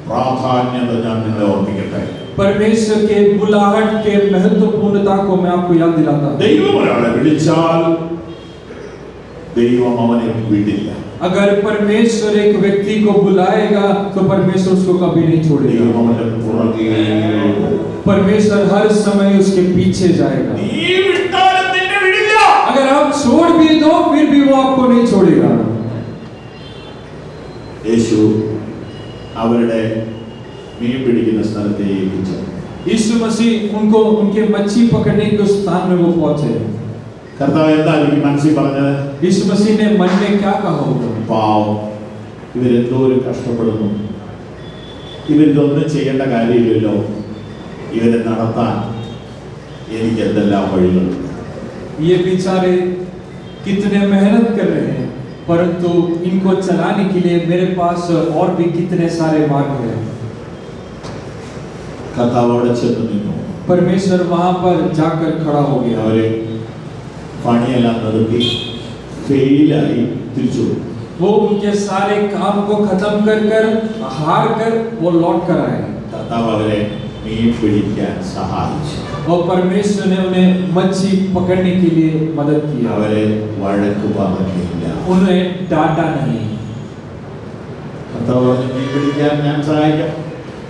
പ്രാധാന്യത ഞാൻ നിങ്ങളെ ഓർമ്മിക്കട്ടെ. परमेश्वर के बुलाहट के महत्वपूर्णता को मैं आपको याद दिलाता हूँ। ദൈവം ഒരാളെ വിളിച്ചാൽ ദൈവം അവനെ വിടില്ല. अगर परमेश्वर एक व्यक्ति को बुलाएगा तो परमेश्वर उसको कभी नहीं छोड़ेगा। ദൈവം അവന്റെ പുറകെ. परमेश्वर हर समय उसके पीछे जाएगा। നീ വിട്ടാലും നിന്നെ വിടില്ല. अगर आप छोड़ भी दो फिर भी वो आपको नहीं छोड़ेगा। യേശു അവരുടെ മീൻ പിടിക്കുന്ന സ്ഥലത്തേക്ക് ചെന്നു. यीशु मसीह उनको उनके मच्छी पकड़ने के स्थान में वो पहुंचे। കർത്താവ് എന്താ എനിക്ക് മനസ്സിൽ പറഞ്ഞത്? यीशु मसीह ने मन में क्या कहा होगा? പാവം, ഇവരെന്തോരം കഷ്ടപ്പെടുന്നു, ഇവരിതൊന്നും ചെയ്യേണ്ട കാര്യമില്ലല്ലോ, ഇവരെ നടത്താൻ എനിക്ക് എന്തെല്ലാം വഴികളുണ്ട്. ये बेचारे कितने मेहनत कर रहे हैं, परंतु इनको चलाने के लिए मेरे पास और भी कितने सारे मार्ग हैं। കർത്താവ് അവിടെ ചെന്ന് നിന്നു. परमेश्वर वहां पर जाकर खड़ा हो गया। അവര് പണിയെല്ലാം നിർത്തി ഫെയിലായി തിരിച്ചു. वो उनके सारे काम को खत्म कर हार कर वो लौट कर आए। കർത്താവ് അവരെ മീൻ പിടിക്കാൻ സഹായിച്ചു. और परमेश्वर ने उन्हें मच्छी पकड़ने के लिए मदद की। അവരെ വഴക്ക് പറഞ്ഞില്ല. उन्हें डांटा नहीं। കർത്താവ് പറഞ്ഞു, മീൻ പിടിക്കാൻ ഞാൻ സഹായിക്കാം.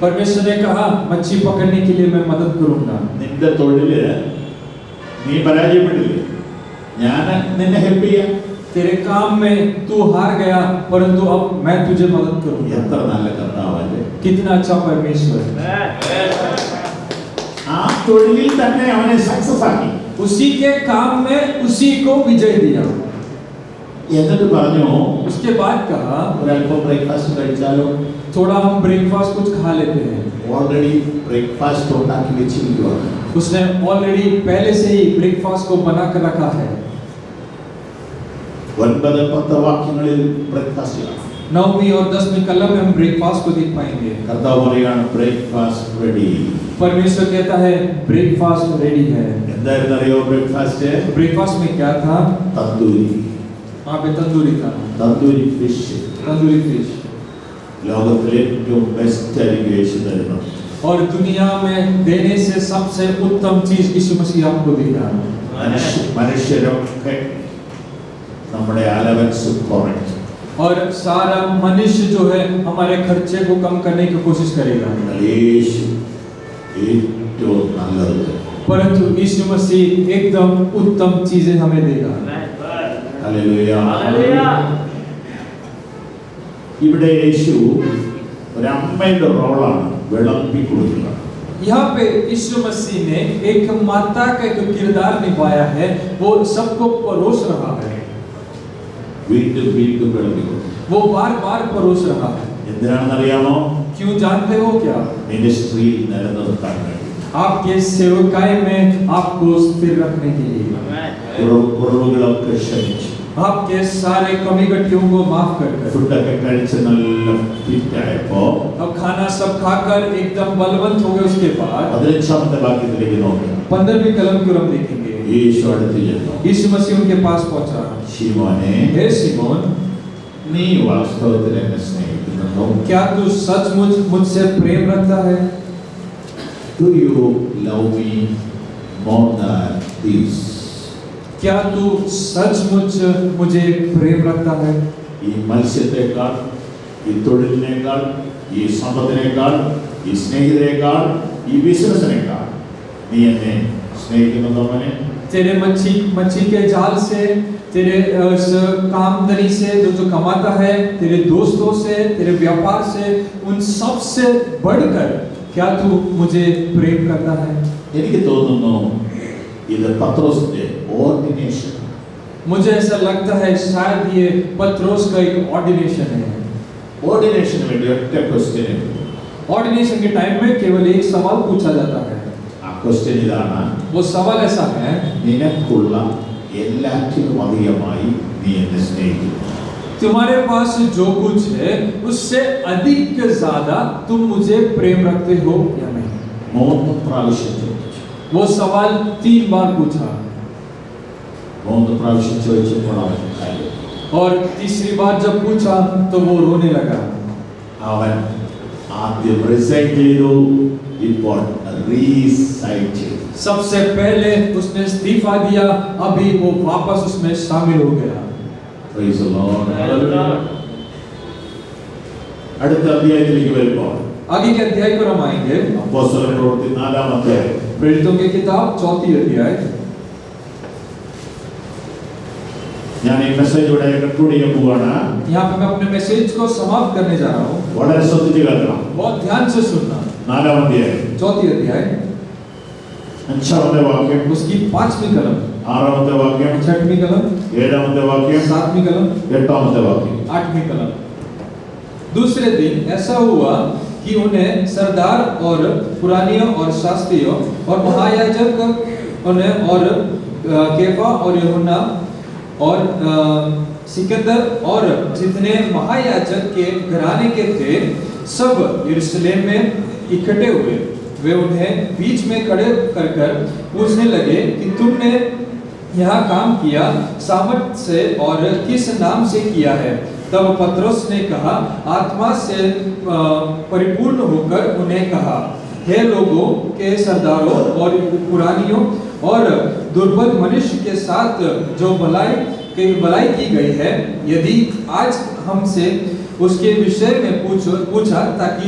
परमेश्वर ने कहा, मच्छी पकड़ने के लिए मैं मदद करूंगा। നിന്റെ തൊഴില് നീ പരാജയപ്പെട്ടില്ലേ, ഞാൻ നിന്നെ ഹെൽപ്പ് ചെയ്യാം. तेरे काम में तू हार गया, परंतु अब मैं तुझे मदद करूंगा। എത്ര നല്ല കർത്താവല്ലേ. कितना अच्छा परमेश्वर। ആ തൊഴിലിൽ തന്നെ അവനെ സക്സസ് ആക്കി. उसी के काम में उसी को विजय दिया। എന്നിട്ട് പറഞ്ഞു, उसके बाद कहा, ഒരല്പം ബ്രേക്ക്ഫാസ്റ്റ് കഴിച്ചാലോ? थोड़ा हम ब्रेकफास्ट कुछ खा लेते हैं। ഓൾറെഡി ബ്രേക്ക്ഫാസ്റ്റ് ഉണ്ടാക്കി വെച്ചിരിക്കുകയാണ്. उसने ऑलरेडी पहले से ही ब्रेकफास्ट को बना कर रखा है। 9-10 വാക്യങ്ങളിൽ ബ്രേക്ക്ഫാസ്റ്റ്. 9वीं और 10वीं कलम में हम ब्रेकफास्ट को देख पाएंगे। കർത്താവ് പറയാണ്, ബ്രേക്ക്ഫാസ്റ്റ് റെഡി. परमेश्वर कहता है ब्रेकफास्ट रेडी है। എന്തായിരുന്നു അറിയോ ബ്രേക്ക്ഫാസ്റ്റ്? ब्रेकफास्ट में क्या था? തന്തൂരി. वहाँ पे तंदूरी था, തന്തൂരി ഫിഷ്. तंदूरी फिश। ലോകത്തിലെ ഏറ്റവും ബെസ്റ്റ് ആയിരിക്കും യേശു തരുന്നത്. और दुनिया में देने से सबसे उत्तम चीज यीशु मसीह आपको दे रहा है। മനുഷ്യരൊക്കെ നമ്മുടെ അലവൻസ് കുറയ്ക്കും. और सारा मनुष्य जो है हमारे खर्चे को कम करने की कोशिश करेगा, യേശു ഏറ്റവും നല്ലത്. परंतु यीशु मसीह एकदम उत्तम चीजें हमें देगा। ഹല്ലേലൂയ. ഇവിടെ യേശു ഒരു അമ്മയുടെ റോളാണ് വിളമ്പി കൊടുക്കുക. यहाँ पे यीशु मसीह ने एक माता का जो किरदार निभाया है वो सबको परोस रहा है। വീണ്ടും വീണ്ടും വിളമ്പി കൊടുക്കുക. वो बार बार परोस रहा है। എന്തിനാണെന്നറിയാമോ? क्यों जानते हो क्या? മിനിസ്ട്രിയിൽ നിലനിർത്താൻ വേണ്ടി. आपके सेवकाई में आपको स्थिर रखने के लिए, കുറവുകളൊക്കെ ക്ഷമിച്ചു. आपके सारे कमी गट्टियों को माफ कर कर। ഫുഡൊക്കെ കഴിച്ച് നല്ല ഫിറ്റ് ആയപ്പോ अब खाना सब खाकर एकदम बलवंत हो गए। उसके बाद 15ാമത്തെ വാക്യത്തിലേക്ക് നോക്കുക. 15वीं कलम की ओर हम देखेंगे। യേശു അടുത്ത് ചെന്നു. यीशु मसीह उनके पास पहुंचा। ശിമോനെ, हे सिमोन, നീ വാസ്തവത്തിൽ എന്നെ സ്നേഹിക്കുന്നുണ്ടോ? क्या तू सचमुच मुझसे प्रेम रखता है? Do you love me more than this? क्या तू सचमुच मुझे प्रेम रखता है? ഈ മത്സ്യത്തെക്കാൾ, ഈ തൊഴിലിനേക്കാൾ, ഈ സമ്പത്തിനേക്കാൾ, ഈ സ്നേഹിതരെക്കാൾ, ഈ ബിസിനസിനേക്കാൾ നീ എന്നെ സ്നേഹിക്കുന്നുണ്ടോ? മോനെ, तेरे मच्छी के जाल से, तेरे उस कामदनी से जो कमाता है, तेरे दोस्तों से, तेरे व्यापार से, उन सब से बढ़कर क्या तू मुझे प्रेम करता है? എനിക്ക് തോന്നുന്നു ഇത് പത്രോസിന്റെ ordination. मुझे ऐसा लगता है शायद ये पत्रोस का एक ऑर्डिनेशन है। Ordination വേണ്ടി ഒറ്റ ക്വസ്റ്റ്യൻ. ऑर्डिनेशन के टाइम में केवल एक सवाल पूछा जाता है। ആ ക്വസ്റ്റ്യൻ ഇതാണ്, वो सवाल ऐसा है, നിനക്കുള്ള എല്ലാറ്റിനും അധികമായി നീ എന്നെ സ്നേഹിക്കുന്നു. तुम्हारे पास जो कुछ है उससे अधिक ज्यादा तुम मुझे प्रेम रखते हो या नहीं? 3 പ്രാവശ്യം ചോദിച്ചു. वो सवाल 3 बार पूछा 3 പ്രാവശ്യം ചോദിച്ചപ്പോൾ അവൻ കരഞ്ഞു. और तीसरी बार जब पूछा तो वो रोने लगा। അവൻ ആദ്യം റിസൈൻ ചെയ്തു, ഇപ്പോൾ റീസൈൻ ചെയ്തു. सबसे पहले उसने इस्तीफा दिया, अभी वो वापस उसमें शामिल हो गया। Praise the Lord. അടുത്ത അധ്യായത്തിലേക്ക് വരുമ്പോൾ आगे के अध्याय को हम आएंगे। അപ്പോസ്തലപ്രവൃത്തി 4-ാം അധ്യായം. प्रेरितों की किताब 4th अध्याय। ഞാൻ ഈ മെസ്സേജ് ഇവിടെ കൺക്ലൂഡ് ചെയ്യാൻ പോവാണ്. यहाँ पे मैं अपने मैसेज को समाप्त करने जा रहा हूँ। വളരെ ശ്രദ്ധിച്ച് കേൾക്കണം. बहुत ध्यान से सुनना। 4-ാം അധ്യായം 4th अध्याय 5-ാമത്തെ വാക്യം, उसकी 5वीं कलम, 6-ാമത്തെ വാക്യം, 6वीं कलम, 7-ാമത്തെ വാക്യം, 7वीं कलम, 8-ാമത്തെ വാക്യം. 8वीं कलम। दूसरे दिन ऐसा हुआ कि उन्हें सरदार और पुरानियों और शास्त्रियों और महायाजक उन्हें और केफा और यूहन्ना और सिकंदर और जितने महायाजक के घराने के थे सब यरूशलेम में इकट्ठे हुए। वे उन्हें बीच में खड़े कर पूछने लगे कि तुमने यहाँ काम किया सामर्थ से और किस नाम से किया है? तब पतरस ने कहा, आत्मा से परिपूर्ण होकर उन्हें कहा, हे लोगों के सरदारों और पुरानियों और दुर्बल मनुष्य के साथ जो भलाई की गई है, यदि आज हमसे उसके विषय में पूछा ताकि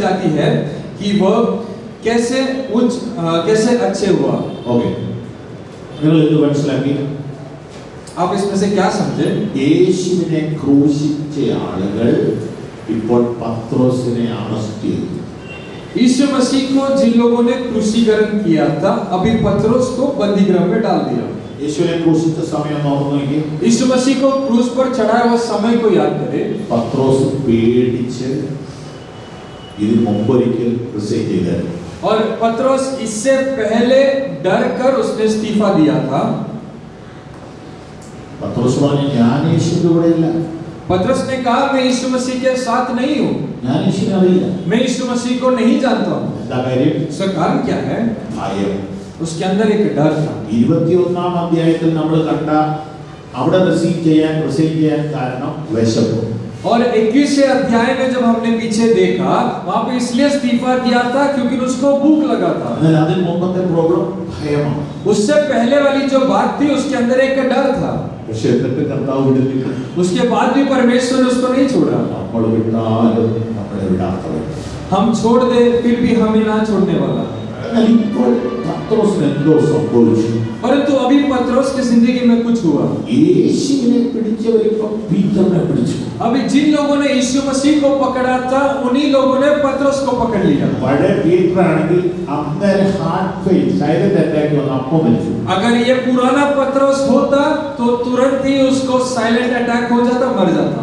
जाती है कि वह कैसे अच्छे हुआ। ഓക്കേ, നിങ്ങൾ ഇത് മനസ്സിലാക്കി. आप इसमें से क्या समझे? യേശുവിനെ ക്രൂശിച്ച ആളുകൾ ഇപ്പോൾ പത്രോസിനെ അറസ്റ്റ് ചെയ്തു. यीशु मसीह को जिन लोगों ने क्रूसीकरण किया था, अभी पतरस को बंदीगृह में डाल दिया। യേശുവിനെ ക്രൂശിച്ച സമയം ഓർമ്മ നോക്കി. यीशु मसीह को क्रूस पर चढ़ाए हुए समय को याद करें। പത്രോസ് പേടിച്ച് ഇതിന് മുമ്പൊരിക്കൽ റിസൈൻ ചെയ്തായിരുന്നു. और पतरस इससे पहले डर कर उसने इस्तीफा दिया था। പത്രോസ് പറഞ്ഞു, ഞാൻ യേശുവിന്റെ കൂടെയല്ല, पतरस ने कहा, मैं यीशु मसीह के साथ नहीं हूँ, ഞാൻ യേശുവിനെ അറിയില്ല. मैं यीशु मसीह को नहीं जानता हूँ। എന്താ കാര്യം? उसका कारण क्या है? ഭയം. उसके अंदर एक डर था। 21-ാം അധ്യായത്തിൽ നമ്മൾ കണ്ട അവിടെ റിസൈൻ ചെയ്യാൻ കാരണം വിശപ്പ്. और 21वें अध्याय में जब हमने पीछे देखा, वहां पे इसलिए इस्तीफा दिया था क्योंकि उसको भूख लगा था। എന്നാൽ അതിന് മുമ്പത്തെ പ്രോബ്ലം ഭയമാണ്. उससे पहले वाली जो बात थी उसके अंदर एक डर था। പക്ഷേ എന്നിട്ട് കർത്താവ് വിടുന്നില്ല. उसके बाद भी परमेश्वर ने उसको नहीं छोड़ा। നമ്മൾ വിട്ടാലും നമ്മളെ വിടാത്തവൻ. हम छोड़ दे फिर भी हमें ना छोड़ने वाला। എന്നാൽ ഇപ്പോൾ പത്രോസിന് എന്തോ സംഭവിച്ചു. परंतु अभी पतरस की जिंदगी में कुछ हुआ। യേശുവിനെ പിടിച്ചവരിപ്പം പീറ്ററിനെ പിടിച്ചു. अभी जिन लोगों ने यीशु मसीह को पकड़ा था, उन्हीं लोगों ने पतरस को पकड़ लिया। പഴയ പീറ്റർ ആണെങ്കിൽ അന്നേരം ഹാർട്ട് ഫെയിൽ സൈലന്റ് അറ്റാക്ക് വന്ന് അപ്പം മരിച്ചു. अगर ये पुराना पतरस होता तो तुरंत ही उसको साइलेंट अटैक हो जाता, मर जाता।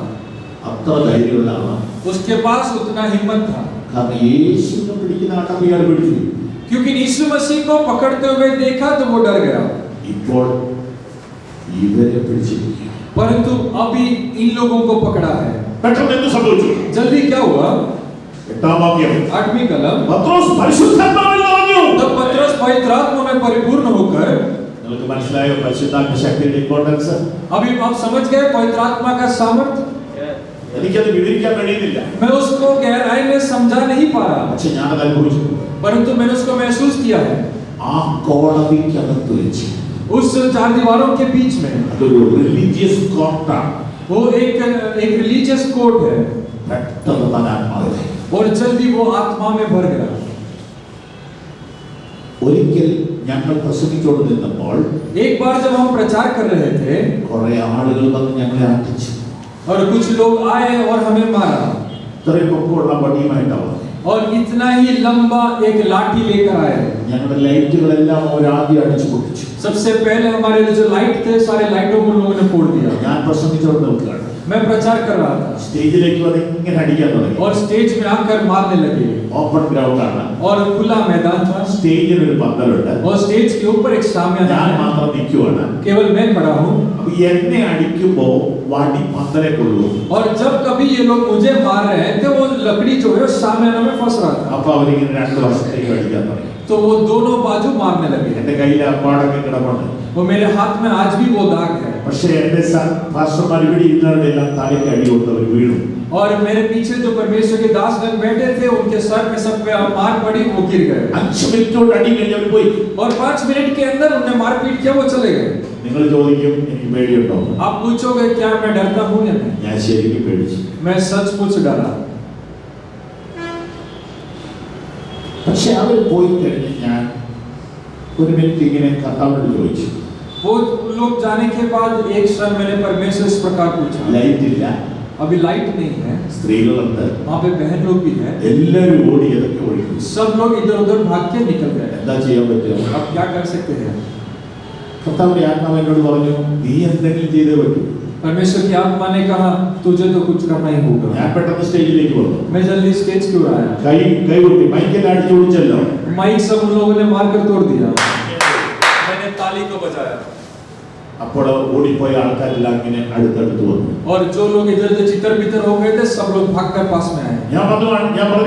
അത്ര ധൈര്യമുള്ള ആളാണ്. उसके पास उतना हिम्मत था കാരണം യേശുവിനെ പിടിക്കുന്ന ആട്ടം ഇയാൾ പിടിച്ചു. क्योंकि यीशु मसीह को पकड़ते हुए देखा तो वो डर गया। ഇപ്പോൾ ഇവരെ പിടിച്ചിരിക്കുക. परंतु अभी इन लोगों को पकड़ा है। പെട്ടെന്ന് എന്ത് സംഭവിച്ചു? जल्दी क्या हुआ? 8-ാം വാക്യം. 8वीं कलम। പത്രോസ് പരിശുദ്ധാത്മാവിൽ നിറഞ്ഞു. तब पतरस पवित्र आत्मा में परिपूर्ण होकर, നിങ്ങൾക്ക് മനസ്സിലായോ പരിശുദ്ധാത്മ ശക്തിയുടെ ഇമ്പോർട്ടൻസ്? अभी आप समझ गए पवित्र आत्मा का सामर्थ्य? എനിക്കത് വിവരിക്കാൻ കഴിയുന്നില്ല. मैं उसको गहराई में समझा नहीं पा रहा, പക്ഷെ ഞാനത് അനുഭവിച്ചു. परंतु मैंने उसको महसूस किया है। ആ കോടതിക്കകത്ത് വെച്ച് उस 4 दीवारों के बीच में അതൊരു റിലീജിയസ് കോർട്ടാണ്. वो एक रिलीजियस कोर्ट है പെട്ടെന്ന് താൻ ആത്മാവിലായി. और जल्दी वो आत्मा में भर गया। ഒരിക്കൽ ഞങ്ങൾ പ്രസംഗിച്ചോണ്ട് നിന്നപ്പോൾ एक बार जब हम प्रचार कर रहे थे കുറെ ആളുകൾ വന്ന് ഞങ്ങളെ ആട്ടിച്ചു. और कुछ लोग आए और हमें मारा। ഇത്രയും പൊക്കമുള്ള വടിയുമായിട്ടാണ്. और इतना ही लंबा एक लाठी लेकर आए। ഞങ്ങളുടെ ലൈറ്റുകളെല്ലാം അവരാദ്യം അടിച്ചു പൊട്ടിച്ചു. सबसे पहले हमारे जो लाइट थे सारे लाइटों को लोगों ने फोड़ दिया। ഞാൻ പ്രസംഗിച്ചോണ്ട് നിൽക്കുകയാണ്. मैं प्रचार कर रहा था സ്റ്റേജിലേക്ക് വന്ന് ഇങ്ങനെ അടിക്കാൻ തുടങ്ങി. और स्टेज में आकर मारने लगे ഓപ്പൺ ഗ്രൗണ്ട് ആണ്. और खुला मैदान था സ്റ്റേജിൽ ഒരു പന്തലുണ്ട്. और स्टेज के ऊपर एक शामियाना ഞാൻ है। മാത്രം നിൽക്കുവാണ്. केवल मैं खड़ा हूँ അപ്പൊ എന്നെ അടിക്കുമ്പോ വടി പന്തലെ കൊള്ളും. और जब कभी ये लोग मुझे मार रहे हैं तो वो लकड़ी जो है शामियाना में फंस रहा था, അപ്പൊ അവരിങ്ങനെ രണ്ടു വർഷത്തേക്ക് അടിക്കാൻ തുടങ്ങി. तो वो दोनों बाजू मारने लगे। എന്റെ കയ്യിൽ അപ്പാടൊക്കെ കിടപ്പുണ്ട്. वो मेरे हाथ में आज भी वो दाग है പക്ഷേ എന്റെ പാസ്റ്റർമാർ ഇവിടെ ഇരുന്നവരുടെ എല്ലാം തലയ്ക്ക് അടി കൊടുത്തവർ വീണു. और मेरे पीछे जो परमेश्वर के दासगण बैठे थे उनके सर में सब पे मार पड़ी, वो गिर गए 5 മിനിറ്റ് കൊണ്ട് അടി കഴിഞ്ഞവർ പോയി. और 5 मिनट के अंदर उन्हें मारपीट किया, वो चले गए। നിങ്ങൾ ചോദിക്കും എനിക്ക് പേടിയുണ്ടോ? आप पूछोगे क्या मैं डरता हूँ या नहीं? ഞാൻ ശരിക്കും പേടിച്ചു. मैं सचमुच डरा। പക്ഷെ അവർ പോയി കഴിഞ്ഞ് ഞാൻ ഒരു മിനിറ്റ് ഇങ്ങനെ കർത്താവിനോട് ചോദിച്ചു. वो लोग जाने के बाद एक क्षण मैंने परमेश्वर इस प्रकार पूछा, ലൈറ്റ് ഇല്ല, अभी लाइट नहीं है, സ്ത്രീകളുണ്ട്, वहाँ पे बहन लोग भी हैं, എല്ലാവരും ഓടി ഏതൊക്കെ ഓടിക്കും. सब लोग इधर उधर भाग के निकल गए। എന്താ ചെയ്യാൻ പറ്റുക? अब क्या कर सकते हैं? കർത്താവിന്റെ ആത്മാവ് എന്നോട് പറഞ്ഞു നീ എന്തെങ്കിലും ചെയ്തേ പറ്റൂ. परमेश्वर की आत्मा ने कहा तुझे तो कुछ करना ही होगा। ഞാൻ പെട്ടെന്ന് സ്റ്റേജിലേക്ക് വന്നു. मैं जल्दी स्टेज क्यों आया? കൈ കൊട്ടി മൈക്കെല്ലാം അടിച്ചു ഓടിച്ചല്ലോ. माइक सब उन लोगों ने मारकर तोड़ दिया, मैंने ताली को बजाया അപ്പോൾ ഓടിപ്പോയ ആൾക്കാരെല്ലാം ഇങ്ങനെ അടുത്തടുത്ത് വന്നു. और जो लोग इधर उधर चितर बितर हो गए थे सब लोग भागकर पास में आए। ഞാൻ പറഞ്ഞു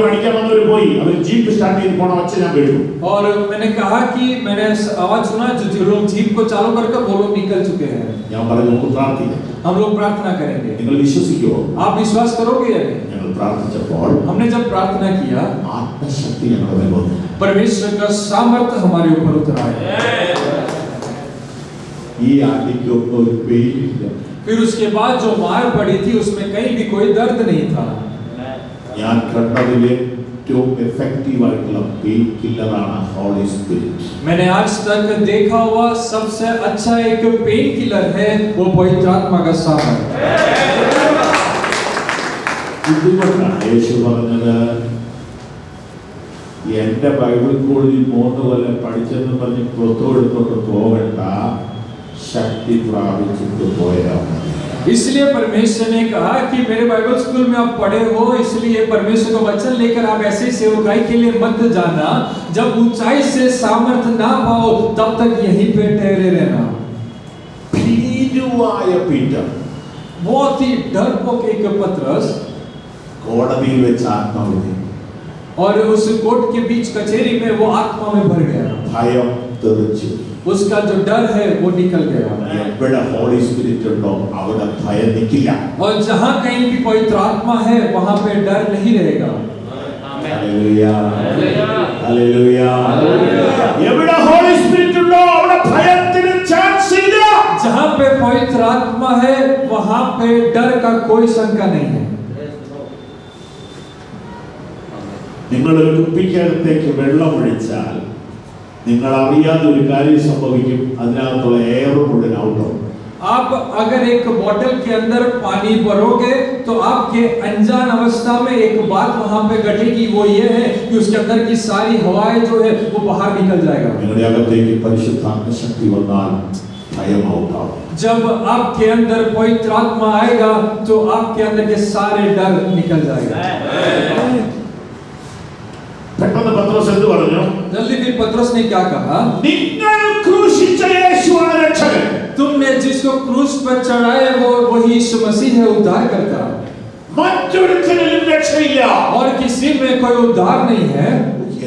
അടിക്കാൻ വന്നവർ പോയി. അവർ ജീപ്പ് സ്റ്റാർട്ട് ചെയ്ത് പോണ വച്ച് ഞാൻ കേട്ടു. और मैंने कहा कि मैंने आवाज सुना जो लोग जीप को चालू करके वो लोग निकल चुके हैं। ഞാൻ പറഞ്ഞു നമുക്ക് പ്രാർത്ഥിക്കാം. हम लोग प्रार्थना करेंगे, നിങ്ങൾ വിശ്വസിക്കുമോ? आप विश्वास करोगे या नहीं? ഞങ്ങൾ പ്രാർത്ഥിച്ചപ്പോൾ हमने जब प्रार्थना किया ആത്മശക്തി ഞങ്ങളുടെ മേൽ വന്നു. परमेश्वर का सामर्थ्य हमारे ऊपर उतरा है। ഈ അടിക്കൊന്നും ഒരു പേരില്ല. फिर उसके बाद जो मार पड़ी थी उसमें कहीं भी कोई दर्द नहीं था। ഞാൻ കണ്ടതിൽ ഏറ്റവും എഫക്റ്റീവ് ആയിട്ടുള്ള പെയിൻ കില്ലറാണ് ഹോളി സ്പിരിറ്റ്. मैंने आज तक देखा हुआ सबसे अच्छा एक पेन किलर है वो पवित्र आत्मा का सामर्थ्य। ഇതുകൊണ്ടാണ് യേശു പറഞ്ഞത് എന്റെ ബൈബിൾ കോളേജിൽ 3 കൊല്ലം പഠിച്ചെന്ന് പറഞ്ഞ് പുറത്തു എടുത്തോണ്ട് പോകണ്ട, ശക്തി പ്രാപിച്ചിട്ട് പോയാൽ മതി. इसलिए परमेश्वर ने कहा कि मेरे बाइबल स्कूल में आप पढ़े हो, इसलिए परमेश्वर का वचन लेकर आप ऐसे सेवकाई के लिए मत जाना। जब ऊंचाई से सामर्थ्य ना पाओ तब तक यहीं पे ठहरे रहना। ഭീരുവായ പീറ്റർ बहुत ही डरपोक एक पतरस കോടതിയിൽ വെച്ച് ആത്മാവിധി और उस कोर्ट के बीच कचहरी में वो आत्मा में भर गया, ഭയം തെറിച്ചു. उसका जो डर है वो निकल गया। എവിടെ ഹോളി സ്പിരിറ്റ് ഉണ്ടോ അവിടെ ഭയം നിൽക്കില്ല. और जहाँ कहीं भी पवित्र आत्मा है वहाँ पे डर नहीं रहेगा। Hallelujah, hallelujah. എവിടെ ഹോളി സ്പിരിറ്റ് ഉണ്ടോ അവിടെ ഭയത്തിന് ചാൻസ് ഇല്ല. जहाँ पे पवित्र आत्मा है वहाँ पे डर का कोई शंका नहीं है। നിങ്ങൾ ഒരു കുപ്പിക്കകത്തേക്ക് വെള്ളം ഒഴിച്ചാൽ നിങ്ങൾ അറിയാതെ ഒരു കാര്യം സംഭവിക്കും, അതിനകത്തുള്ള എയർ മുഴുവൻ ഔട്ടാവും. आप अगर एक बोतल के अंदर पानी भरोगे तो आपके अनजान अवस्था में एक बात वहां पे घटेगी, वो ये है कि उसके अंदर की सारी हवाएं जो है वो बाहर निकल जाएगा। നിങ്ങളുടെ അകത്തേക്ക് പരിശുദ്ധാത്മ ശക്തി വന്നാൽ ഭയം ഔട്ടാവും. जब आपके अंदर पवित्र आत्मा आएगा तो आपके अंदर के सारे डर निकल जाएगा। പെട്ടെന്ന് പത്രോസ് എന്ത് പറഞ്ഞു? जल्दी फिर पतरस ने क्या कहा? നിങ്ങൾ ക്രൂശിച്ച യേശുവാണ് രക്ഷകൻ. तुमने जिसको क्रूस पर चढ़ाया वो वही यीशु मसीह है, उद्धार करता। മറ്റൊരുത്തനിലും രക്ഷയില്ല. और किसी में कोई उद्धार नहीं है।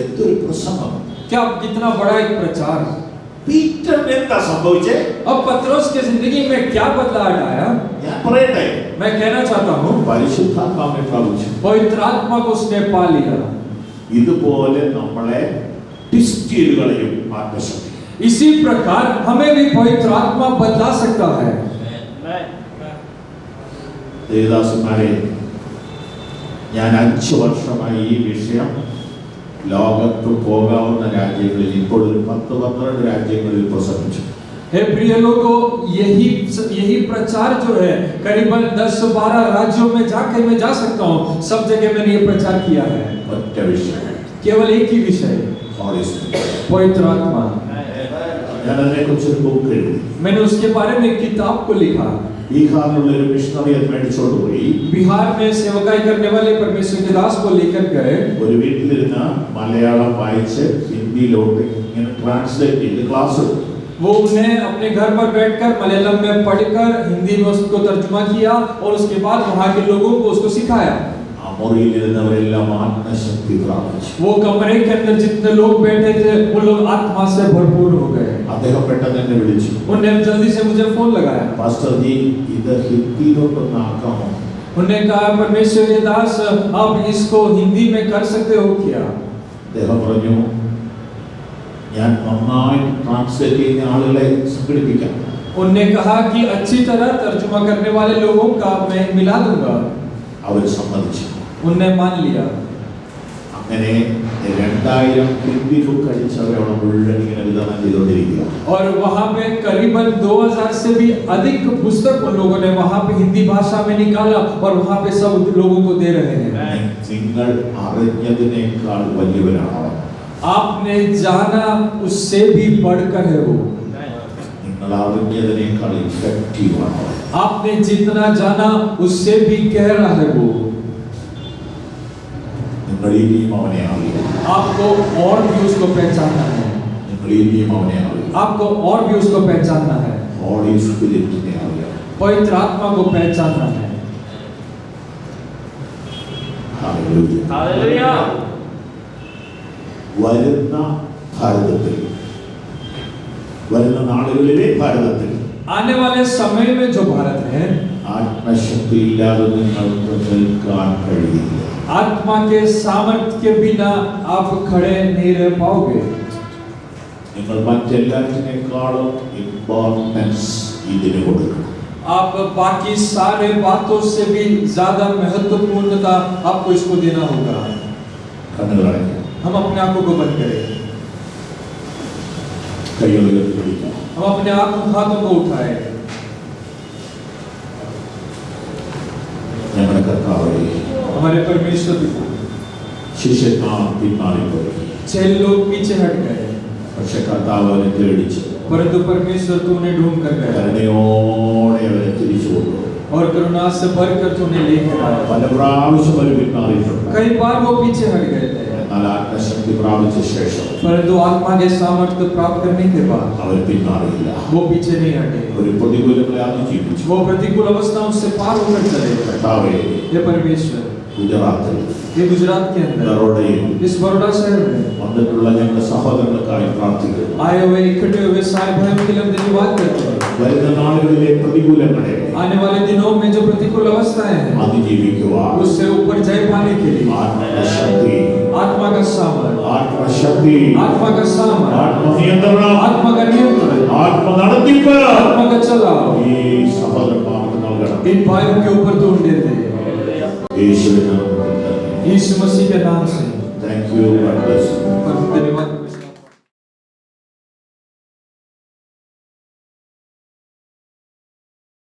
എന്തൊരു പ്രസംഗം! क्या कितना बड़ा एक प्रचार! പീറ്ററിന് എന്താ സംഭവിച്ചേ? अब पतरस की जिंदगी में क्या बदलाव आया? ഞാൻ പറയട്ടെ, मैं कहना चाहता हूँ പരിശുദ്ധാത്മാവിനെ പ്രാപിച്ചു. पवित्र आत्मा को उसने पा लिया। ഇതുപോലെ നമ്മളെ ട്വിസ്റ്റ് ചെയ്ത് കളയും ആത്മശക്തി. इसी प्रकार हमें भी पवित्र आत्मा बदला सकता है। ദേവദാസന്മാരെ, ഞാൻ 5 വർഷമായി ഈ വിഷയം ലോകത്ത് പോകാവുന്ന രാജ്യങ്ങളിൽ ഇപ്പോൾ ഒരു 10-12 രാജ്യങ്ങളിൽ പ്രസംഗിച്ചു. हे प्रिय लोगों, यही प्रचार जो है करीबन 10-12 राज्यों में जाके मैं जा सकता हूँ, सब जगह मैंने ये प्रचार किया है। ഒറ്റ വിഷയം, केवल एक ही विषय, Holy Spirit. पवित्र आत्मा। ഞാൻ അതിനെക്കുറിച്ച് ഒരു ബുക്ക് എഴുതി. मैंने उसके बारे में एक किताब को लिखा। ബീഹാറിലുള്ള ഒരു മിഷണറി അത് മേടിച്ചോണ്ട് പോയി. बिहार में सेवकाई करने वाले परमेश्वर के दास को लेकर गए। ഒരു വീട്ടിലിരുന്ന് മലയാളം വായിച്ച് ഹിന്ദിയിലോട്ട് ഇങ്ങനെ ട്രാൻസ്ലേറ്റ് ചെയ്ത് ക്ലാസ് എടുത്തു. वो उन्हें अपने घर पर बैठकर मलयालम में पढ़कर हिंदी में उसको तर्जुमा किया और उसके बाद वहाँ के लोगों को उसको सिखाया। ആ മുറിയിലിരുന്നവരെല്ലാം ആത്മശക്തി പ്രാപിച്ചു. वो कमरे के अंदर जितने लोग बैठे थे वो लोग आत्मा से भरपूर हो गए। അദ്ദേഹം പെട്ടെന്ന് എന്നെ വിളിച്ചു. उन्होंने जल्दी से मुझे फोन लगाया। പാസ്റ്റർ ജി ഇത് ഹിന്ദിയിലോട്ടൊന്ന് ആക്കാമോ? उन्होंने कहा परमेश्वर के दास आप इसको हिंदी में कर सकते हो क्या? അദ്ദേഹം പറഞ്ഞു ഞാൻ നന്നായി ട്രാൻസ്ലേറ്റ് ചെയ്യുന്ന ആളുകളെ സംഘടിപ്പിക്കാം. उन्होंने कहा कि अच्छी तरह तर्जुमा करने वाले लोगों का मैं मिला दूंगा। അവർ സമ്മതിച്ചു. उन्होंने मान लिया। അങ്ങനെ 2000 ഹിന്ദി ബുക്ക് അടിച്ചവരെ അവിടെ മുഴുവൻ ഇങ്ങനെ വിതരണം ചെയ്തുകൊണ്ടിരിക്കുക. और वहाँ पे करीबन 2000 से भी अधिक पुस्तक उन लोगों ने वहाँ पे हिंदी भाषा में निकाला और वहाँ पे सब लोगों को दे रहे हैं। നിങ്ങൾ അറിഞ്ഞതിനേക്കാൾ വലിയവരാണ്. आपने जाना उससे भी बढ़कर है वो। നിങ്ങൾ അറിഞ്ഞതിനേക്കാൾ ഇഫക്റ്റീവ് ആണ്. आपने जितना जाना उससे भी गहरा है वो। നിങ്ങൾ ഇനിയും അവനെ അറിയണം. आपको और भी उसको पहचानना है। നിങ്ങൾ ഇനിയും അവനെ അറിയണം. आपको और भी उसको पहचानना है। ഹോളി സ്പിരിറ്റിനെ അറിയണം. पवित्र आत्मा को पहचानना है। ഹല്ലേലൂയ. हालेलुया। വരുന്ന ഭാരതത്തിൽ, വരുന്ന നാളുകളിലെ ഭാരതത്തിൽ आने वाले समय में जो भारत है, ആത്മശക്തി ഇല്ലാതെ നിങ്ങൾക്ക് നിൽക്കാൻ കഴിയില്ല. आत्मा के सामर्थ्य के बिना आप खड़े नहीं रह पाओगे। നിങ്ങൾ മറ്റെല്ലാറ്റിനേക്കാളും ഇമ്പോർട്ടൻസ് ഇതിന് കൊടുക്കണം. आप बाकी सारे बातों से भी ज्यादा महत्वपूर्णता आपको इसको देना होगा। കണ്ണുകൾ അടയ്ക്കുക. हम अपने आंखों को बंद करें। കൈകൾ ഉയർത്തിപ്പിടിക്കുക. हम अपने हाथों को उठाएं। ഞങ്ങളുടെ കർത്താവേ, हमारे परमेश्वर ശിഷ്യന്മാർ പിന്മാറിപ്പോയി. 6 लोग पीछे हट गए, പക്ഷെ കർത്താവ് അവരെ തേടിച്ചു. परंतु परमेश्वर तूने ढूंढ कर गया കരുണയോടെ അവരെ തിരിച്ചു കൊണ്ടുപോയി. और करुणा से भरकर तूने लेकर आया। പല പ്രാവശ്യം അവർ പിന്മാറിയിട്ടുണ്ട്. कई बार वो पीछे हट गए थे, എന്നാൽ ആത്മശക്തി പ്രാപിച്ച ശേഷം परंतु आत्मा के सामर्थ्य प्राप्त करने के बाद അവർ പിന്മാറിയില്ല. वो पीछे नहीं हटे। ഒരു പ്രതികൂലങ്ങളെ അതിജീവിച്ചു. वो प्रतिकूल अवस्थाओं से पार होकर चले। കർത്താവേ, ये परमेश्वर ഗുജറാത്തിൽ, ये गुजरात के अंदर ബറോഡയിൽ इस बड़ौदा शहर में വന്നിട്ടുള്ള ഞങ്ങളുടെ സഹോദരങ്ങൾക്കായി പ്രാർത്ഥിക്കുന്നു. आए हुए इकट्ठे हुए सारे भाइयों के लिए हम धन्यवाद करते हैं। വരുന്ന നാളുകളിലെ പ്രതികൂലങ്ങളെ आने वाले दिनों में जो प्रतिकूल अवस्थाएं हैं അതിജീവിക്കുവാൻ उससे ऊपर जय पाने के लिए ആത്മശക്തി, आत्मा का सामर्थ्य, ആത്മശക്തി, आत्मा का सामर्थ्य, ആത്മനിയന്ത്രണം, आत्मा का नियंत्रण, ആത്മനടത്തിപ്പ് आत्मा का चलाव ഈ സഹോദരന്മാർക്ക് നൽകണം. इन भाइयों के ऊपर तू देते हैं। യേശുവിന്റെ നാമത്തിൽ തന്നെ. यीशु मसीह के नाम से Thank you. God bless you.